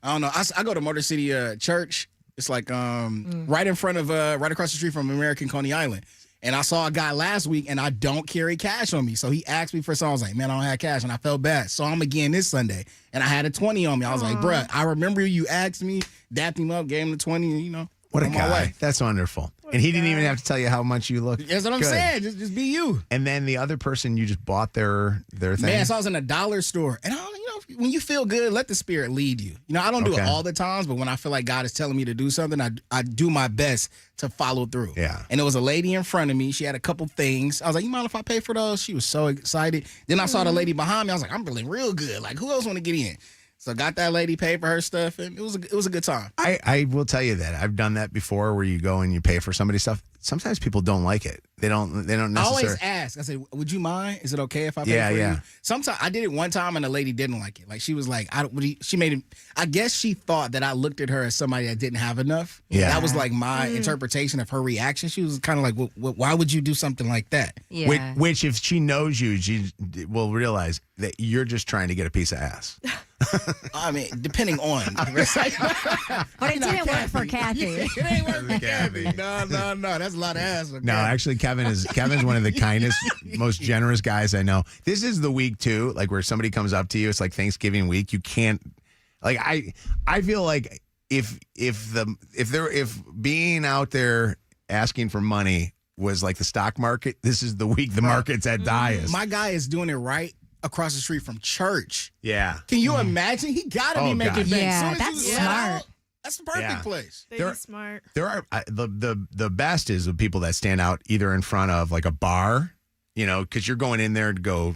I don't know. I go to Motor City Church. It's like right in front of, right across the street from American Coney Island. And I saw a guy last week, and I don't carry cash on me. So he asked me for something. I was like, "Man, I don't have cash." And I felt bad. So I'm again this Sunday. And I had a 20 on me. I was like, "Bruh, I remember you asked me, dapped him up, gave him the 20, you know. What a on my guy. way." That's wonderful. And he didn't even have to tell you how much you look. That's what I'm good. saying. Just be you. And then the other person, you just bought their thing? Man, so I was in a dollar store. And I don't, when you feel good, let the spirit lead you. I don't do it Okay. all the times, but when I feel like God is telling me to do something, I do my best to follow through. Yeah. And there was a lady in front of me. She had a couple things. I was like, "You mind if I pay for those?" She was so excited. Then I saw the lady behind me. I was like, "I'm feeling real good. Like, who else want to get in?" So got that lady, paid for her stuff, and it was a good time. I will tell you that. I've done that before where you go and you pay for somebody's stuff. Sometimes people don't like it. They don't I necessarily. always ask. I say, "Would you mind? Is it okay if I pay Yeah, for yeah. you?" Sometimes I did it one time and the lady didn't like it. Like she was like, she made it. I guess she thought that I looked at her as somebody that didn't have enough. Yeah. That was like my interpretation of her reaction. She was kind of like, why would you do something like that?" Yeah. Which, if she knows you, she will realize that you're just trying to get a piece of ass. I mean, depending on. But it didn't work for Kathy. It ain't work for Kathy. No. That's a lot of ass. No, actually, Kevin's one of the kindest, most generous guys I know. This is the week too, like where somebody comes up to you. It's like Thanksgiving week. You can't, like, I feel like if being out there asking for money was like the stock market, this is the week the market's at highest. My guy is doing it right across the street from church. Yeah. Can you imagine? He got to be making God. bank. Yeah, Soon as that's you smart. out, that's the perfect place. They smart. There are the best is the people that stand out either in front of like a bar, because you're going in there to go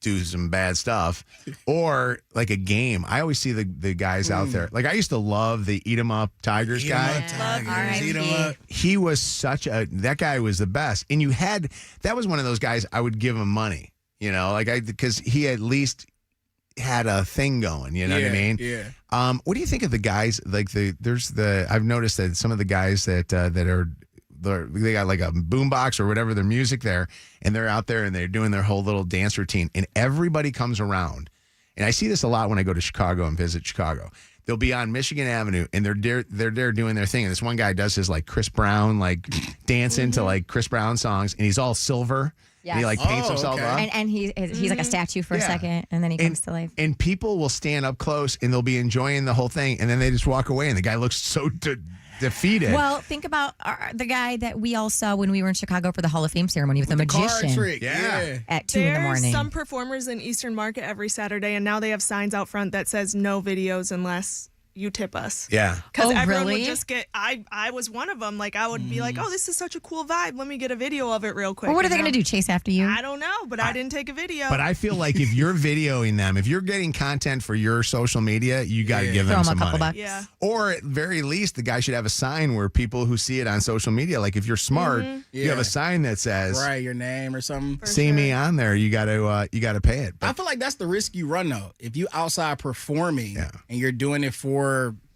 do some bad stuff, or like a game. I always see the guys out there. Like I used to love the Eat 'em Up Tigers guy. Eat 'em up. He was that guy was the best. And that was one of those guys I would give him money, because he at least had a thing going, you know what I mean? Yeah. What do you think of the guys? Like I've noticed that some of the guys that they got like a boombox or whatever, their music there, and they're out there and they're doing their whole little dance routine, and everybody comes around. And I see this a lot when I go to Chicago and visit Chicago. They'll be on Michigan Avenue and they're there doing their thing. And this one guy does his like Chris Brown, like dancing to like Chris Brown songs, and he's all silver. And he like paints Oh, himself okay. up. And he's like a statue for a Yeah. second, and then he comes to life. And people will stand up close and they'll be enjoying the whole thing, and then they just walk away, and the guy looks so defeated. Well, think about the guy that we all saw when we were in Chicago for the Hall of Fame ceremony with the magician Yeah. at 2 in the morning. There's some performers in Eastern Market every Saturday, and now they have signs out front that says no videos unless you tip us. Yeah. Because Oh, everyone really? would just get, I was one of them. Like, I would be like, oh, this is such a cool vibe. Let me get a video of it real quick. Well, what are they you going to know? do? Chase after you? I don't know, but I didn't take a video. But I feel like if you're videoing them, if you're getting content for your social media, you got to give Throw them them a some couple money. bucks. Yeah. Or at very least, the guy should have a sign where people who see it on social media, like if you're smart, you have a sign that says, Right, your name or something. "See me on there." You got to pay it. I feel like that's the risk you run, though. If you outside performing and you're doing it for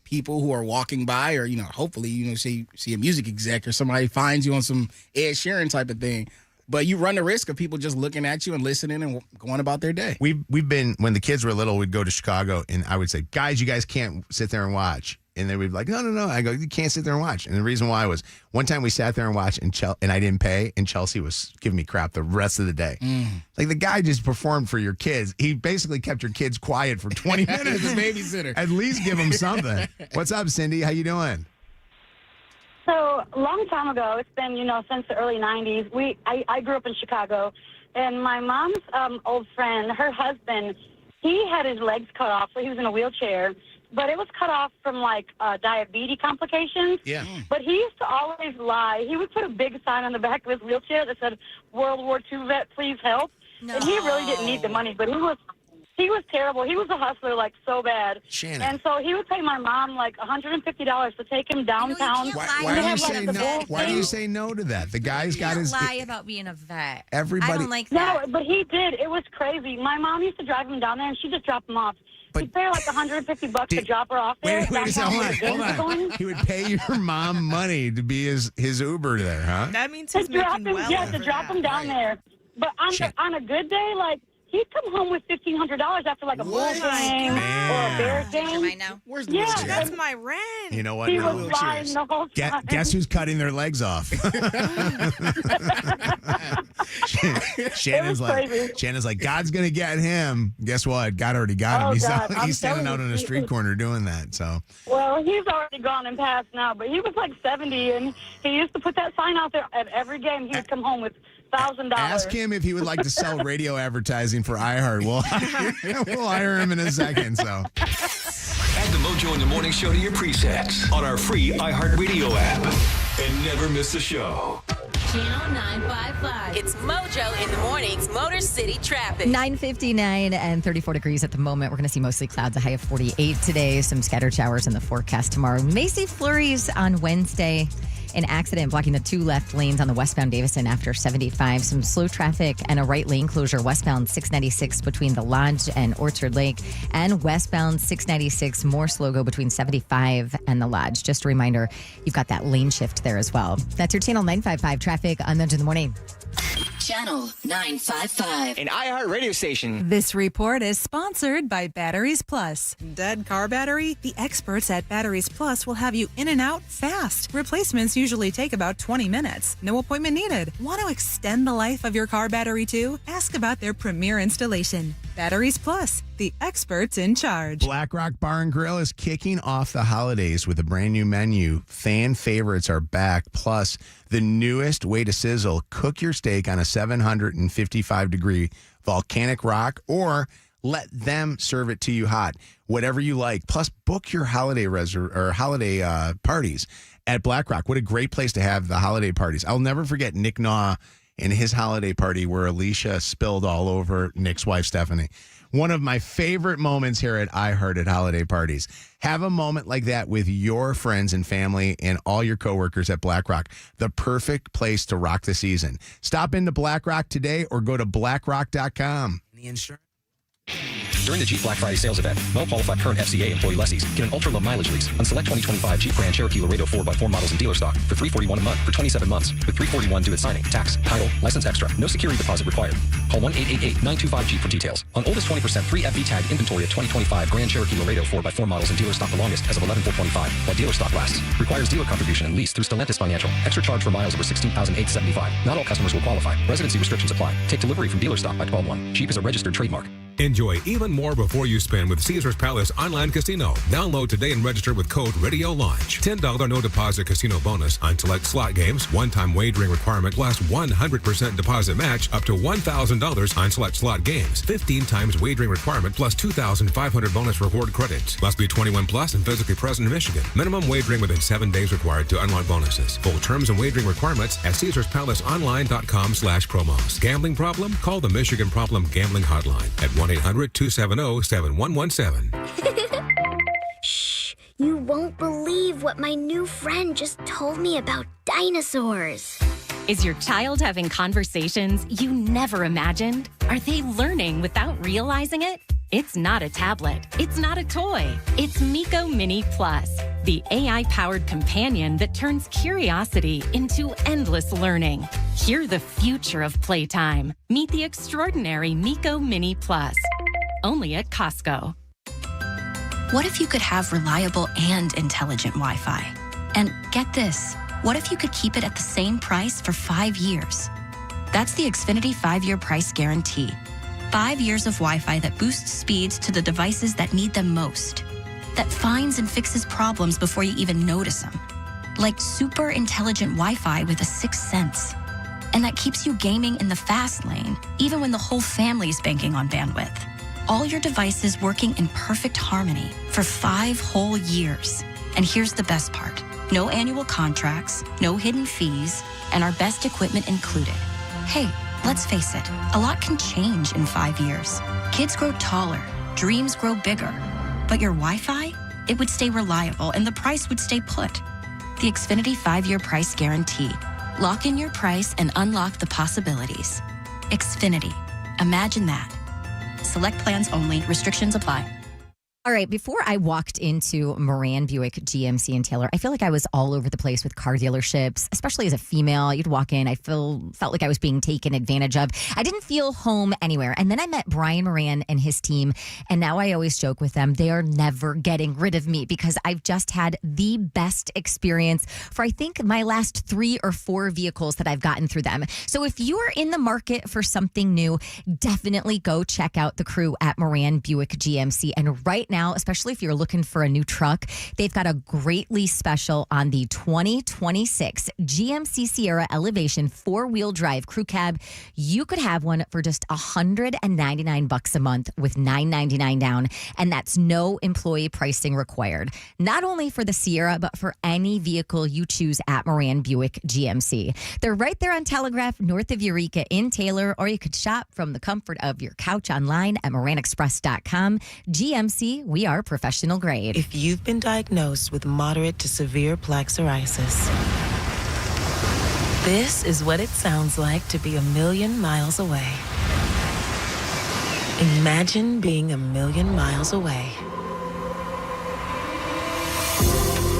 people who are walking by, or hopefully see a music exec or somebody finds you on some Ed Sheeran type of thing, but you run the risk of people just looking at you and listening and going about their day. We've been, when the kids were little, we'd go to Chicago, and I would say, "Guys, you guys can't sit there and watch." And they would be like, no. I go, "You can't sit there and watch." And the reason why was one time we sat there and watched, and I didn't pay, and Chelsea was giving me crap the rest of the day. Like, the guy just performed for your kids. He basically kept your kids quiet for 20 minutes. He's a babysitter. At least give them something. What's up, Cindy? How you doing? So a long time ago, it's been, since the early 90s, I grew up in Chicago, and my mom's old friend, her husband, he had his legs cut off, so he was in a wheelchair, but it was cut off from, diabetes complications. Yeah. But he used to always lie. He would put a big sign on the back of his wheelchair that said, "World War II vet, please help." No. And he really didn't need the money, but he was terrible. He was a hustler, so bad. Shannon. And so he would pay my mom, $150 to take him downtown. Why do you say no? Why do you say no to that? The guy's got his. lie about being a vet. Everybody- I don't like that. No, but he did. It was crazy. My mom used to drive him down there, and she just dropped him off. He'd pay her $150 to drop her off there. Wait a second. Hold on. He would pay your mom money to be his Uber there, huh? That means To he's drop making him, well yeah, over to drop that. him down there. But on a good day, he'd come home with $1,500 after a bull game or a bear game. Where's the Yeah, wheelchair? That's my rent. You know what? He No. was lying the whole time. Guess who's cutting their legs off? Shannon's like, God's gonna get him. Guess what? God already got him. Oh, He's God, I'm he's standing out telling on a you. street corner doing that. So Well, he's already gone and passed now, but he was 70, and he used to put that sign out there at every game. He would come home with $1,000. ask him if he would like to sell radio advertising for iHeart. We'll hire him in a second. So Add the Mojo in the Morning Show to your presets on our free iHeartRadio app. And never miss a show. Channel 955. It's Mojo in the mornings, Motor City traffic. 9:59 and 34 degrees at the moment. We're going to see mostly clouds, a high of 48 today. Some scattered showers in the forecast tomorrow. May see flurries on Wednesday. An accident blocking the 2 left lanes on the westbound Davison after 75. Some slow traffic and a right lane closure westbound 696 between the Lodge and Orchard Lake, and westbound 696 more slow go between 75 and the Lodge. Just a reminder, you've got that lane shift there as well. That's your Channel 955 traffic on Mojo in the Morning. Channel 955. An iHeart radio station. This report is sponsored by Batteries Plus. Dead car battery? The experts at Batteries Plus will have you in and out fast. Replacements usually take about 20 minutes. No appointment needed. Want to extend the life of your car battery too? Ask about their premier installation. Batteries Plus, the experts in charge. Black Rock Bar and Grill is kicking off the holidays with a brand new menu. Fan favorites are back, plus the newest way to sizzle. Cook your steak on a 755-degree volcanic rock, or let them serve it to you hot. Whatever you like. Plus, book your holiday holiday parties at Black Rock. What a great place to have the holiday parties. I'll never forget Nick Naw and his holiday party where Alicia spilled all over Nick's wife, Stephanie. One of my favorite moments here at iHeart at holiday parties. Have a moment like that with your friends and family and all your coworkers at Black Rock. The perfect place to rock the season. Stop into Black Rock today or go to blackrock.com. The insurance. During the Jeep Black Friday sales event, well-qualified current FCA employee lessees get an ultra-low mileage lease on select 2025 Jeep Grand Cherokee Laredo 4x4 models in dealer stock for $341 a month for 27 months, with $341 due at signing, tax, title, license extra, no security deposit required. Call 1-888-925-JEEP for details. On oldest 20% free FV tag inventory of 2025 Grand Cherokee Laredo 4x4 models in dealer stock the longest as of 11/4/25, while dealer stock lasts. Requires dealer contribution and lease through Stellantis Financial. Extra charge for miles over 16,875. Not all customers will qualify. Residency restrictions apply. Take delivery from dealer stock by 12/1. Jeep is a registered trademark. Enjoy even more before you spend with Caesars Palace Online Casino. Download today and register with code Radio Launch. $10 no deposit casino bonus on select slot games. One-time wagering requirement plus 100% deposit match up to $1,000 on select slot games. 15 times wagering requirement plus 2,500 bonus reward credits. Must be 21 plus and physically present in Michigan. Minimum wagering within 7 days required to unlock bonuses. Full terms and wagering requirements at CaesarsPalaceOnline.com/promos. Gambling problem? Call the Michigan Problem Gambling Hotline at 1-800-270-7117. Shh, you won't believe what my new friend just told me about dinosaurs. Is your child having conversations you never imagined? Are they learning without realizing it? It's not a tablet. It's not a toy. It's Miko Mini Plus, the AI-powered companion that turns curiosity into endless learning. Hear the future of playtime. Meet the extraordinary Miko Mini Plus. Only at Costco. What if you could have reliable and intelligent Wi-Fi? And get this, what if you could keep it at the same price for 5 years? That's the Xfinity 5-year price guarantee. 5 years of Wi-Fi that boosts speeds to the devices that need them most. That finds and fixes problems before you even notice them. Like super intelligent Wi-Fi with a sixth sense. And that keeps you gaming in the fast lane, even when the whole family's banking on bandwidth. All your devices working in perfect harmony for 5 whole years. And here's the best part. No annual contracts, no hidden fees, and our best equipment included. Hey, let's face it, a lot can change in 5 years. Kids grow taller, dreams grow bigger. But your Wi-Fi? It would stay reliable and the price would stay put. The Xfinity 5-year price guarantee. Lock in your price and unlock the possibilities. Xfinity. Imagine that. Select plans only. Restrictions apply. All right, before I walked into Moran Buick GMC in Taylor, I feel like I was all over the place with car dealerships, especially as a female. You'd walk in, I felt like I was being taken advantage of. I didn't feel home anywhere. And then I met Brian Moran and his team, and now I always joke with them, they are never getting rid of me because I've just had the best experience for, I think, my last 3 or 4 vehicles that I've gotten through them. So if you are in the market for something new, definitely go check out the crew at Moran Buick GMC. And right now, especially if you're looking for a new truck, they've got a great lease special on the 2026 GMC Sierra Elevation 4-wheel drive crew cab. You could have one for just $199 a month with $999 down, and that's no employee pricing required. Not only for the Sierra, but for any vehicle you choose at Moran Buick GMC. They're right there on Telegraph, north of Eureka in Taylor, or you could shop from the comfort of your couch online at moranexpress.com. GMC, we are professional grade. If you've been diagnosed with moderate to severe plaque psoriasis, this is what it sounds like to be 1,000,000 miles away. Imagine being 1,000,000 miles away.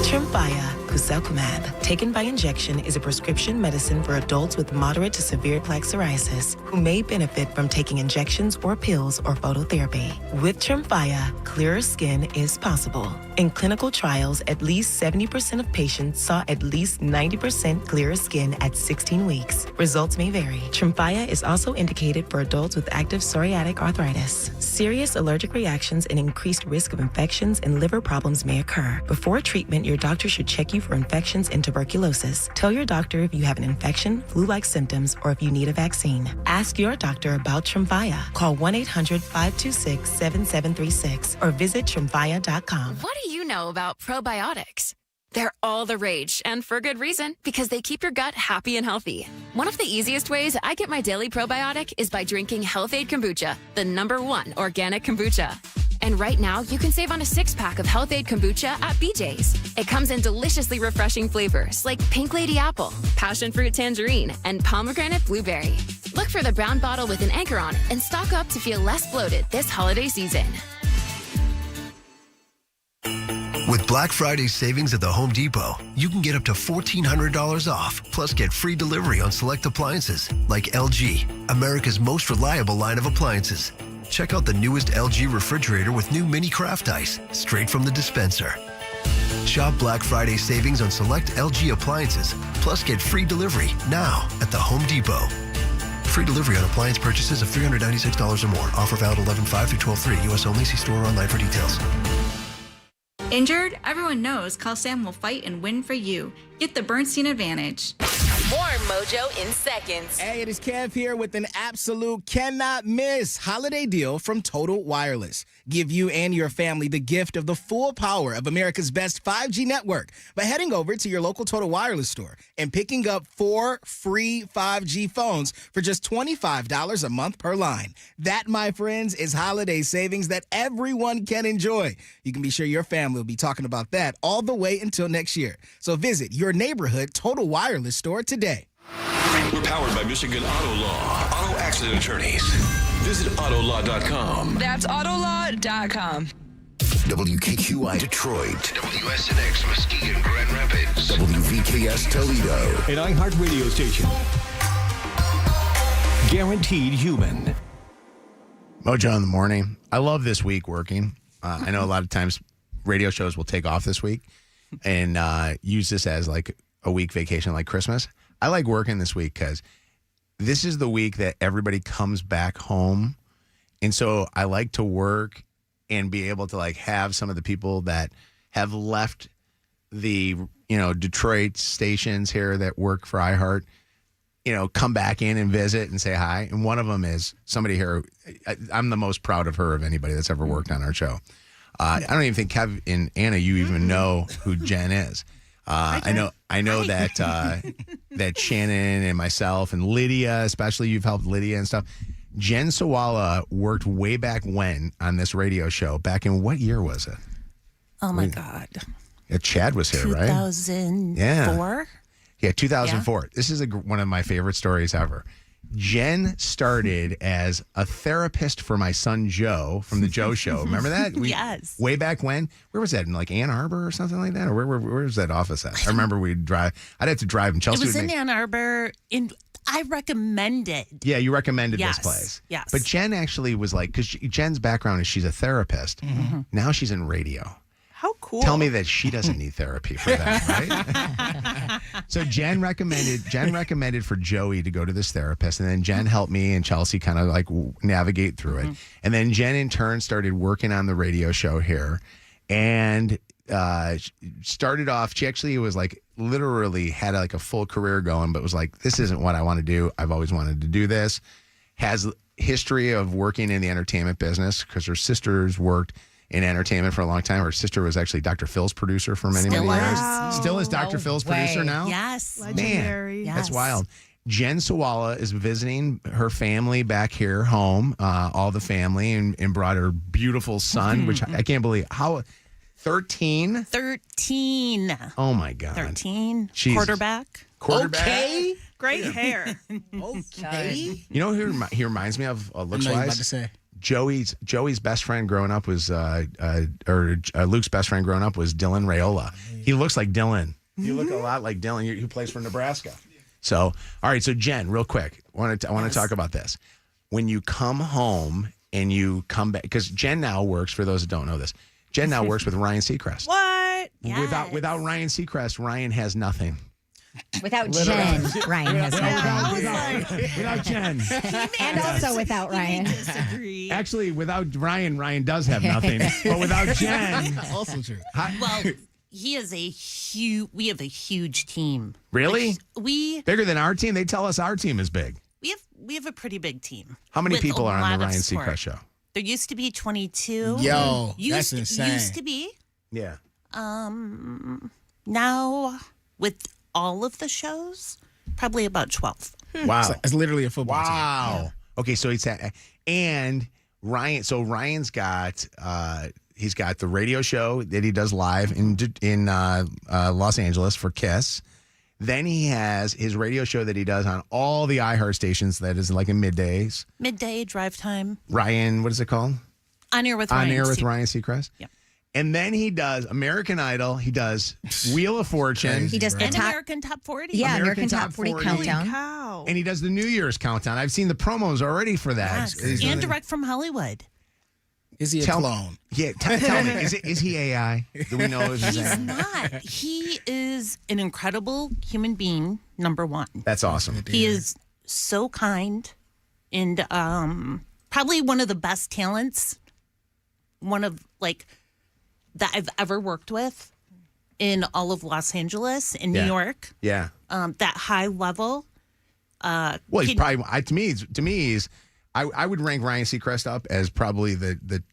Tremfya Guselkumab, taken by injection, is a prescription medicine for adults with moderate to severe plaque psoriasis who may benefit from taking injections or pills or phototherapy. With Tremfya, clearer skin is possible. In clinical trials, at least 70% of patients saw at least 90% clearer skin at 16 weeks. Results may vary. Tremfya is also indicated for adults with active psoriatic arthritis. Serious allergic reactions and increased risk of infections and liver problems may occur. Before treatment, your doctor should check you for infections and tuberculosis. Tell your doctor if you have an infection, flu-like symptoms, or if you need a vaccine. Ask your doctor about Tremfya. Call 1-800-526-7736 or visit Tremfya.com. What do you know about probiotics? They're all the rage, and for good reason, because they keep your gut happy and healthy. One of the easiest ways I get my daily probiotic is by drinking Health-Ade Kombucha, the #1 organic kombucha. And right now, you can save on a 6-pack of Health-Ade Kombucha at BJ's. It comes in deliciously refreshing flavors like Pink Lady Apple, Passion Fruit Tangerine, and Pomegranate Blueberry. Look for the brown bottle with an anchor on it and stock up to feel less bloated this holiday season. With Black Friday savings at the Home Depot, you can get up to $1,400 off, plus get free delivery on select appliances like LG, America's most reliable line of appliances. Check out the newest LG refrigerator with new mini craft ice, straight from the dispenser. Shop Black Friday savings on select LG appliances, plus get free delivery now at the Home Depot. Free delivery on appliance purchases of $396 or more. Offer valid 11/5 through 12/3. U.S. only. See store or online for details. Injured? Everyone knows Call Sam will fight and win for you. Get the Bernstein advantage. More Mojo in seconds. Hey, it is Kev here with an absolute cannot miss holiday deal from Total Wireless. Give you and your family the gift of the full power of America's best 5G network by heading over to your local Total Wireless store and picking up 4 free 5G phones for just $25 a month per line. That, my friends, is holiday savings that everyone can enjoy. You can be sure your family will be talking about that all the way until next year. So visit your neighborhood Total Wireless store today. We're powered by Michigan Auto Law. Auto accident attorneys. Visit autolaw.com. That's autolaw.com. WKQI Detroit, WSNX Muskegon Grand Rapids, WVKS Toledo, An iHeartRadio station. Guaranteed human. Mojo in the morning. I love this week working. I know a lot of times radio shows will take off this week and use this as like a week vacation like Christmas. I like working this week because this is the week that everybody comes back home. And so I like to work and be able to like have some of the people that have left the, Detroit stations here that work for iHeart, come back in and visit and say hi. And one of them is somebody here. I'm the most proud of her of anybody that's ever worked on our show. I don't even think Kev and Anna, you even know who Jen is. I know that that Shannon and myself and Lydia, especially you've helped Lydia and stuff. Jen Sawala worked way back when on this radio show. Back in what year was it? Oh my God. Yeah, Chad was here, right? 2004. Yeah, 2004. Yeah. This is one of my favorite stories ever. Jen started as a therapist for my son Joe from the Joe Show. Remember that? Yes. Way back when? Where was that? In like Ann Arbor or something like that? Or where was that office at? I remember we'd drive. I'd have to drive and Chelsea It was in Ann Arbor. I recommended. Yeah, you recommended this place. Yes. But Jen actually was like, because Jen's background is she's a therapist. Mm-hmm. Now she's in radio. How cool. Tell me that she doesn't need therapy for that, right? So Jen recommended for Joey to go to this therapist, and then Jen helped me and Chelsea kind of like navigate through it. And then Jen in turn started working on the radio show here and started off, she actually was like literally had like a full career going, but was like, this isn't what I want to do. I've always wanted to do this. Has history of working in the entertainment business because her sisters worked in entertainment for a long time. Her sister was actually Dr. Phil's producer for many years. Wow. Still is Dr. Phil's producer now? Yes. Legendary. Man, that's wild. Jen Sawala is visiting her family back here home, all the family, and brought her beautiful son, which I can't believe. How 13? 13. Oh, my God. 13. She's Quarterback. Okay. Great hair. Okay. You know who he reminds me of looks-wise? I know you're about to say. Joey's best friend growing up was, Luke's best friend growing up was Dylan Raiola. He looks like Dylan. You look a lot like Dylan, who plays for Nebraska. So, all right. So, Jen, real quick, I want to talk about this. When you come home and you come back, because Jen now works, for those that don't know this, Jen now works with Ryan Seacrest. What? Yes. Without Ryan Seacrest, Ryan has nothing. Without Jen, Ryan has nothing. Without Jen. And also without Ryan. Actually, without Ryan does have nothing. But without Jen. Also true. Well, we have a huge team. Really? Like, bigger than our team? They tell us our team is big. We have a pretty big team. How many people are on the Ryan support. Seacrest show? There used to be 22. Yo, that's insane. Used to be. Yeah. Now with all of the shows, probably about 12. Wow. It's literally a football team. Wow. Okay, so and Ryan. So Ryan's got he's got the radio show that he does live in Los Angeles for KISS. Then he has his radio show that he does on all the iHeart stations. That is like in middays. Midday drive time. Ryan, what is it called? On Air with On Ryan. Air with Ryan Seacrest. Yep. And then he does American Idol. He does Wheel of Fortune. He does the And top- American Top 40. Yeah, American Top 40 countdown. Cow. And he does the New Year's countdown. I've seen the promos already for that. Yes. And direct from Hollywood. Is he a clone? Yeah, tell me, is he AI? Do we know if he's He's AI? not. He is an incredible human being, number one. That's awesome. He is so kind and probably one of the best talents, one of that I've ever worked with in all of Los Angeles and New York. Yeah. That high level. Well, he's probably to me I would rank Ryan Seacrest up as probably the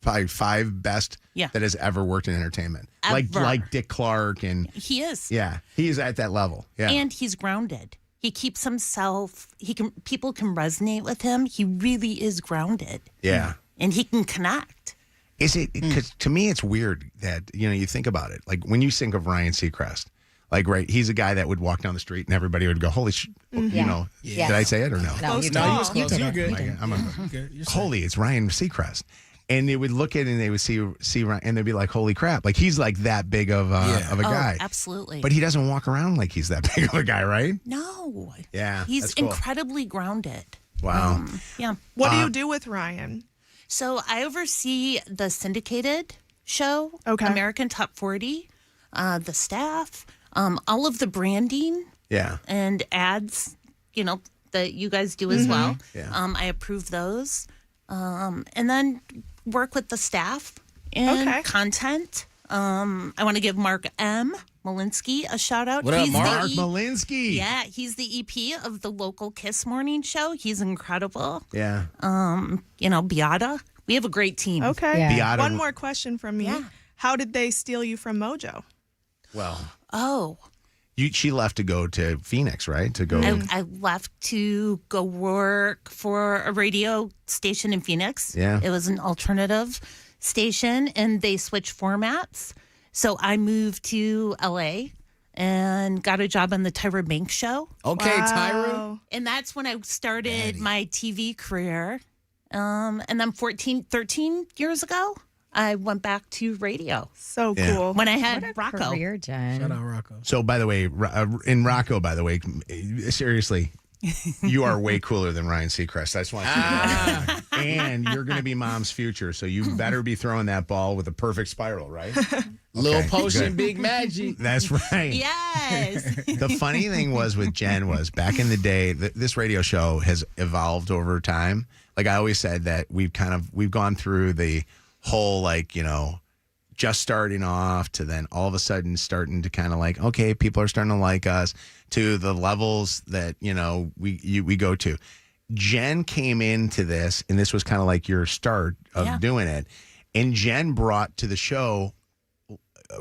probably 5 best that has ever worked in entertainment. Ever. Like Dick Clark and He is. yeah, he's at that level. Yeah. And he's grounded. He keeps himself. People can resonate with him. He really is grounded. Yeah. And he can connect. Is it because to me it's weird that you think about it, like when you think of Ryan Seacrest, like he's a guy that would walk down the street and everybody would go, holy Yeah. did I say it or no? No, you No, you was close. You're good. Holy, it's Ryan Seacrest. And they would look at it and they would see Ryan and they'd be like, holy crap, like he's like that big of a guy. Absolutely. But he doesn't walk around like he's that big of a guy, right? No. Yeah. He's that's cool. incredibly grounded. Wow. Yeah. What do you do with Ryan? So I oversee the syndicated show, American Top 40, the staff, all of the branding Yeah. and ads, that you guys do as well. Yeah. I approve those. And then work with the staff and content. I want to give Mark M. Malinsky a shout out. What up, Mark? Mark Malinsky. Yeah, he's the EP of the local Kiss Morning Show. He's incredible. Yeah. Beata. We have a great team. Okay. Yeah. Beata One more question from me. Yeah. How did they steal you from Mojo? Well, Oh, she left to go to Phoenix, right? To go. I left to go work for a radio station in Phoenix. Yeah. It was an alternative station, and they switched formats. So I moved to LA and got a job on the THROWBACK show. Okay, Tyra. And that's when I started my TV career. And then 13 years ago, I went back to radio. So Yeah. cool. When I had What a Rocco. career, Jen. Shout out Rocco. So, by the way, in Rocco, by the way, seriously, you are way cooler than Ryan Seacrest. I just want to keep that. And you're going to be mom's future, so you better be throwing that ball with a perfect spiral, right? Little Okay, potion, good. big magic. That's right. Yes. The funny thing was with Jen was back in the day, this radio show has evolved over time. Like I always said that we've gone through the whole just starting off to then all of a sudden starting to kind of like, okay, people are starting to like us to the levels that, we go to. Jen came into this and this was kind of like your start of doing it. And Jen brought to the show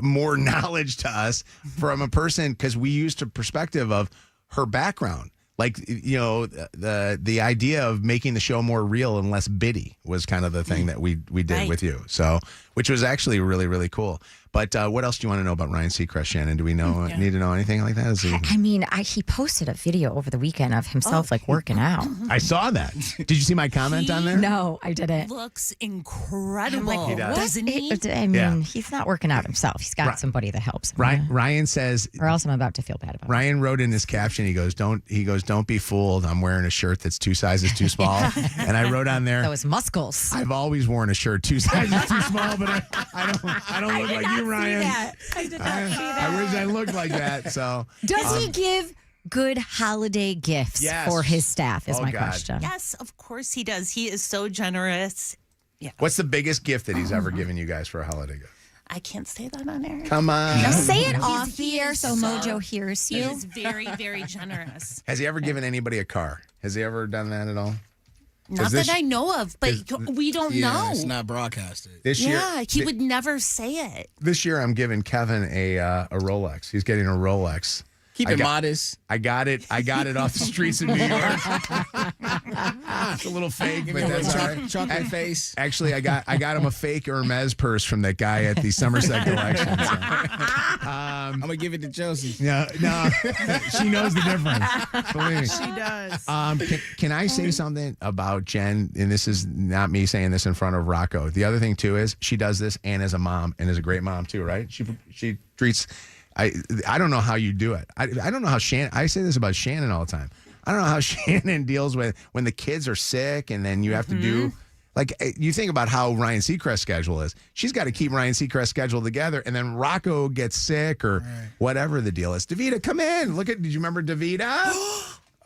more knowledge to us from a person because we used a perspective of her background. Like, the idea of making the show more real and less bitty was kind of the thing that we did with you. So, which was actually really, really cool. But what else do you want to know about Ryan Seacrest, Shannon? Do we need to know anything like that? He posted a video over the weekend of himself working out. I saw that. Did you see my comment on there? No, I didn't. Looks incredible. He does. Doesn't he? I mean, he's not working out himself. He's got somebody that helps him. Ryan says, or else I'm about to feel bad about it. Ryan wrote in his caption, he goes, don't be fooled. I'm wearing a shirt that's 2 sizes too small. And I wrote on there, those muscles. I've always worn a shirt 2 sizes too small, but I don't look like you, Ryan. I did not see that. I wish I looked like that. So does he give good holiday gifts for his staff is my question. Yes, of course he does. He is so generous. Yeah. What's the biggest gift that he's ever given you guys for a holiday gift? I can't say that on air. Come on. Now say it off the air so Mojo hears you. He's very, very generous. Has he ever given anybody a car? Has he ever done that at all? Not that I know of, but we don't know. It's not broadcasted. This year, he would never say it. This year, I'm giving Kevin a Rolex. He's getting a Rolex. Keep it modest. I got it off the streets of New York. It's a little fake, but that's all right. Chocolate face. Actually, I got him a fake Hermes purse from that guy at the Somerset collection. So. I'm gonna give it to Chelsea. No, she knows the difference. Believe me. She does. Can I say something about Jen? And this is not me saying this in front of Rocco. The other thing too is she does this and as a mom and is a great mom too, right? She treats. I don't know how you do it. I don't know how Shannon. I say this about Shannon all the time. I don't know how Shannon deals with when the kids are sick and then you have to do. Like, you think about how Ryan Seacrest's schedule is. She's got to keep Ryan Seacrest's schedule together, and then Rocco gets sick or whatever the deal is. Davida, come in. Did you remember Davida?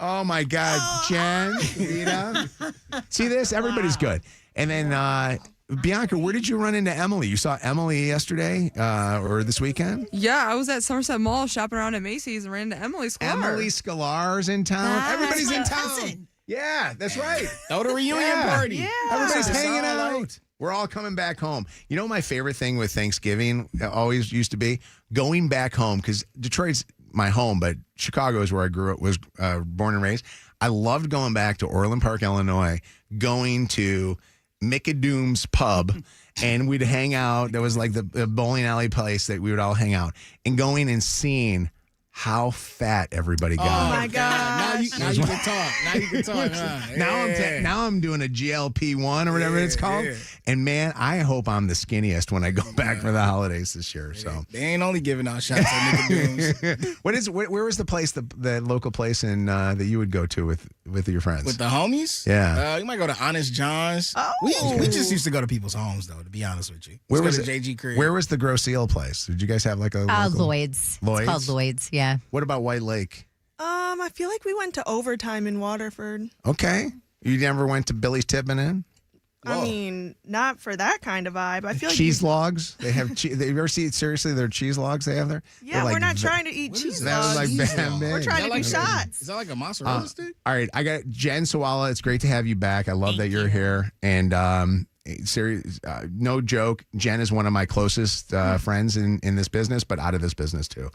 Oh, my God. Jen, Davida. See this? Everybody's good. And then, Bianca, where did you run into Emily? You saw Emily yesterday or this weekend? Yeah, I was at Somerset Mall shopping around at Macy's and ran into Emily Sklar. Emily Sklar's in town. Everybody's in town. Cousin. Yeah, that's right. Throw the reunion party. Yeah. Everybody's hanging out. We're all coming back home. You know, my favorite thing with Thanksgiving always used to be going back home, because Detroit's my home, but Chicago is where I grew up, was born and raised. I loved going back to Orland Park, Illinois, going to McAdoom's Pub, and we'd hang out. There was like the bowling alley place that we would all hang out, and going and seeing how fat everybody got. Oh my God! Now you can talk. Now you can talk. Now I'm doing a GLP-1 or whatever it's called. Yeah. And man, I hope I'm the skinniest when I go back for the holidays this year. So they ain't only giving out shots at McAdoom's. Where was the place, the local place in that you would go to with your friends? With the homies? Yeah. You might go to Honest John's. Oh. We just used to go to people's homes though, to be honest with you. Where was it? JG Crib. Where was the Grosse Ile place? Did you guys have like a local? Lloyd's. Lloyd's? It's called Lloyd's, yeah. What about White Lake? I feel like we went to Overtime in Waterford. Okay. You never went to Billy's Tippin' Inn? I mean, not for that kind of vibe. I feel like cheese logs. They have. They ever see seriously their cheese logs they have there? Yeah, like we're not trying to eat cheese that logs. Was like bad. We're trying to do shots. Is that like a mozzarella stick? All right, I got Jen Sawala. It's great to have you back. I love that you're here. And serious, no joke. Jen is one of my closest friends in this business, but out of this business too.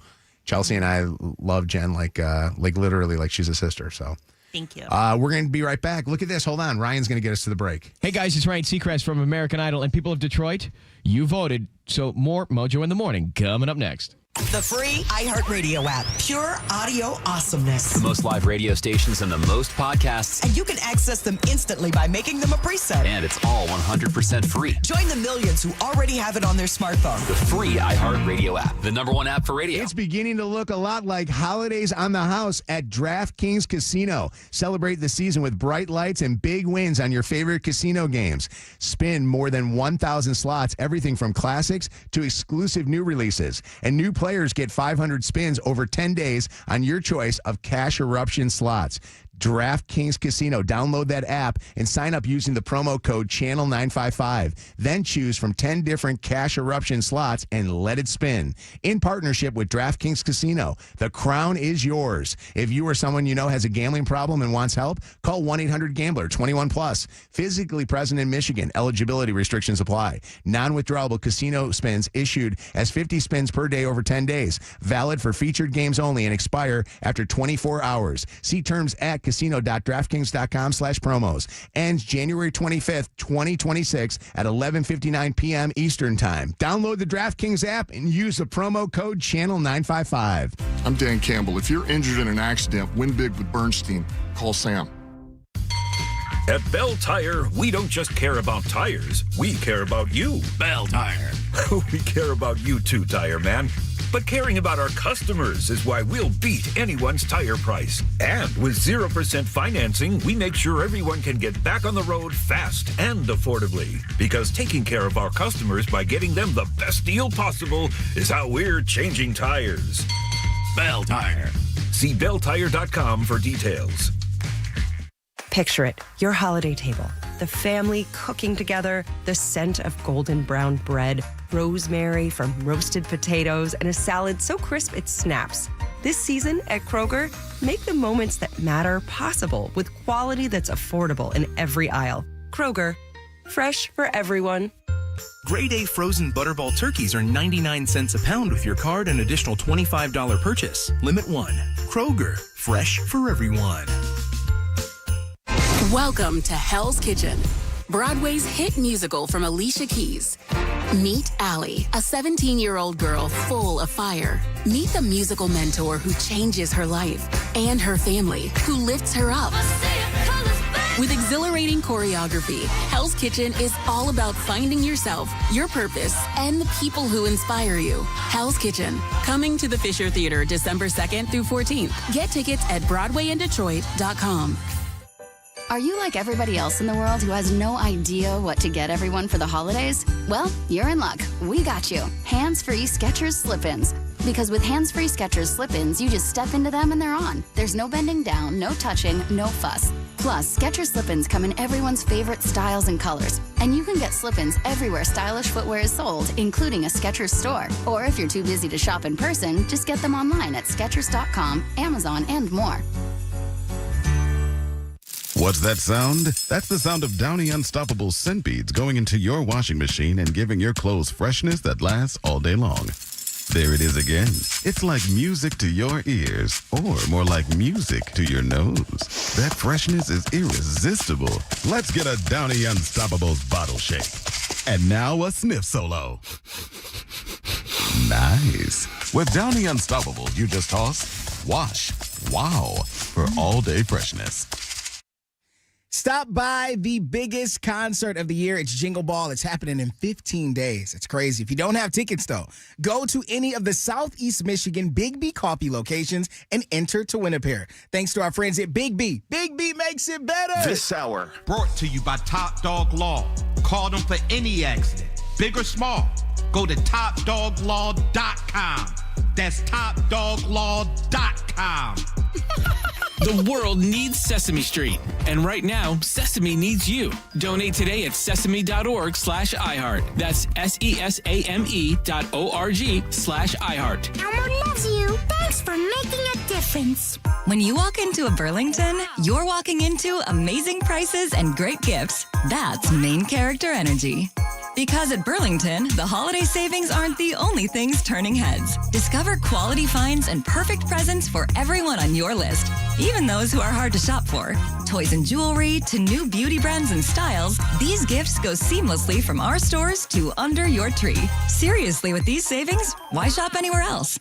Chelsea and I love Jen like literally like she's a sister. So thank you. We're going to be right back. Look at this. Hold on. Ryan's going to get us to the break. Hey guys, it's Ryan Seacrest from American Idol, and people of Detroit, you voted. So more Mojo in the Morning coming up next. The free iHeartRadio app. Pure audio awesomeness. The most live radio stations and the most podcasts. And you can access them instantly by making them a preset. And it's all 100% free. Join the millions who already have it on their smartphone. The free iHeartRadio app. The #1 app for radio. It's beginning to look a lot like holidays on the house at DraftKings Casino. Celebrate the season with bright lights and big wins on your favorite casino games. Spin more than 1,000 slots, everything from classics to exclusive new releases. And new players get 500 spins over 10 days on your choice of cash eruption slots. DraftKings Casino. Download that app and sign up using the promo code Channel955. Then choose from 10 different cash eruption slots and let it spin. In partnership with DraftKings Casino, the crown is yours. If you or someone you know has a gambling problem and wants help, call 1-800-GAMBLER, 21 plus. Physically present in Michigan. Eligibility restrictions apply. Non-withdrawable casino spins issued as 50 spins per day over 10 days. Valid for featured games only and expire after 24 hours. See terms at casino.draftkings.com/promos. Ends January 25th, 2026 at 11:59 p.m. Eastern Time. Download the DraftKings app and use the promo code Channel955. I'm Dan Campbell. If you're injured in an accident, win big with Bernstein. Call Sam. At Bell Tire, we don't just care about tires. We care about you. Bell Tire. We care about you too, Tire Man. But caring about our customers is why we'll beat anyone's tire price. And with 0% financing, we make sure everyone can get back on the road fast and affordably. Because taking care of our customers by getting them the best deal possible is how we're changing tires. Bell Tire. See belltire.com for details. Picture it, your holiday table, the family cooking together, the scent of golden brown bread, rosemary from roasted potatoes, and a salad so crisp it snaps. This season at Kroger, make the moments that matter possible with quality that's affordable in every aisle. Kroger, fresh for everyone. Grade A frozen Butterball turkeys are 99 cents a pound with your card and additional $25 purchase. Limit 1. Kroger, fresh for everyone. Welcome to Hell's Kitchen, Broadway's hit musical from Alicia Keys. Meet Allie, a 17-year-old girl full of fire. Meet the musical mentor who changes her life and her family, who lifts her up. With exhilarating choreography, Hell's Kitchen is all about finding yourself, your purpose, and the people who inspire you. Hell's Kitchen, coming to the Fisher Theater December 2nd through 14th. Get tickets at BroadwayInDetroit.com. Are you like everybody else in the world who has no idea what to get everyone for the holidays? Well, you're in luck. We got you. Hands-free Skechers slip-ins. Because with hands-free Skechers slip-ins, you just step into them and they're on. There's no bending down, no touching, no fuss. Plus, Skechers slip-ins come in everyone's favorite styles and colors. And you can get slip-ins everywhere stylish footwear is sold, including a Skechers store. Or if you're too busy to shop in person, just get them online at Skechers.com, Amazon, and more. What's that sound? That's the sound of Downy Unstoppable scent beads going into your washing machine and giving your clothes freshness that lasts all day long. There it is again. It's like music to your ears, or more like music to your nose. That freshness is irresistible. Let's get a Downy Unstoppables bottle shake. And now a sniff solo. Nice. With Downy Unstoppables, you just toss, wash, wow, for all-day freshness. Stop by the biggest concert of the year. It's Jingle Ball. It's happening in 15 days. It's crazy. If you don't have tickets, though, go to any of the Southeast Michigan Big B Coffee locations and enter to win a pair. Thanks to our friends at Big B. Big B makes it better. This hour brought to you by Top Dog Law. Call them for any accident, big or small. Go to TopDogLaw.com. That's TopDogLaw.com. The world needs Sesame Street. And right now, Sesame needs you. Donate today at sesame.org/iHeart. That's SESAME.org/iHeart. Elmo loves you. Thanks for making a difference. When you walk into a Burlington, you're walking into amazing prices and great gifts. That's main character energy. Because at Burlington, the holiday savings aren't the only things turning heads. Discover quality finds and perfect presents for everyone on your list, even those who are hard to shop for. Toys and jewelry to new beauty brands and styles, these gifts go seamlessly from our stores to under your tree. Seriously, with these savings, why shop anywhere else?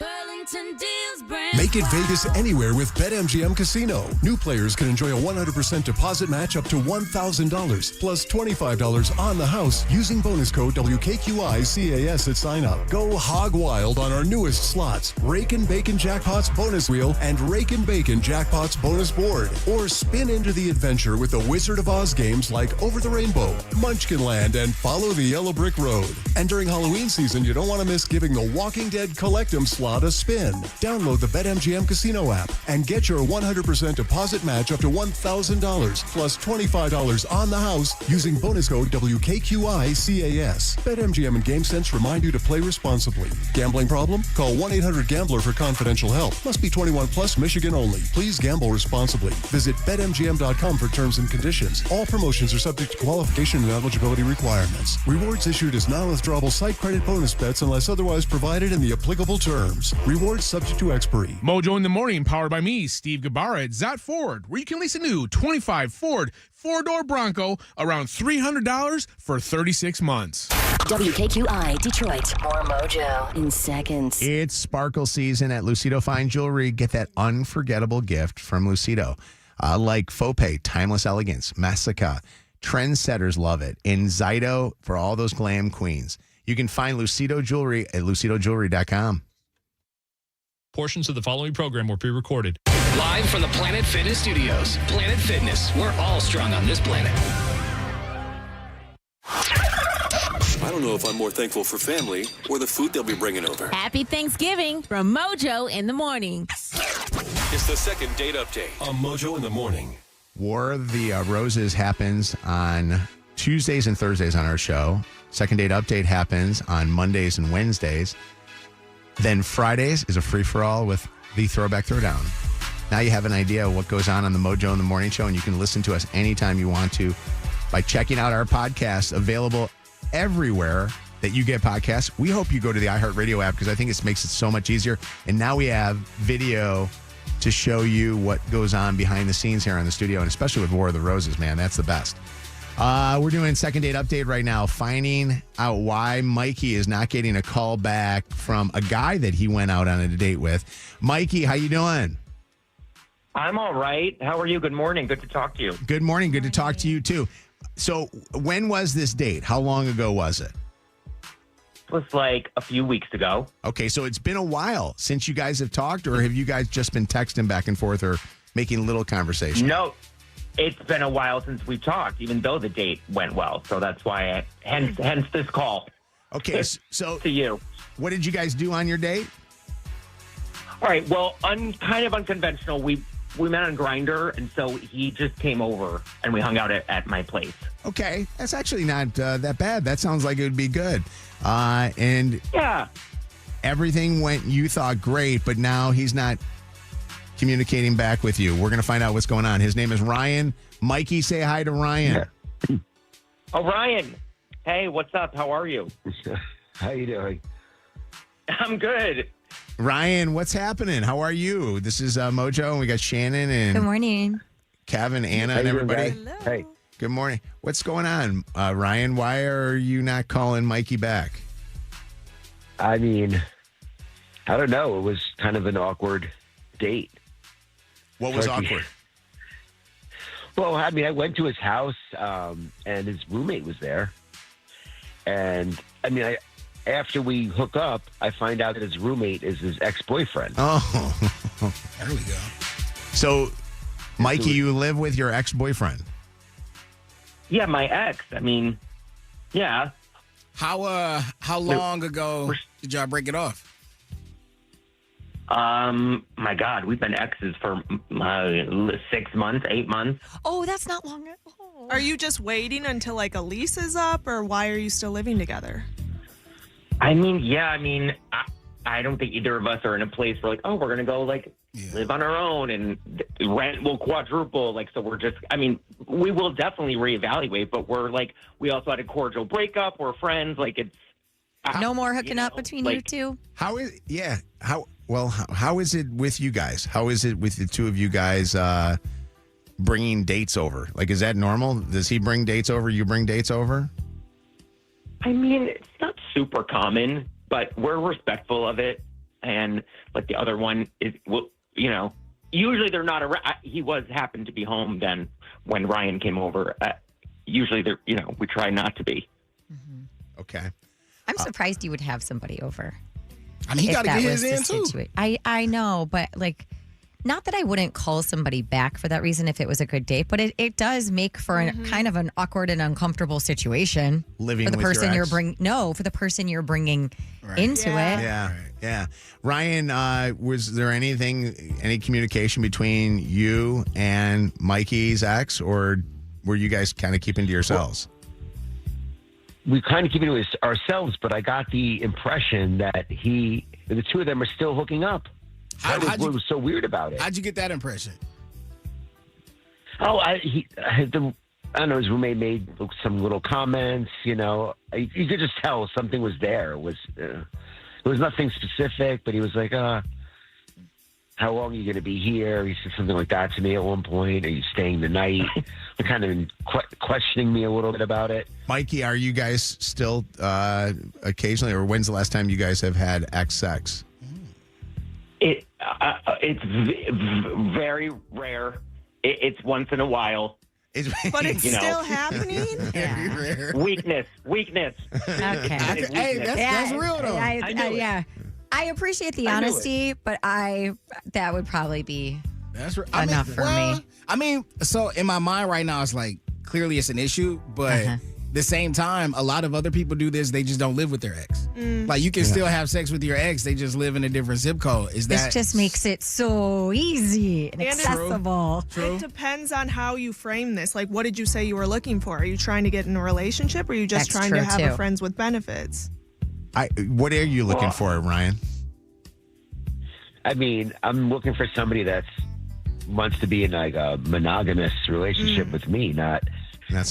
Make it Vegas anywhere with BetMGM Casino. New players can enjoy a 100% deposit match up to $1,000 plus $25 on the house using bonus code WKQICAS at sign up. Go hog wild on our newest slots, Rake and Bacon Jackpots bonus wheel and Rake and Bacon Jackpots bonus board. Or spin into the adventure with the Wizard of Oz games like Over the Rainbow, Munchkinland, and Follow the Yellow Brick Road. And during Halloween season, you don't want to miss giving the Walking Dead Collectum slot a spin. Download the BetMGM Casino app and get your 100% deposit match up to $1,000 plus $25 on the house using bonus code WKQICAS. BetMGM and GameSense remind you to play responsibly. Gambling problem? Call 1-800-GAMBLER for confidential help. Must be 21 plus, Michigan only. Please gamble responsibly. Visit BetMGM.com for terms and conditions. All promotions are subject to qualification and eligibility requirements. Rewards issued as non-withdrawable site credit bonus bets unless otherwise provided in the applicable terms. Rewards subject to expiry. Mojo in the Morning, powered by me, Steve Gabarra at Zot Ford, where you can lease a new 25 Ford 4-door Bronco around $300 for 36 months. WKQI Detroit. More Mojo in seconds. It's sparkle season at Lucido Fine Jewelry. Get that unforgettable gift from Lucido. Like Fauxpay, Timeless Elegance, Massica. Trendsetters love it. And Zyto for all those glam queens. You can find Lucido Jewelry at lucidojewelry.com. Portions of the following program were pre-recorded. Live from the Planet Fitness Studios. Planet Fitness, we're all strong on this planet. I don't know if I'm more thankful for family or the food they'll be bringing over. Happy Thanksgiving from Mojo in the Morning. It's the second date update on Mojo in the Morning. War of the Roses happens on Tuesdays and Thursdays on our show. Second date update happens on Mondays and Wednesdays. Then Fridays is a free-for-all with the Throwback Throwdown. Now you have an idea of what goes on the Mojo in the Morning show, and you can listen to us anytime you want to by checking out our podcast, available everywhere that you get podcasts. We hope you go to the iHeartRadio app because I think it makes it so much easier. And now we have video to show you what goes on behind the scenes here in the studio, and especially with War of the Roses, man. That's the best. We're doing second date update right now, finding out why Mikey is not getting a call back from a guy that he went out on a date with. Mikey, how you doing? I'm all right. How are you? Good morning. Good to talk to you. Good morning. Good to talk to you, too. So when was this date? How long ago was it? It was like a few weeks ago. Okay, so it's been a while since you guys have talked, or have you guys just been texting back and forth or making little conversation? No, it's been a while since we talked, even though the date went well. So that's why, hence this call. Okay, so to you. What did you guys do on your date? All right, well, kind of unconventional. We met on Grindr, and so he just came over, and we hung out at my place. Okay, that's actually not that bad. That sounds like it would be good. And yeah, everything went, you thought, great, but now he's not communicating back with you. We're going to find out what's going on. His name is Ryan. Mikey, say hi to Ryan. Yeah. Oh, Ryan. Hey, what's up? How are you? How you doing? I'm good. Ryan, what's happening? How are you? This is Mojo, and we got Shannon and Good morning. Kevin, Anna, How and you doing, everybody. guys? Hey. Good morning. What's going on, Ryan? Why are you not calling Mikey back? I mean, I don't know. It was kind of an awkward date. What was awkward? Well, I mean, I went to his house, and his roommate was there. And, I mean, after we hook up, I find out that his roommate is his ex-boyfriend. Oh. There we go. So, Mikey, you live with your ex-boyfriend? Yeah, my ex. I mean, yeah. How long ago did y'all break it off? My God, we've been exes for 6 months, 8 months. Oh, that's not long at all. Are you just waiting until like a lease is up, or why are you still living together? I mean, yeah, I don't think either of us are in a place where, like, oh, we're going to go, like, live on our own and rent will quadruple. Like, so we're just, I mean, we will definitely reevaluate, but we're, like, we also had a cordial breakup. We're friends. Like, it's. No more hooking up between you two? How is it with you guys? How is it with the two of you guys bringing dates over? Like, is that normal? Does he bring dates over? You bring dates over? I mean, it's not super common, but we're respectful of it. And like the other one is, well, you know, usually they're not around. He happened to be home then when Ryan came over. Usually they're, you know, we try not to be. Okay. I'm surprised you would have somebody over. I mean, he got to get his in too. I know, but like, not that I wouldn't call somebody back for that reason if it was a good date, but it does make for kind of an awkward and uncomfortable situation. Living for the with person your you're ex? for the person you're bringing into it. Yeah. Ryan, was there any communication between you and Mikey's ex, or were you guys kind of keeping to yourselves? We kind of keep it to ourselves, but I got the impression that the two of them are still hooking up. That was what was so weird about it. How'd you get that impression? Oh, I don't know. His roommate made some little comments. You know, you could just tell something was there. It was nothing specific, but he was like, "How long are you going to be here?" He said something like that to me at one point. Are you staying the night? Kind of questioning me a little bit about it. Mikey, are you guys still occasionally, or when's the last time you guys have had ex sex? It's very rare. It's once in a while. But it's still happening? Very rare. Weakness. Okay. Hey, that's real though. I appreciate the honesty, but that would probably be enough for me. I mean, so in my mind right now, it's like, clearly it's an issue, but the same time, a lot of other people do this. They just don't live with their ex. Like, you can still have sex with your ex. They just live in a different zip code. This just makes it so easy and accessible. It depends on how you frame this. Like, what did you say you were looking for? Are you trying to get in a relationship, or are you just trying to have a friends with benefits? What are you looking for, Ryan? I mean, I'm looking for somebody that wants to be in like a monogamous relationship with me, not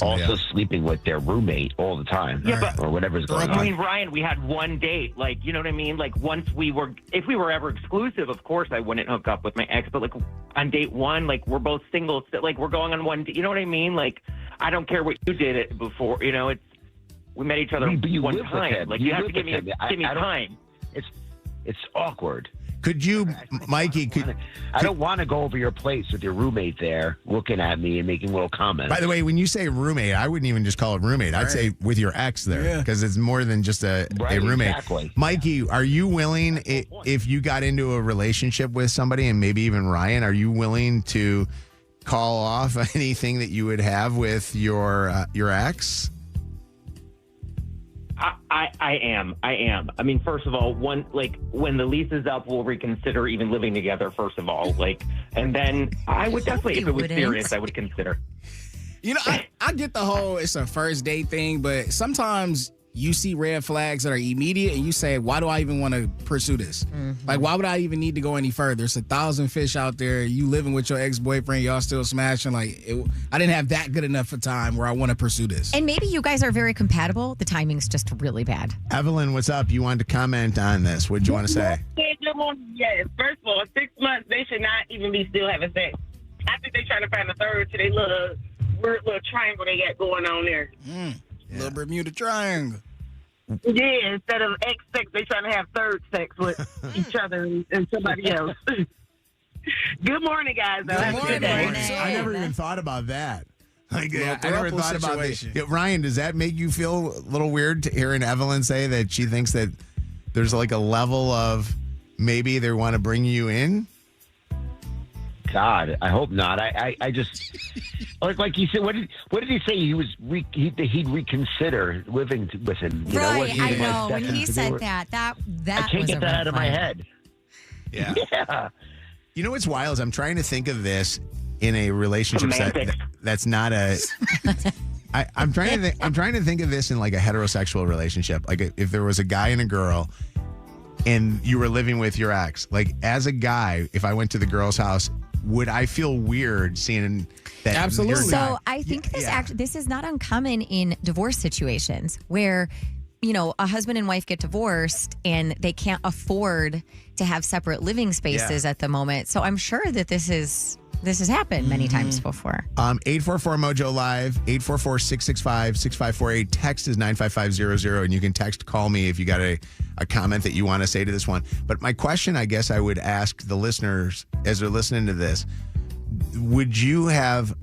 also sleeping with their roommate all the time, or whatever's going on. I mean, Ryan, we had one date. Like, you know what I mean? Like, if we were ever exclusive, of course I wouldn't hook up with my ex. But like on date one, like we're both single. Like we're going on one. You know what I mean? Like, I don't care what you did it before. You know, we met each other one time. Like you have to give me time. It's awkward. Could you, Mikey? I don't want to go over your place with your roommate there, looking at me and making little comments. By the way, when you say roommate, I wouldn't even just call it roommate. I'd say with your ex there, because it's more than just a roommate. Exactly. Mikey, are you willing, if you got into a relationship with somebody, and maybe even Ryan, are you willing to call off anything that you would have with your ex? I am. I mean, first of all, when the lease is up, we'll reconsider even living together, first of all. And then I would definitely, if it was serious, I would consider. You know, I get the whole it's a first date thing, but sometimes you see red flags that are immediate and you say, why do I even want to pursue this? Like, why would I even need to go any further? There's 1,000 fish out there. You living with your ex-boyfriend, y'all still smashing. Like, I didn't have that good enough of time where I want to pursue this. And maybe you guys are very compatible. The timing's just really bad. Evelyn, what's up? You wanted to comment on this. What did you want to say? Good morning. Yes. First of all, 6 months, they should not even be still having sex. I think they're trying to find a third to their little triangle they got going on there. Little Bermuda Triangle. Yeah, instead of sex, they trying to have third sex with each other and somebody else. Good morning, guys. Good morning. I never even thought about that. I never thought about this. Ryan, does that make you feel a little weird hearing Evelyn say that she thinks that there's like a level of maybe they want to bring you in? God, I hope not. I just like you said. What did he say? He'd reconsider living with him. You right, know, I know. When he said that I can't get that out of my head. Yeah. You know what's wild is I'm trying to think of this in a relationship that's not a. I'm trying to think of this in like a heterosexual relationship. Like if there was a guy and a girl, and you were living with your ex. Like as a guy, if I went to the girl's house, would I feel weird seeing that? Absolutely. So I think this is not uncommon in divorce situations where, you know, a husband and wife get divorced and they can't afford to have separate living spaces at the moment. So I'm sure that this has happened many times before. 844 Mojo Live, 844-665-6548. Text is 95500, and you can text call me if you got a comment that you want to say to this one. But my question, I guess I would ask the listeners as they're listening to this, would you have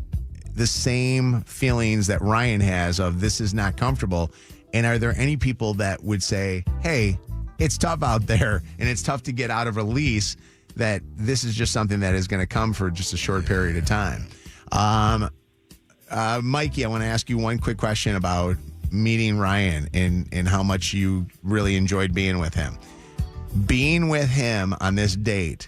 the same feelings that Ryan has of this is not comfortable? And are there any people that would say, hey, it's tough out there and it's tough to get out of a lease, that this is just something that is going to come for just a short period of time? Mikey, I want to ask you one quick question about meeting Ryan and how much you really enjoyed being with him. Being with him on this date,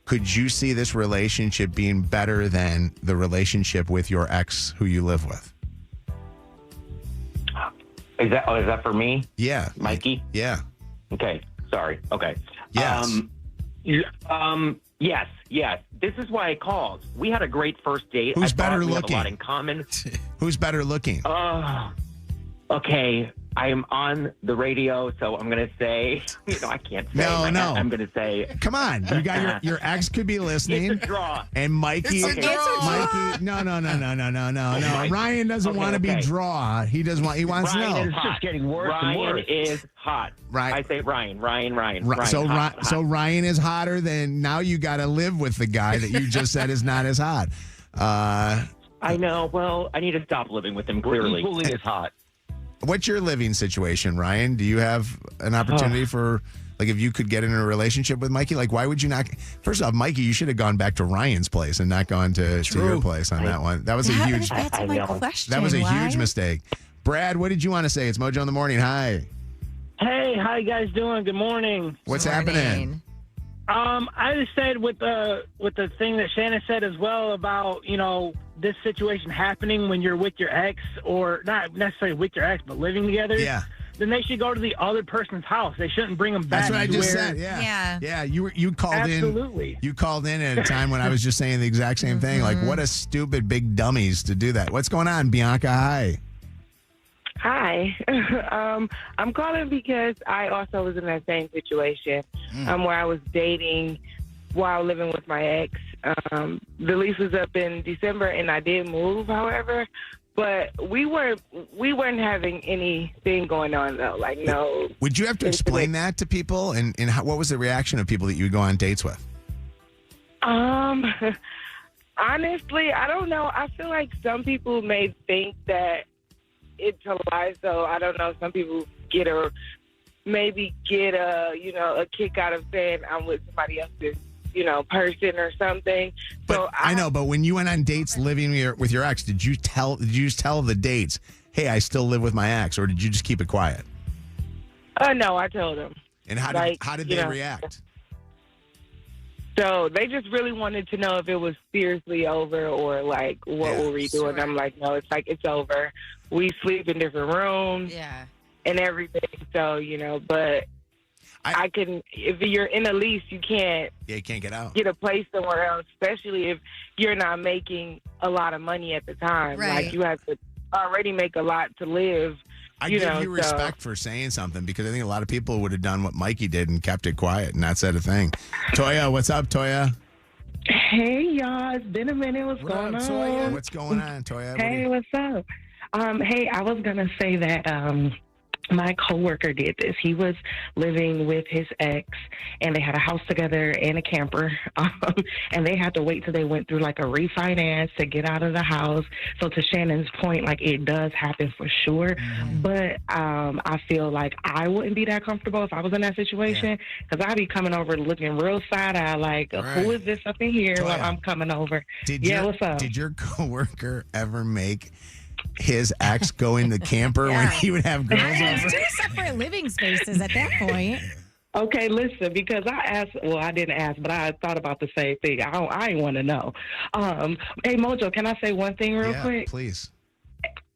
could you see this relationship being better than the relationship with your ex who you live with? Is that for me? Yeah. Mikey? Yeah. Okay. Sorry. Okay. Yes. Yes. This is why I called. We had a great first date. Who's better looking? We have a lot in common. Who's better looking? Okay. I am on the radio, so I'm going to say, I can't say. No. I'm going to say. Come on. You got your ex could be listening. It's a draw. And Mikey. It's a draw. Mikey. No. Ryan doesn't want to be draw. He wants Ryan no. Is it's just getting worse Ryan and worse. Is hot. Right. I say Ryan. So Ryan is hotter than now you got to live with the guy that you just said is not as hot. I know. Well, I need to stop living with him, clearly. Equally as hot. What's your living situation, Ryan? Do you have an opportunity for, like, if you could get in a relationship with Mikey? Like, why would you not? First off, Mikey, you should have gone back to Ryan's place and not gone to your place on that one. That was a huge. That's my question. That was a huge mistake. Brad, what did you want to say? It's Mojo in the Morning. Hi. Hey, how you guys doing? Good morning. What's happening? I just said with the thing that Shannon said as well about, this situation happening when you're with your ex, or not necessarily with your ex, but living together. Yeah. then they should go to the other person's house. They shouldn't bring them back. That's what I just where, said. Yeah. You called Absolutely. in. You called in at a time when I was just saying the exact same thing. Like, what a stupid big dummies to do that. What's going on, Bianca? Hi. Hi. I'm calling because I also was in that same situation where I was dating while living with my ex. The lease was up in December, and I did move, however. But we weren't having anything going on, though. Like, no. Would you have to explain that to people? And what was the reaction of people that you would go on dates with? Honestly, I don't know. I feel like some people may think that it's a lie, so I don't know. Some people get a kick out of saying I'm with somebody else's, person or something. But So I know, but when you went on dates living with your ex, did you just tell the dates, hey, I still live with my ex, or did you just keep it quiet? No, I told them. And how did they react? So they just really wanted to know if it was seriously over or like what were we doing. Sure. I'm like, no, it's over. We sleep in different rooms and everything. So, but I can, if you're in a lease, you can't you can't get out. Get a place somewhere else, especially if you're not making a lot of money at the time. Right. Like you have to already make a lot to live. I give you respect for saying something because I think a lot of people would have done what Mikey did and kept it quiet and not said a thing. Toya, what's up, Toya? Hey, y'all. It's been a minute. What's going on? Toya? What's going on, Toya? Hey, what's up? Hey, I was going to say that my coworker did this. He was living with his ex, and they had a house together and a camper, and they had to wait till they went through like a refinance to get out of the house. So to Shannon's point, like it does happen for sure, but I feel like I wouldn't be that comfortable if I was in that situation because I'd be coming over looking real side-eye like, who is this up in here while I'm coming over? What's up? Did your coworker ever make his ex go in the camper when he would have girls over? Two separate living spaces at that point. Okay, listen, because I didn't ask, but I thought about the same thing. I want to know. Hey, Mojo, can I say one thing real quick? Please.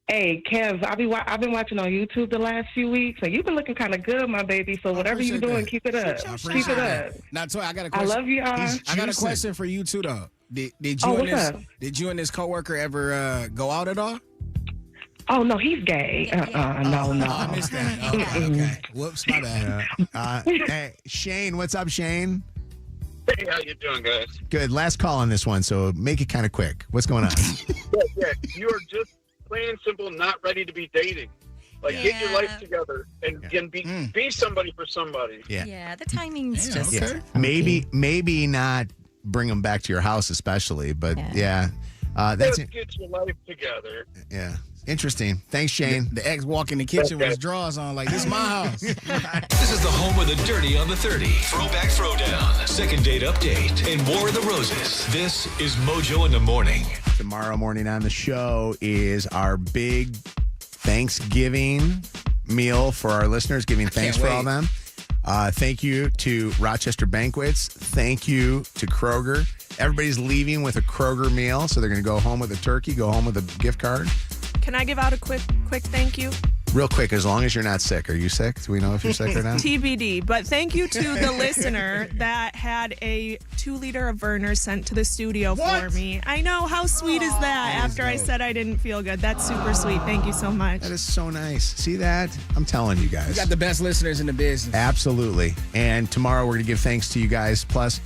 Hey, Kev, I've been watching on YouTube the last few weeks, and you've been looking kind of good, my baby. So whatever you're doing, keep it up. Keep it up. Now, Toy, I got a question. I love y'all. I got a question for you too, though. Did you and this coworker ever go out at all? Oh, no, he's gay. No. I missed that. Okay. Whoops, my bad. Hey, Shane, what's up, Shane? Hey, how you doing, guys? Good. Last call on this one, so make it kind of quick. What's going on? Yeah, you're just plain and simple not ready to be dating. Like, get your life together and be somebody for somebody. Yeah, the timing's just... Yeah. Maybe not bring them back to your house especially, but that's just get your life together. Yeah. Interesting. Thanks, Shane. The ex walk in the kitchen with his drawers on like, this is my house. This is the home of the dirty on the 30. Throwback Throwdown. Second date update. And War of the Roses. This is Mojo in the Morning. Tomorrow morning on the show is our big Thanksgiving meal for our listeners, giving thanks for all them. Thank you to Rochester Banquets. Thank you to Kroger. Everybody's leaving with a Kroger meal, so they're going to go home with a turkey, go home with a gift card. Can I give out a quick thank you? Real quick, as long as you're not sick. Are you sick? Do we know if you're sick or not? TBD. But thank you to the listener that had a 2-liter of Vernors sent to the studio for me. I know. How sweet is that after I said I didn't feel good? That's super sweet. Thank you so much. That is so nice. See that? I'm telling you guys. You got the best listeners in the business. Absolutely. And tomorrow we're going to give thanks to you guys. Plus,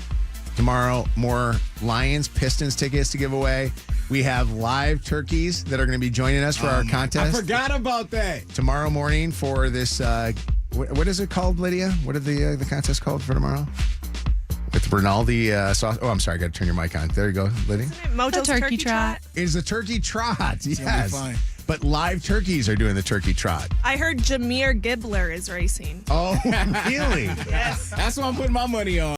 tomorrow, more Lions, Pistons tickets to give away. We have live turkeys that are going to be joining us for our contest. I forgot about that. Tomorrow morning for this, what is it called, Lydia? What is the contest called for tomorrow? With Rinaldi sauce. Oh, I'm sorry. I got to turn your mic on. There you go, Lydia. Mojo's Turkey Trot. It's a turkey trot. It's gonna be Yes. fun. But live turkeys are doing the turkey trot. I heard Jameer Gibbler is racing. Oh, really? Yes. That's what I'm putting my money on.